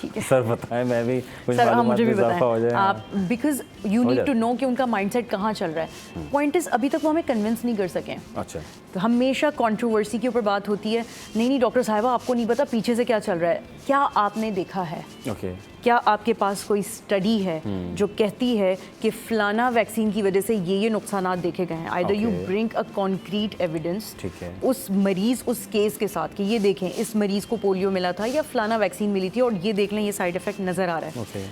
ठीक है सर, बताएं, मैं भी सर, हाँ मुझे भी बताएं आप, because you need to know कि उनका माइंडसेट कहाँ चल रहा है। पॉइंट इज अभी तक वो हमें कन्विंस नहीं कर सके। अच्छा, तो हमेशा कंट्रोवर्सी के ऊपर बात होती है, नहीं डॉक्टर साहिबा आपको नहीं पता पीछे से क्या चल रहा है, क्या आपने देखा है, क्या आपके पास कोई स्टडी है जो कहती है कि फलाना वैक्सीन की वजह से ये नुकसानात देखे गए हैं। Either you bring a concrete evidence उस मरीज़ उस केस के साथ कि ये देखें इस मरीज़ को पोलियो मिला था या फलाना वैक्सीन मिली थी और ये देख लें ये साइड इफ़ेक्ट नज़र आ रहा है।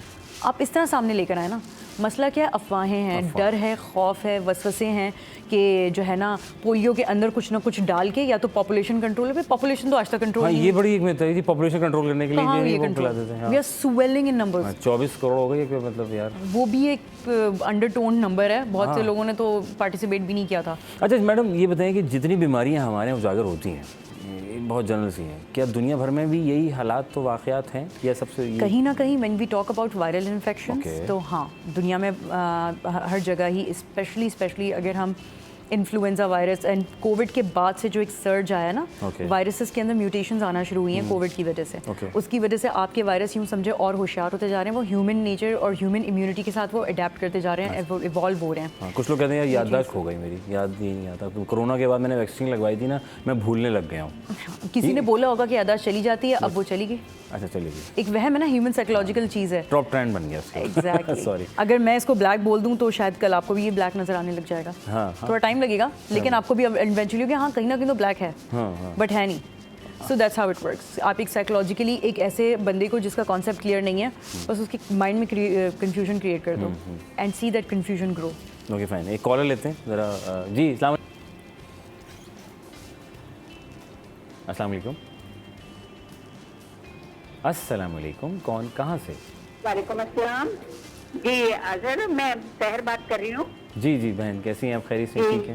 आप इस तरह सामने लेकर आए ना, मसला क्या है, अफवाहें हैं, डर है, खौफ है, वसवसे हैं कि जो है ना पोलियो के अंदर कुछ ना कुछ डाल के या तो पॉपुलेशन कंट्रोल है, पॉपुलेशन तो आज तक कंट्रोल नहीं है। ये बड़ी एक मिथ है जी, पॉपुलेशन कंट्रोल करने के लिए ये कंट्रोल देते हैं। We are swelling in numbers, 24 crore हो गए मतलब यार, वो भी एक अंडरटोन नंबर है, बहुत से लोगों ने तो पार्टिसिपेट भी नहीं किया था। अच्छा मैडम, ये बताएं कि जितनी बीमारियां हमारे उजागर होती हैं बहुत जनरल सी हैं, क्या दुनिया भर में भी यही हालात तो वाक़यात हैं या सबसे कहीं ना कहीं when we talk about viral infections, तो हाँ दुनिया में हर जगह ही, स्पेशली अगर हम इन्फ्लुएंजा वायरस एंड कोविड के बाद से जो एक सर्ज आया ना, वायरसेस के अंदर म्यूटेशंस आना शुरू हुई हैं कोविड की वजह से, उसकी वजह से आपके वायरस यूँ समझे और होशियार होते जा रहे हैं, वो ह्यूमन नेचर और ह्यूमन इम्यूनिटी के साथ वो अडेप्ट करते जा रहे हैं, इवॉल्व हो रहे हैं। कुछ लोग कहते हैं यार याददाश्त खो गई मेरी, याद ही नहीं आता, कोरोना के बाद मैंने वैक्सीन लगवाई थी ना, मैं भूलने लग गया हूँ। किसी ने बोला होगा कि याददाश्त चली जाती है, अब वो चली गई। अच्छा, चली गई, एक वहम है ना, ह्यूमन साइकोलॉजिकल चीज़ है, टॉप ट्रेंड बन गया। एग्जैक्टली सॉरी, अगर मैं इसको ब्लैक बोल दूँ तो शायद कल आपको भी ये ब्लैक नजर आने लग जाएगा। थोड़ा टाइम लगेगा लेकिन आपको भी अब इवेंचुअली कि हाँ कहीं ना कहीं तो ब्लैक है, बट है नहीं। So that's how it works. आप एक साइकोलॉजिकली एक ऐसे बंदे को जिसका कॉन्सेप्ट क्लियर नहीं है, बस उसके माइंड में कंफ्यूजन क्रिएट कर दो and see that confusion grow. Okay fine, एक कॉलर लेते हैं ज़रा। जी अस्सलाम वालेकुम। अस्सलाम वालेकुम, कौन कहाँ से? वालेकुम अस्सलाम जी, अजहर मैं सहर बात कर रही हूँ। जी जी बहन, कैसी हैं आप? खैरियत से? ठीक है,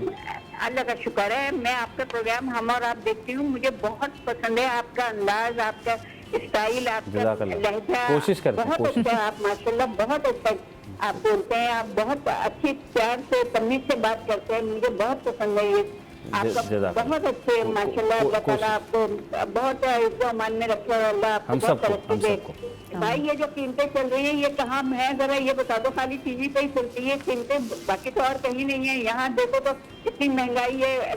अल्लाह का शुक्र है। मैं आपका प्रोग्राम हम और आप देखती हूँ, मुझे बहुत पसंद है आपका अंदाज, आपका स्टाइल, आपका लहजा, कोशिश करते हैं, बहुत अच्छा, आप माशाल्लाह बहुत अच्छा आप बोलते हैं, आप बहुत अच्छी प्यार से तमीज से बात करते हैं, मुझे बहुत पसंद है ये आपका बहुत अच्छे माशाल्लाह, अल्लाह ताला आपको बहुत इज्जत मान में रखे और अल्लाह आपको बहुत तरक्की दे। भाई ये जो कीमतें चल रही है ये कहाँ है, जरा ये बता दो। खाली टीवी पे ही चलती है कीमतें, बाकी तो और कहीं नहीं है। यहाँ देखो तो इतनी महंगाई है,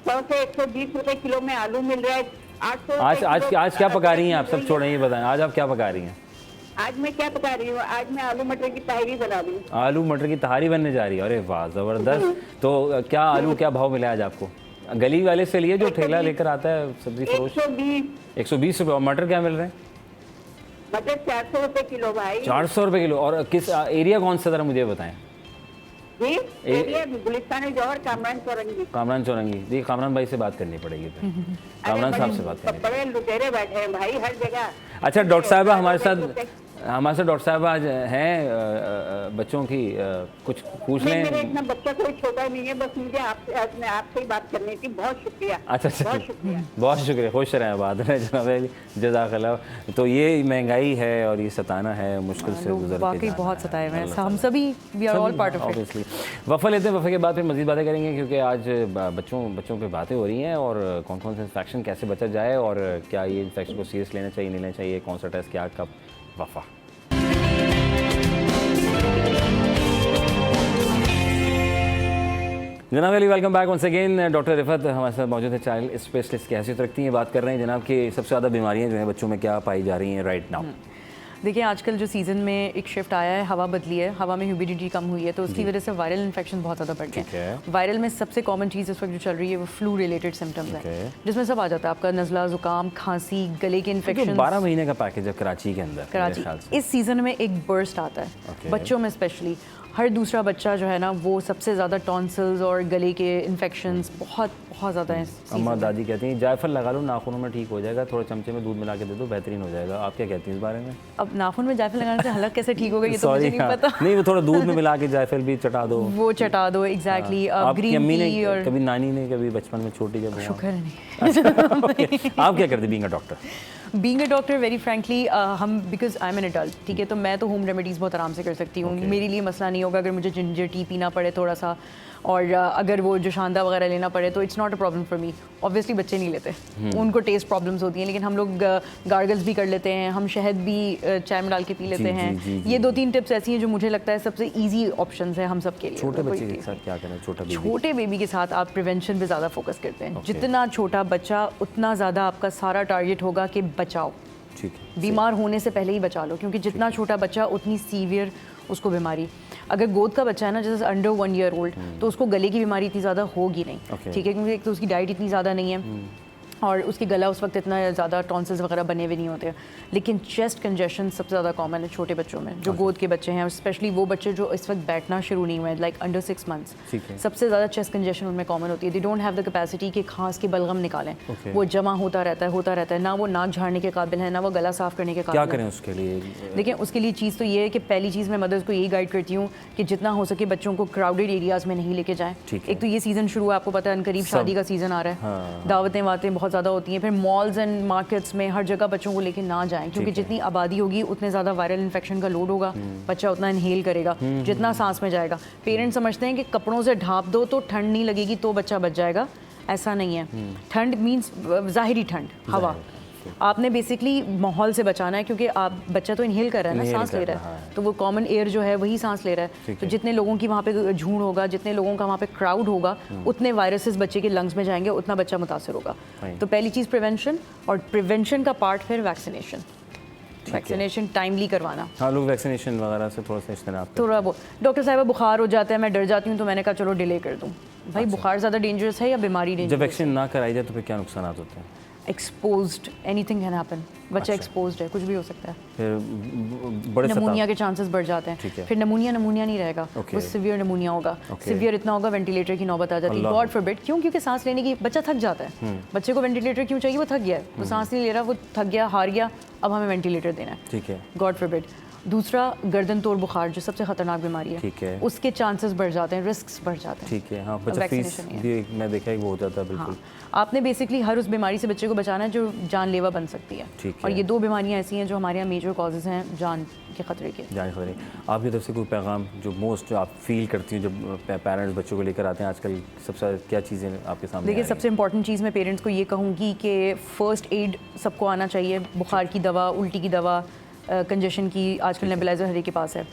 100 से 120 रुपए किलो में आलू मिल रहा है, 800। आज क्या पका रही हैं आप? सब छोड़ें, ये बताएं आज आप क्या पका रही हैं? आज मैं क्या पका रही हूँ? आज मैं आलू मटर की तहरी बना रही हूँ। आलू मटर की तहारी बनने जा रही है, अरे वाह ज़बरदस्त। तो क्या आलू क्या भाव मिला आज आपको? गली वाले से लिए जो ठेला लेकर आता है सब्जी फरोश? 120 रुपये। और मटर क्या मिल रहे हैं? मटर 400 रुपए किलो भाई। 400 रुपये किलो। और किस एरिया कौन सा, ज़रा मुझे बताएं। जी एरिया गुलिस्तान जौहर, कामरान चौरंगी। कामरान चौरंगी। जी कामरान भाई से बात करनी पड़ेगी फिर, कामरान साहब से बात करनी। बड़े लुटेरे बैठे हैं भाई हर जगह। अच्छा डॉक्टर साहब हमारे साथ डॉक्टर साहब आज हैं बच्चों की कुछ पूछ लें। मेरा इतना बच्चा कोई छोटा नहीं है, बस मुझे आपसे ही बात करनी थी। बहुत शुक्रिया। अच्छा बहुत शुक्रिया, खुश रहें, बात है जनाब, जज़ाकल्लाह। तो ये महंगाई है और ये सताना है, मुश्किल से गुजर के वाकई बहुत सताए हुए हैं हम सभी, we are all part of it. वफ़ा लेते हैं, वफ़ा के बाद फिर मज़ीद बातें करेंगे, क्योंकि आज बच्चों पे बातें हो रही हैं और कौन कौन से इन्फेक्शन कैसे बचा जाए और क्या ये इन्फेक्शन को सीरियस लेना चाहिए नहीं लेना चाहिए, कौन सा टेस्ट क्या कब। वफ़ा जनाब Ali, welcome back once again. Doctor Rifat हमारे साथ मौजूद है, चाइल्ड स्पेशलिस्ट की हैसियत रखती हैं। बात कर रहे हैं जनाब कि सबसे ज़्यादा बीमारियां जो हैं बच्चों में क्या पाई जा रही हैं राइट नाउ। देखिए आजकल जो सीज़न में एक शिफ्ट आया है, हवा बदली है, हवा में ह्यूमिडिटी कम हुई है, तो उसकी वजह से वायरल इन्फेक्शन बहुत ज़्यादा बढ़ गए हैं। वायरल में सबसे कॉमन चीज़ इस वक्त जो चल रही है वो फ्लू रिलेटेड सिम्टम्स है, जिसमें सब आ जाता है आपका नज़ला, ज़ुकाम, खांसी, गले के इन्फेक्शन। 12 महीने का पैकेज है कराची के अंदर। कराची इस सीज़न में एक बर्स्ट आता है बच्चों में स्पेशली। हर दूसरा बच्चा जो है ना वो सबसे ज़्यादा टॉन्सिल्स और गले के इन्फेक्शंस बहुत ज़्यादा हैं। अम्मा दादी कहती हैं जायफल लगा लो, नाखूनों में ठीक हो जाएगा, थोड़ा चमचे में दूध मिला के दे दो, बेहतरीन हो जाएगा। आप क्या कहती हैं इस बारे में? अब नाखून में जायफल लगाने से हलक कैसे ठीक होगा ये तो मुझे नहीं पता। नहीं वो थोड़ा दूध में मिला के जायफल भी चटा दो, वो चटा दो। एग्जैक्टली। आपकी अम्मी ने कभी, नानी ने कभी बचपन में छोटी जब? शुक्र नहीं। आप क्या करते being a doctor? Being a doctor very frankly हम because I am an adult, ठीक है, तो मैं तो होम रेमेडीज़ बहुत आराम से कर सकती हूँ। मेरे लिए मसला नहीं होगा अगर मुझे जिंजर टी पीना पड़े थोड़ा सा, और अगर वो जो शानदा वगैरह लेना पड़े तो it's not a problem for me. Obviously बच्चे नहीं लेते, उनको टेस्ट प्रॉब्लम्स होती हैं, लेकिन हम लोग गार्गल्स भी कर लेते हैं, हम शहद भी चाय में डाल के पी लेते हैं। ये 2-3 टिप्स ऐसी हैं जो मुझे लगता है सबसे ईजी ऑप्शंस है हम सब के लिए। छोटे बच्चे के साथ क्या करें? छोटे बेबी के साथ आप प्रिवेंशन पे ज़्यादा फोकस करते हैं। जितना छोटा बच्चा उतना ज़्यादा आपका सारा टारगेट होगा कि बचाओ, बीमार होने से पहले ही बचा लो, क्योंकि जितना छोटा बच्चा उतनी सीवियर उसको बीमारी। अगर गोद का बच्चा है ना, जैसे अंडर 1 ईयर ओल्ड, तो उसको गले की बीमारी इतनी ज़्यादा होगी नहीं, ठीक है, क्योंकि एक तो उसकी डाइट इतनी ज़्यादा नहीं है और उसके गला उस वक्त इतना ज़्यादा टॉन्सिल्स वगैरह बने हुए नहीं होते। लेकिन चेस्ट कंजेशन सबसे ज़्यादा कॉमन है छोटे बच्चों में, जो गोद के बच्चे हैं, और स्पेशली वो बच्चे जो इस वक्त बैठना शुरू नहीं हुए, लाइक अंडर 6 मंथ्स, सबसे ज़्यादा चेस्ट कंजेशन उनमें कॉमन होती है। They don't have the capacity कि खांस के बलगम निकालें, वो जमा होता रहता है, ना वो नाक झाड़ने के काबिल है, ना वो गला साफ़ करने के काबिल है। क्या करें उसके लिए? देखिए उसके लिए चीज़ तो ये है कि पहली चीज़ मैं मदर्स को यही गाइड करती हूँ कि जितना हो सके बच्चों को क्राउडेड एरियाज़ में नहीं लेके जाएँ। एक तो ये सीज़न शुरू है, आपको पता है अनकरीब शादी का सीज़न आ रहा है, दावतें वातें बहुत ज़्यादा होती हैं, फिर मॉल्स एंड मार्केट्स में हर जगह बच्चों को लेके ना जाएं, क्योंकि जितनी आबादी होगी उतने ज़्यादा वायरल इन्फेक्शन का लोड होगा, बच्चा उतना इनहेल करेगा, जितना सांस में जाएगा। पेरेंट्स समझते हैं कि कपड़ों से ढाँप दो तो ठंड नहीं लगेगी तो बच्चा बच जाएगा, ऐसा नहीं है। ठंड मीन्स ज़ाहिरी ठंड, हवा। आपने बेसिकली माहौल से बचाना है, क्योंकि आप बच्चा तो इनहेल कर रहा है ना, सांस ले रहा है, तो वो कॉमन एयर जो है वही सांस ले रहा है। तो जितने लोगों की वहाँ पे झुंड होगा, जितने लोगों का वहाँ पे क्राउड होगा, उतने वायरसेस बच्चे के लंग्स में जाएंगे, उतना बच्चा मुतासर होगा। तो पहली चीज़ प्रिवेंशन, और प्रिवेंशन का पार्ट फिर वैक्सीनेशन टाइमली करवाना। हाँ, लोग वैक्सीनेशन वगैरह से थोड़ा सा इस्तेमाल थोड़ा वो डॉक्टर साहब बुखार हो जाता है, मैं डर जाती हूँ, तो मैंने कहा चलो डिले कर दूँ। भाई बुखार ज़्यादा डेंजरस है या बीमारी डेंजरस? जब वैक्सीन ना कराई जाए तो फिर क्या नुकसान होते हैं? एक्सपोज्ड, एनीथिंग कैन हैपन, बच्चा एक्सपोज्ड है, कुछ भी हो सकता है। फिर बड़े नमूनिया के चांसेस बढ़ जाते हैं। फिर नमूनिया नहीं रहेगा, वो सिवियर नमूनिया होगा। सिवियर इतना होगा वेंटिलेटर की नौबत आ जाती है, गॉड फॉरबिड। क्यों? क्योंकि सांस लेने की बच्चा थक जाता है। बच्चे को वेंटिलेटर क्यों चाहिए? वो थक गया है, वो सांस नहीं ले रहा, वो थक गया, हार गया, अब हमें वेंटिलेटर देना है, ठीक है, गॉड फॉरबिड। दूसरा गर्दन तोड़ बुखार जो सबसे ख़तरनाक बीमारी है, ठीक है, उसके चांसेस बढ़ जाते हैं, रिस्क्स बढ़ जाते हैं। ठीक है, हाँ, बच्चा फीस भी मैं देखा है वो हो जाता है बिल्कुल। आपने बेसिकली हर उस बीमारी से बच्चे को बचाना है जो जानलेवा बन सकती है, और ये 2 बीमारियां ऐसी हैं जो हमारे यहाँ मेजर कॉजेज़ हैं जान के ख़तरे के। जान के खतरे। आपकी तरफ से कोई पैगाम जो मोस्ट आप फील करती हैं जब पेरेंट्स बच्चों को लेकर आते हैं आजकल, सबसे क्या चीज़ें आपके सामने? देखिए, सबसे इंपॉर्टेंट चीज़ मैं पेरेंट्स को ये कहूँगी कि फ़र्स्ट एड सबको आना चाहिए। बुखार की दवा, उल्टी की दवा, कंजेशन की आजकल नेबुलाइजर हर एक के पास है।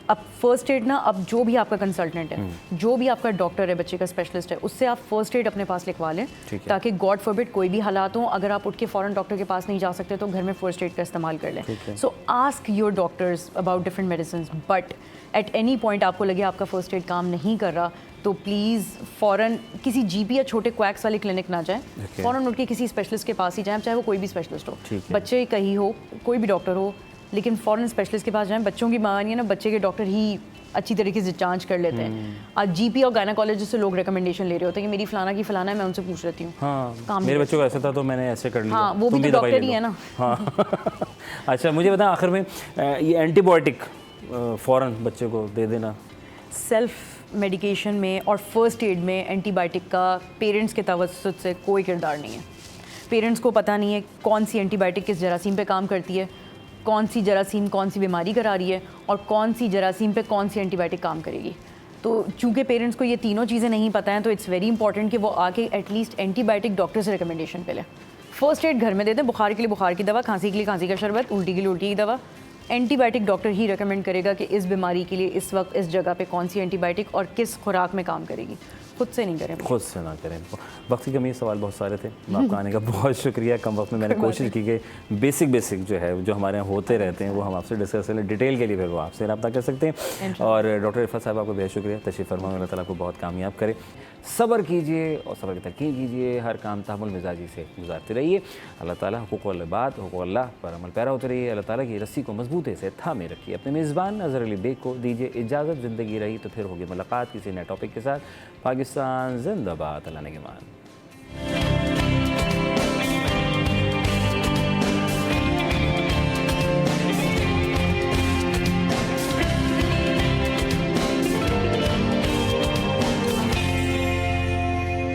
अब फ़र्स्ट एड ना, अब जो भी आपका कंसल्टेंट है, जो भी आपका डॉक्टर है, बच्चे का स्पेशलिस्ट है, उससे आप फ़र्स्ट एड अपने पास लिखवा लें, ताकि गॉड फॉरबिड कोई भी हालात हो, अगर आप उठ के फ़ौरन डॉक्टर के पास नहीं जा सकते तो घर में फ़र्स्ट एड का इस्तेमाल कर लें। सो ask your doctors about different medicine, but at any point आपको लगे आपका फ़र्स्ट एड काम नहीं कर रहा तो प्लीज़ फ़ौरन किसी जीपी या छोटे क्वैक्स वाले क्लिनिक ना जाएं, फ़ौरन उठ के किसी स्पेशलिस्ट के पास ही जाएं, चाहे वो कोई भी स्पेशलिस्ट हो, बच्चे का ही हो, कोई भी डॉक्टर हो, लेकिन फ़ौरन स्पेशलिस्ट के पास जाएं। बच्चों की बीमारी है ना, बच्चे के डॉक्टर ही अच्छी तरीके से जांच कर लेते हैं। आज जीपी और गायनेकोलॉजिस्ट से लोग रिकमेंडेशन ले रहे होते हैं कि मेरी फलाना की फलाना है, मैं उनसे पूछ लेती हूँ। हाँ, मेरे बच्चों को ऐसा था तो मैंने ऐसे कर लिया। हाँ, वो भी तो डॉक्टर ही है ना। हाँ। अच्छा, मुझे बता आखिर में ये एंटीबायोटिक फ़ौरन बच्चे को दे देना, सेल्फ मेडिकेशन में और फर्स्ट एड में एंटीबायोटिक का पेरेंट्स के तवज्जुद से कोई किरदार नहीं है। पेरेंट्स को पता नहीं है कौन सी एंटीबायोटिक किस जरासीम पे काम करती है, कौन सी जरासीम कौन सी बीमारी करा रही है, और कौन सी जरासीम पे कौन सी एंटीबायोटिक काम करेगी। तो चूँकि पेरेंट्स को ये तीनों चीज़ें नहीं पता हैं, तो इट्स वेरी इंपॉर्टेंट कि वो आके एटलीस्ट एंटीबायोटिक डॉक्टर से रिकमेंडेशन पे लें। फर्स्ट एड घर में देते हैं, बुखार के लिए बुखार की दवा, खांसी के लिए खांसी का शरबत, उल्टी के लिए उल्टी की दवा। एंटीबायोटिक डॉक्टर ही रेकमेंड करेगा कि इस बीमारी के लिए इस वक्त इस जगह पे कौन सी एंटीबायोटिक और किस खुराक में काम करेगी। खुद से नहीं करें, खुद से ना करें। वक्त की कमी, सवाल बहुत सारे थे, आपका आने का बहुत शुक्रिया। कम वक्त में मैंने कोशिश की कि बेसिक जो है जो हमारे यहाँ होते रहते हैं वो हम आपसे डिस्कस करें डिटेल के लिए, फिर वो आपसे रब्ता कर सकते हैं। और डॉक्टर इरफत साहब आपको बेहद शुक्रिया, तशरीफ़ फरमा, अल्लाह ताला आपको बहुत कामयाब करे। सब्र कीजिए और सब्र की तरकीब कीजिए, हर काम तहम्मुल मिजाजी से गुजारते रहिए। अल्लाह ताला हुकूक़ुल इबाद, हुकूक़ अल्लाह पर अमल पैरा होते रहिए। अल्लाह ताला की रस्सी को मजबूती से थामे रखिए। अपने मेज़बान अज़हर अली बेग को दीजिए इजाज़त। ज़िंदगी रही तो फिर होगी मुलाकात किसी नए टॉपिक के साथ। पाकिस्तान जिंदाबाद, अल्लाह निगहबान।